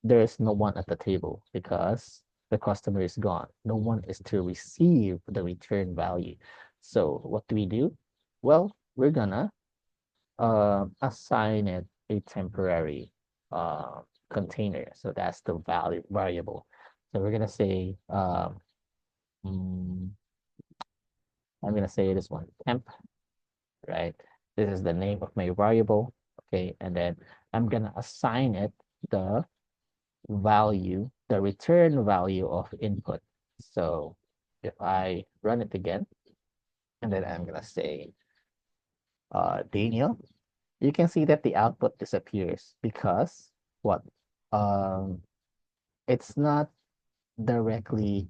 there is no one at the table because the customer is gone. No one is to receive the return value. So what do we do? Well, we're gonna assign it a temporary uh, container. So that's the value variable. So we're gonna say mm, I'm gonna say this one temp, right? This is the name of my variable. Okay, and then I'm gonna assign it the value, the return value of input. So if I run it again, and then I'm gonna say Daniel, you can see that the output disappears because what? Um, it's not directly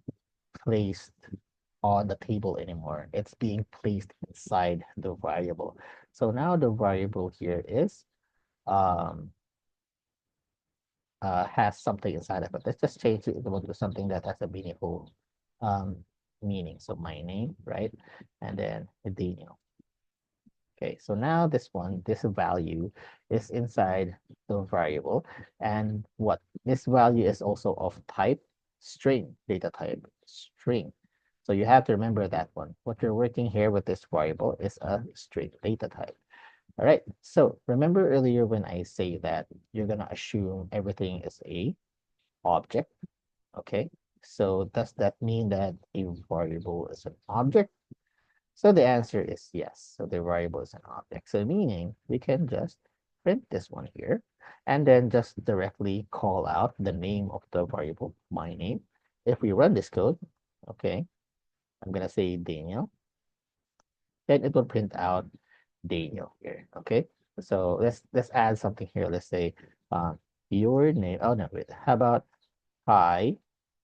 placed on the table anymore. It's being placed inside the variable. So now the variable here is um, has something inside of it. Let's just change it to something that has a meaningful um, meaning. So my name, right? And then Daniel. Okay, so now this one, this value is inside the variable. And what? This value is also of type string, data type string. So you have to remember that one. What you're working here with this variable is a string data type. All right, so remember earlier when I say that you're going to assume everything is a object, okay? So does that mean that a variable is an object? So the answer is yes. So the variable is an object. So meaning we can just print this one here and then just directly call out the name of the variable, my name. If we run this code, okay, I'm going to say Daniel, then it will print out Daniel here, okay? So let's add something here. Let's say your name. Oh no, wait. How about hi,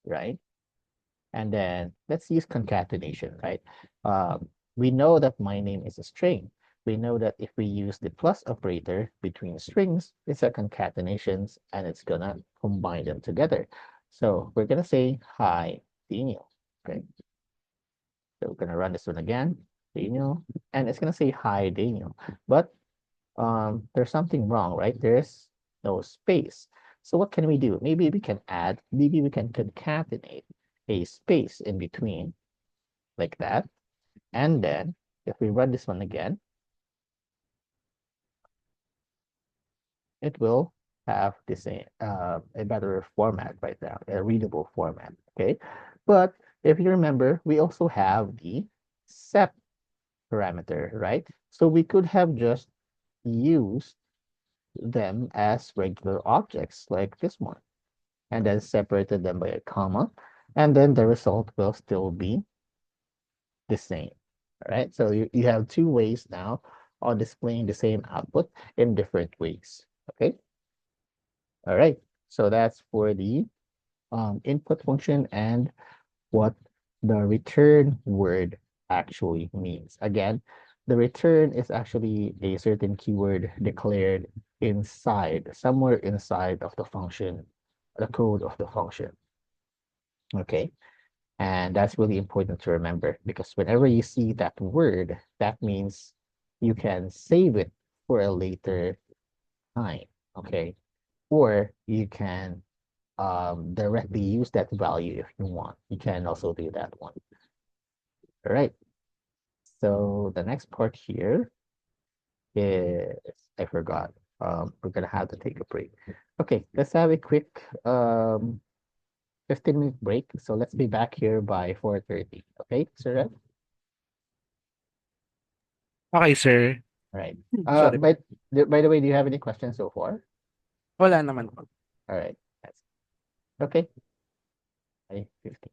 right? And then let's use concatenation, right? We know that my name is a string. We know that if we use the plus operator between strings, it's a concatenations and it's gonna combine them together. So we're gonna say hi, Daniel. Okay. So we're gonna run this one again, Daniel, and it's gonna say hi, Daniel. But there's something wrong, right? There's no space. So what can we do? Maybe we can concatenate a space in between like that. And then if we run this one again, it will have this a better format right now, a readable format, okay? But if you remember, we also have the sep parameter, right? So we could have just used them as regular objects like this one, and then separated them by a comma, and then the result will still be the same. All right, so you have two ways now on displaying the same output in different ways. Okay, all right, so that's for the input function and what the return word actually means. Again, the return is actually a certain keyword declared inside, somewhere inside of the function, the code of the function. Okay. And that's really important to remember because whenever you see that word, that means you can save it for a later time. Okay. Or you can directly use that value if you want. You can also do that one. All right. So the next part here is, I forgot. We're gonna have to take a break. Okay, let's have a quick 15-minute break. So let's be back here by 4:30. Okay, sir? Okay, sir. All right. Sorry po. By the way, do you have any questions so far? Wala naman po. All right. That's okay. Bye. 15.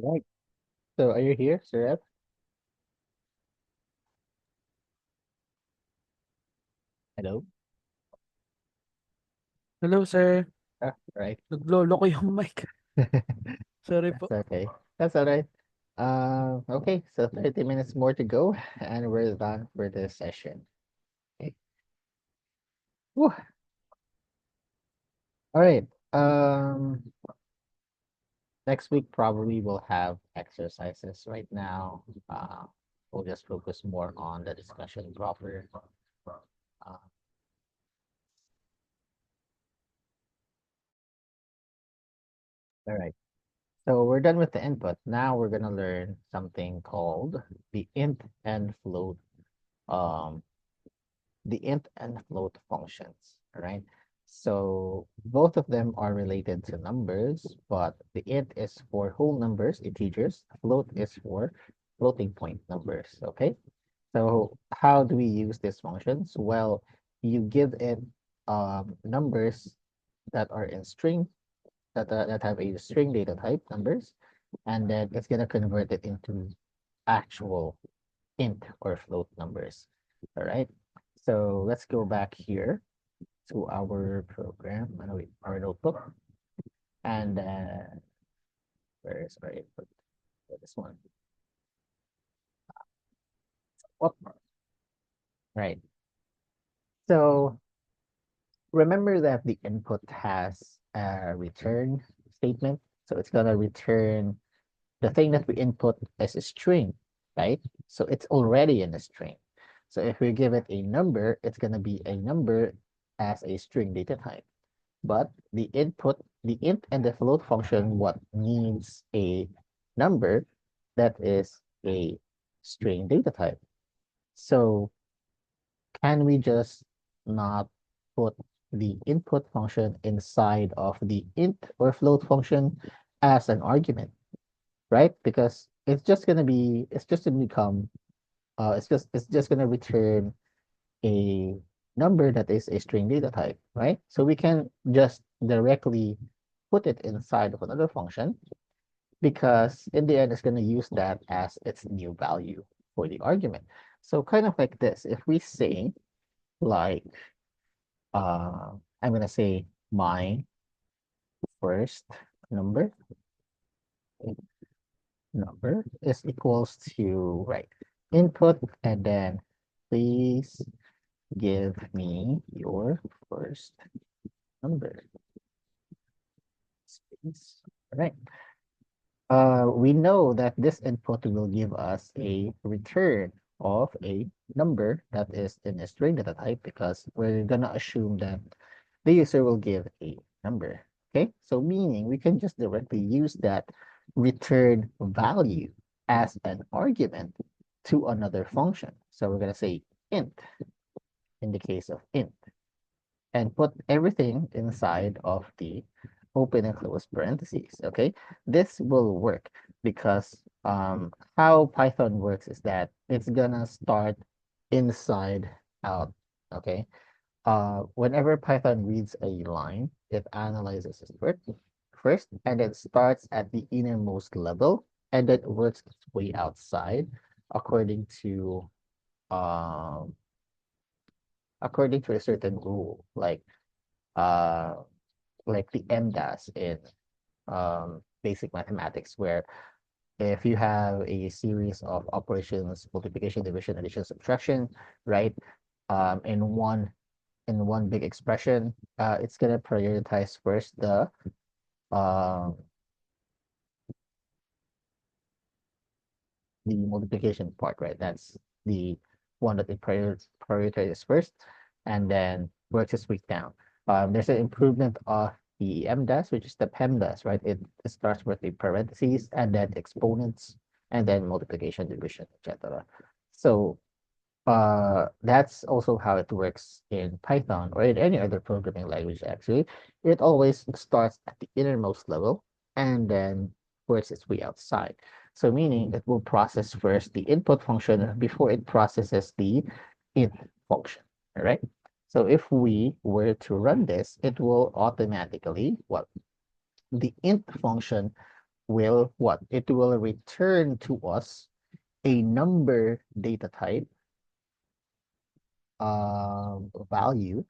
Right. So are you here, Sir? Hello? Hello, sir. Ah, right. Naglolo ko yung mic. Sorry That's po. okay. That's all right. Okay, so 30 minutes more to go, and we're done for this session. Okay. Whew. All right. Next week probably we'll have exercises. Right now, we'll just focus more on the discussion proper. Uh, all right. So we're done with the input. Now we're gonna learn something called the int and float um the int and float functions, all right? So both of them are related to numbers, but the int is for whole numbers, integers. Float is for floating point numbers, okay? So how do we use these functions? Well, you give it numbers that are in string, that have a string data type numbers, and then it's gonna convert it into actual int or float numbers. All right. So let's go back here to our program, no, wait, our notebook, and where is our input for this one? Oh, right. So remember that the input has a return statement. So it's gonna return the thing that we input as a string, right? So it's already in a string. So if we give it a number, it's gonna be a number as a string data type. But the input, the int and the float function, what needs a number that is a string data type. So can we just not put the input function inside of the int or float function as an argument, right? Because it's just gonna become, it's just gonna return a number that is a string data type, right? So we can just directly put it inside of another function because in the end, it's going to use that as its new value for the argument. So kind of like this, if we say like, I'm going to say my first number, number is equals to, right, input, and then please give me your first number. Space. All right. We know that this input will give us a return of a number that is in a string data type because we're gonna assume that the user will give a number. Okay, so meaning we can just directly use that return value as an argument to another function. So we're gonna say int in the case of int and put everything inside of the open and close parentheses. Okay, this will work because how Python works is that it's gonna start inside out. Okay, whenever Python reads a line, it analyzes it first, and then starts at the innermost level, and then works its way outside according to um according to a certain rule, uh like the MDAS in basic mathematics, where if you have a series of operations, multiplication, division, addition, subtraction, right, in one big expression, it's gonna prioritize first um the multiplication part, right? That's the one that it prioritizes first, and then works its way down. There's an improvement of the MDAS, which is the PEMDAS, right? It starts with the parentheses and then exponents and then multiplication, division, etc. So that's also how it works in Python or in any other programming language, actually. It always starts at the innermost level and then works its way outside. So meaning it will process first the input function before it processes the int function, all right? So if we were to run this, it will automatically, well, the int function will what? It will return to us a number data type value.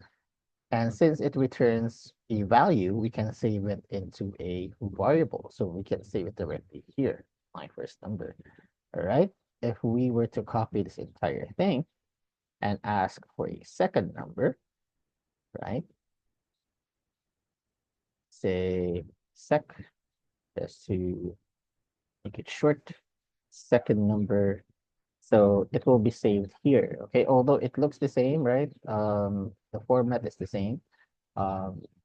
And since it returns a value, we can save it into a variable. So we can save it directly here, my first number. All right. If we were to copy this entire thing and ask for a second number, right? Say sec, just to make it short, second number. So it will be saved here. Okay. Although it looks the same, right? The format is the same.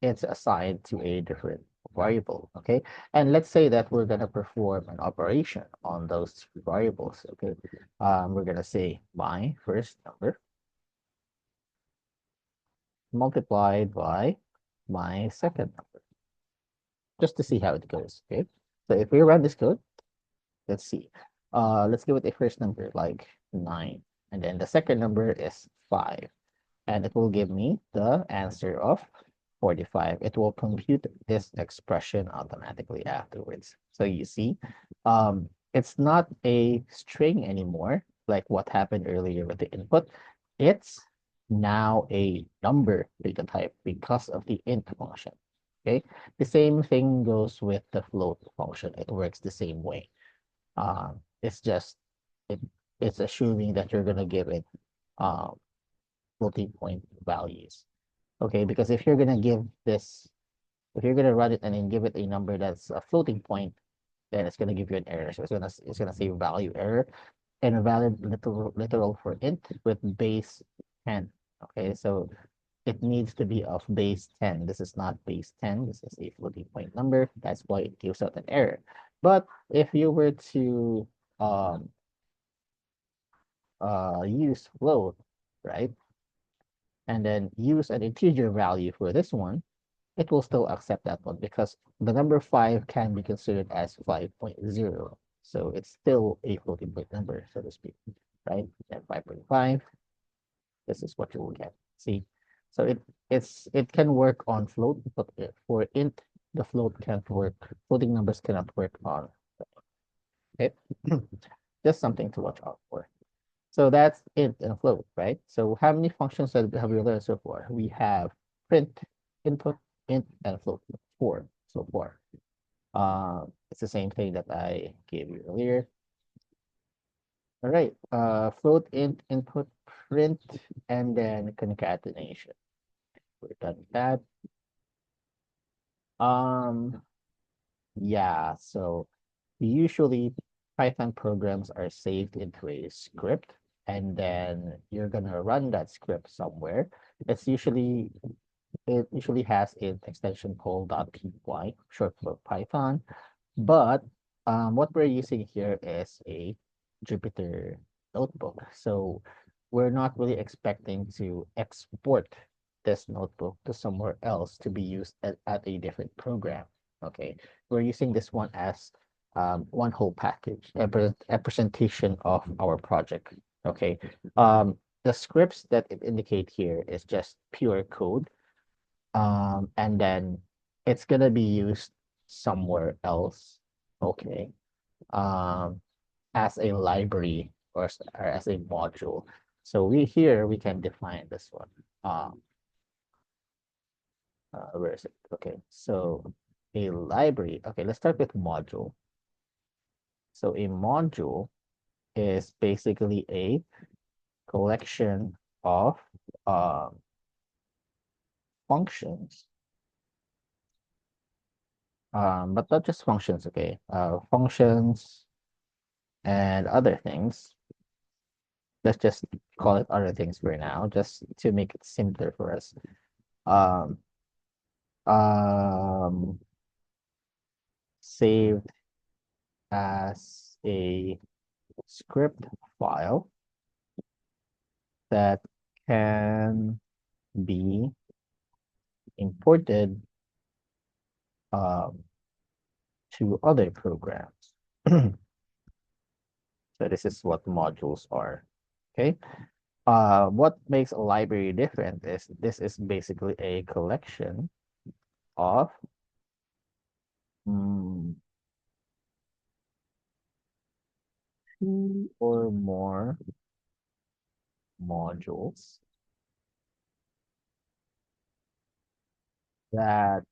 It's assigned to a different variable, okay? And let's say that we're going to perform an operation on those two variables, okay? We're going to say my first number multiplied by my second number, just to see how it goes, okay? So if we run this code, let's see. Let's give it a first number like 9, and then the second number is 5. And it will give me the answer of 45. It will compute this expression automatically afterwards. So you see, it's not a string anymore, like what happened earlier with the input. It's now a number data type because of the int function. Okay, the same thing goes with the float function. It works the same way. It's just it it's assuming that you're gonna give it um floating point values. Okay, because if you're gonna give this, if you're gonna run it and then give it a number that's a floating point, then it's gonna give you an error. So it's gonna say value error and a valid literal for int with base 10. Okay, so it needs to be of base 10. This is not base 10. This is a floating point number. That's why it gives out an error. But if you were to um use float, right? And then use an integer value for this one, it will still accept that one because the number 5 can be considered as 5.0. So it's still a floating point number, so to speak, right? And 5.5, this is what you will get. See? So it can work on float, but for int, the float can't work. Floating numbers cannot work on. Okay. Just something to watch out for. So that's int and float, right? So how many functions have we learned so far? We have print, input, int, and float. Four so far. It's the same thing that I gave you earlier. All right. Float, int, input, print, and then concatenation. We're done with that. Um, yeah. So usually Python programs are saved into a script, and then you're gonna run that script somewhere. It's usually it usually has an extension called .py, short for Python. But what we're using here is a Jupyter notebook. So we're not really expecting to export this notebook to somewhere else to be used at a different program. Okay, we're using this one as one whole package, a presentation of our project. Okay, the scripts that it indicate here is just pure code, and then it's gonna be used somewhere else, okay, um, as a library or as a module. So we can define this one. Where is it? Okay, so a library. Okay, let's start with module. So a module is basically a collection of functions, but not just functions, okay? Functions and other things. Let's just call it other things for now, just to make it simpler for us. Um, um, Saved as a script file that can be imported um, to other programs. So this is what modules are. Okay. What makes a library different is this is basically a collection of mm, two or more modules that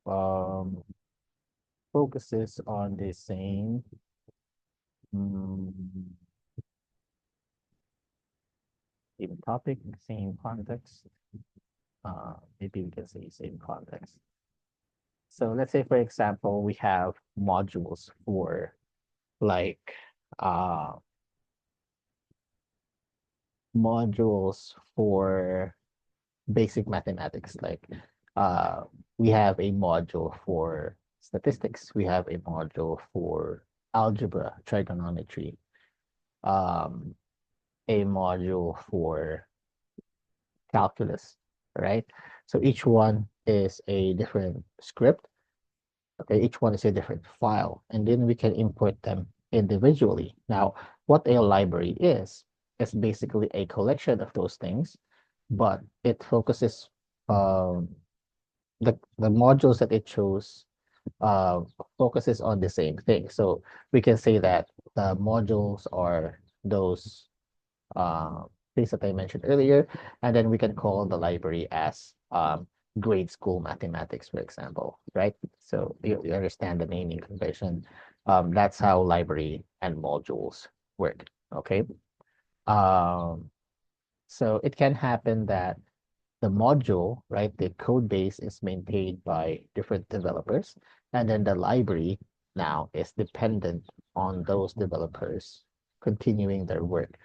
um, focuses on the mm, same topic, same context. Maybe we can say same context. So let's say, for example, we have modules for like uh, modules for basic mathematics. Like uh, we have a module for statistics. We have a module for algebra, trigonometry. Um, a module for calculus, right? So each one is a different script. Okay, each one is a different file, and then we can import them individually. Now, what a library is basically a collection of those things, but it focuses um, the modules that it chose uh, focuses on the same thing. So we can say that the modules are those uh, things that I mentioned earlier, and then we can call the library as grade school mathematics, for example, right? So you understand the naming convention. That's how library and modules work, okay? Um, so it can happen that the module, right, the code base is maintained by different developers, and then the library now is dependent on those developers continuing their work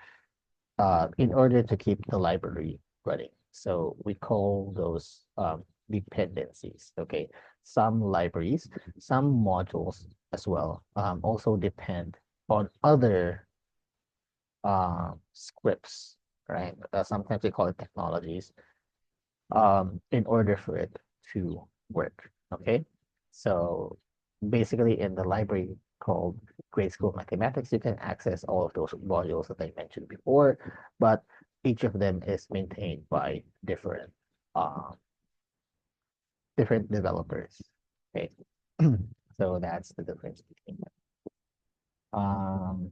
in order to keep the library running. So we call those dependencies. Okay, some libraries, some modules as well also depend on other scripts, right? Sometimes we call it technologies in order for it to work. Okay, so basically in the library called Grade School Mathematics, you can access all of those modules that I mentioned before, but each of them is maintained by uh, different developers. Okay, so that's the difference between them. Um,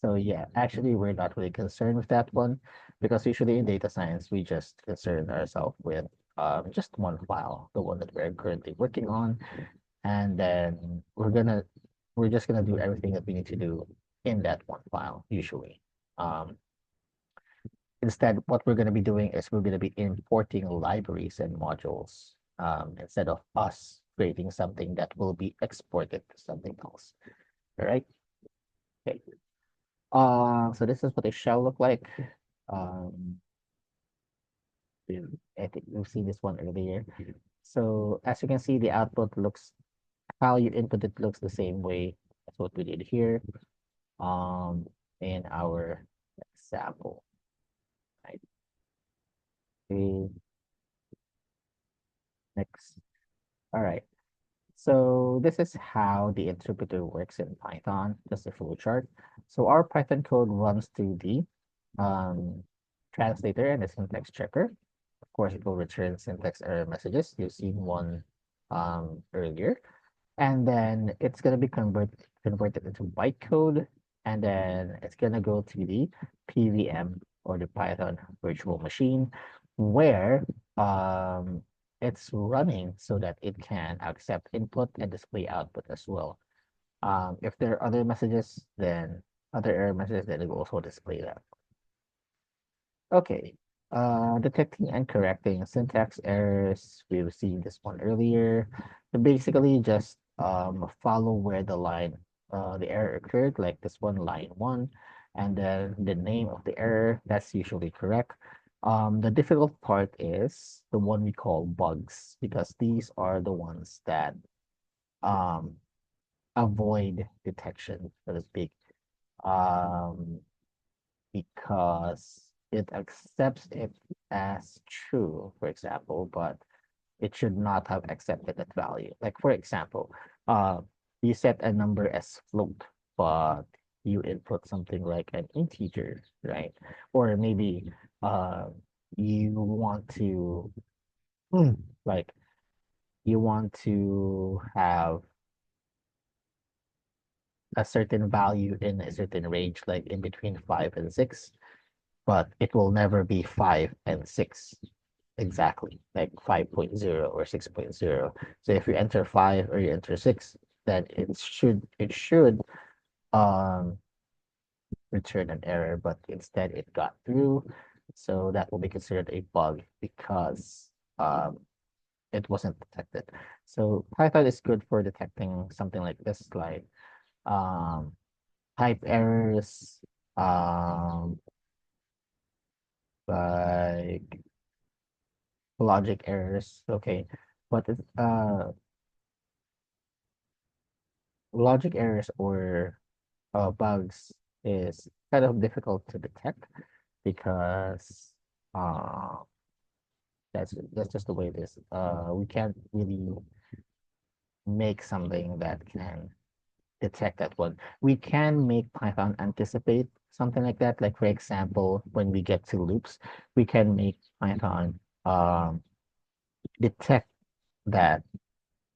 so yeah, actually, we're not really concerned with that one because usually in data science, we just concern ourselves with just one file, the one that we're currently working on, and then we're just gonna do everything that we need to do in that one file usually. Um, Instead, what we're gonna be doing is we're gonna be importing libraries and modules instead of us creating something that will be exported to something else. All right. Okay. So this is what it shall look like. Um, I think we've seen this one earlier. So as you can see, the output looks, how you input it looks the same way as what we did here um, in our example. Right? Okay, next. All right. So this is how the interpreter works in Python, just a flow chart. So our Python code runs through the um, translator and the syntax checker. Of course, it will return syntax error messages. You've seen one earlier. And then it's going to be converted into bytecode. And then it's going to go to the PVM or the Python virtual machine where um, it's running so that it can accept input and display output as well. If there are other messages, then other error messages, then it will also display that. Okay. Detecting and correcting syntax errors. We've seen this one earlier. So basically, just follow where the error occurred, like this one, line one, and then the name of the error. That's usually correct. The difficult part is the one we call bugs, because these are the ones that um avoid detection, so to speak. Um, because it accepts it as true, for example, but it should not have accepted that value. Like, for example, uh, you set a number as float, but you input something like an integer, right? Or maybe uh, you want to, like, you want to have a certain value in a certain range, like in between 5 and 6, but it will never be 5 and 6 exactly, like 5.0 or 6.0. So if you enter 5 or you enter 6, then it should um return an error, but instead it got through. So that will be considered a bug because um it wasn't detected. So Python is good for detecting something like this, like um type errors, um like logic errors. Okay, but logic errors or bugs is kind of difficult to detect because uh, that's just the way it is. We can't really make something that can detect that one. We can make Python anticipate something like that. Like for example, when we get to loops, we can make Python detect that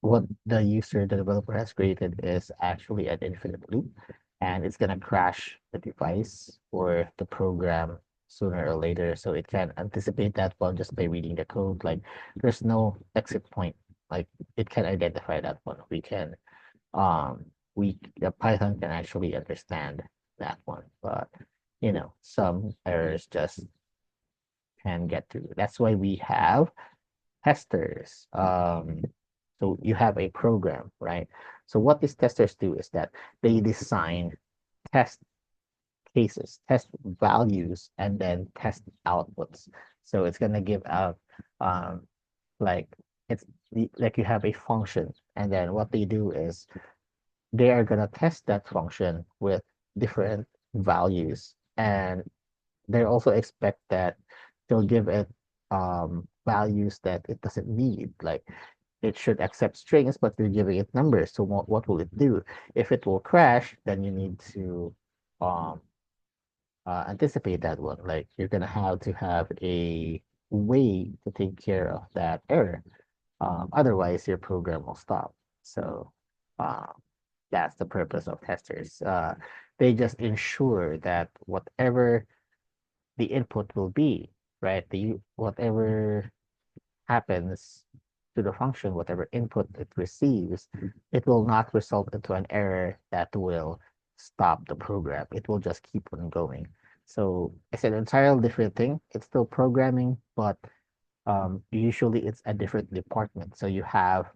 what the developer has created is actually an infinite loop, and it's gonna crash the device or the program sooner or later. So it can anticipate that one just by reading the code. Like there's no exit point. Like it can identify that one. The Python can actually understand that one, but some errors just can get through. That's why we have testers. So you have a program, right? So what these testers do is that they design test cases, test values, and then test outputs. So it's gonna give out um, like like you have a function, and then what they do is they are gonna test that function with different values, and they also expect that they'll give it values that it doesn't need. Like it should accept strings, but you're giving it numbers. So what will it do? If it will crash, then you need to um, anticipate that one. Like you're gonna have to have a way to take care of that error. Otherwise, your program will stop. So um, that's the purpose of testers. They just ensure that whatever the input will be, right? Whatever happens to the function, whatever input it receives, it will not result into an error that will stop the program. It will just keep on going. So it's an entirely different thing. It's still programming, but usually it's a different department. So you have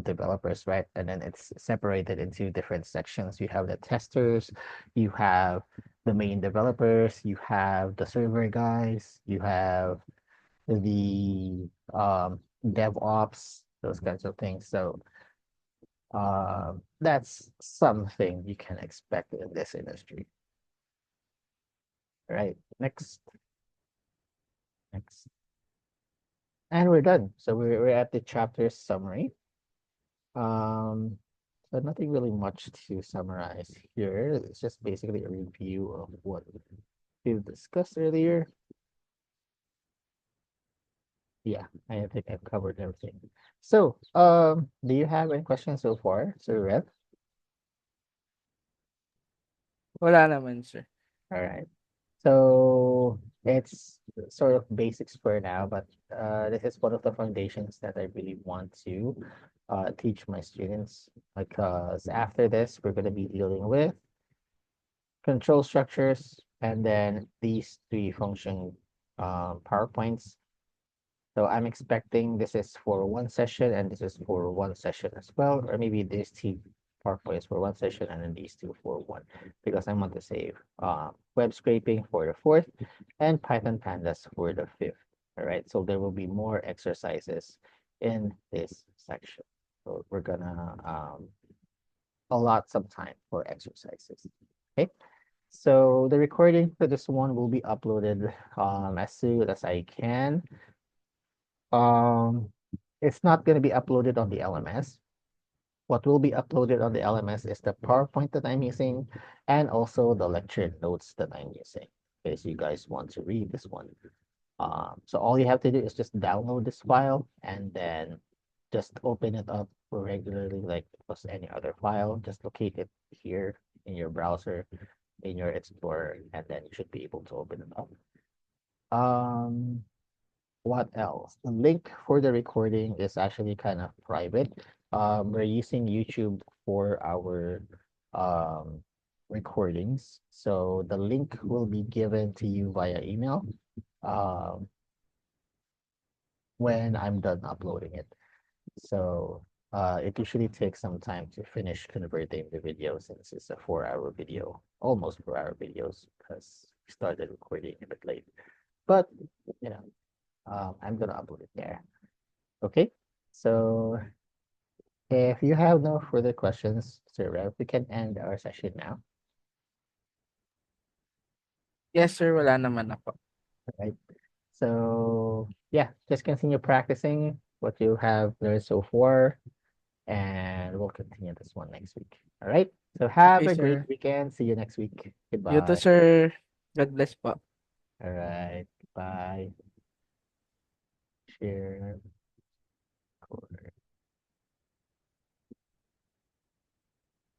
developers, right? And then it's separated into different sections. You have the testers, you have the main developers, you have the server guys, you have the DevOps, those kinds of things. So that's something you can expect in this industry. All right, next. And we're done. So we're at the chapter summary. Um, so nothing really much to summarize here. It's just basically a review of what we've discussed earlier. Yeah, I think I've covered everything. So, do you have any questions so far, Sir Rev? Wala naman, sir. All right. So it's sort of basics for now, but this is one of the foundations that I really want to teach my students because after this, we're going to be dealing with control structures and then these three function PowerPoints. So I'm expecting this is for one session and this is for one session as well, or maybe these two PowerPoints for one session and then these two for one, because I want to save web scraping for the fourth and Python pandas for the fifth. All right, so there will be more exercises in this section. So we're gonna allot some time for exercises. Okay, so the recording for this one will be uploaded as soon as I can. Um, it's not going to be uploaded on the LMS. What will be uploaded on the LMS is the PowerPoint that I'm using and also the lecture notes that I'm using in case you guys want to read this one. So all you have to do is just download this file and then just open it up regularly like it was any other file. Just locate it here in your browser, in your Explorer, and then you should be able to open it up. Um, what else? The link for the recording is actually kind of private. We're using YouTube for our um, recordings. So the link will be given to you via email um, when I'm done uploading it. So it usually takes some time to finish converting the video since it's a 4 hour video, almost 4 hour videos because we started recording a bit late. But, you know, I'm gonna upload it there. Okay. So if you have no further questions, Sir Rev, we can end our session now. Yes, sir, wala naman na po. Right. So yeah, just continue practicing what you have learned so far, and we'll continue this one next week. All right. So have Okay, a great sir. weekend. See you next week. You too, Goodbye. sir. God bless po. All right. Bye. Share.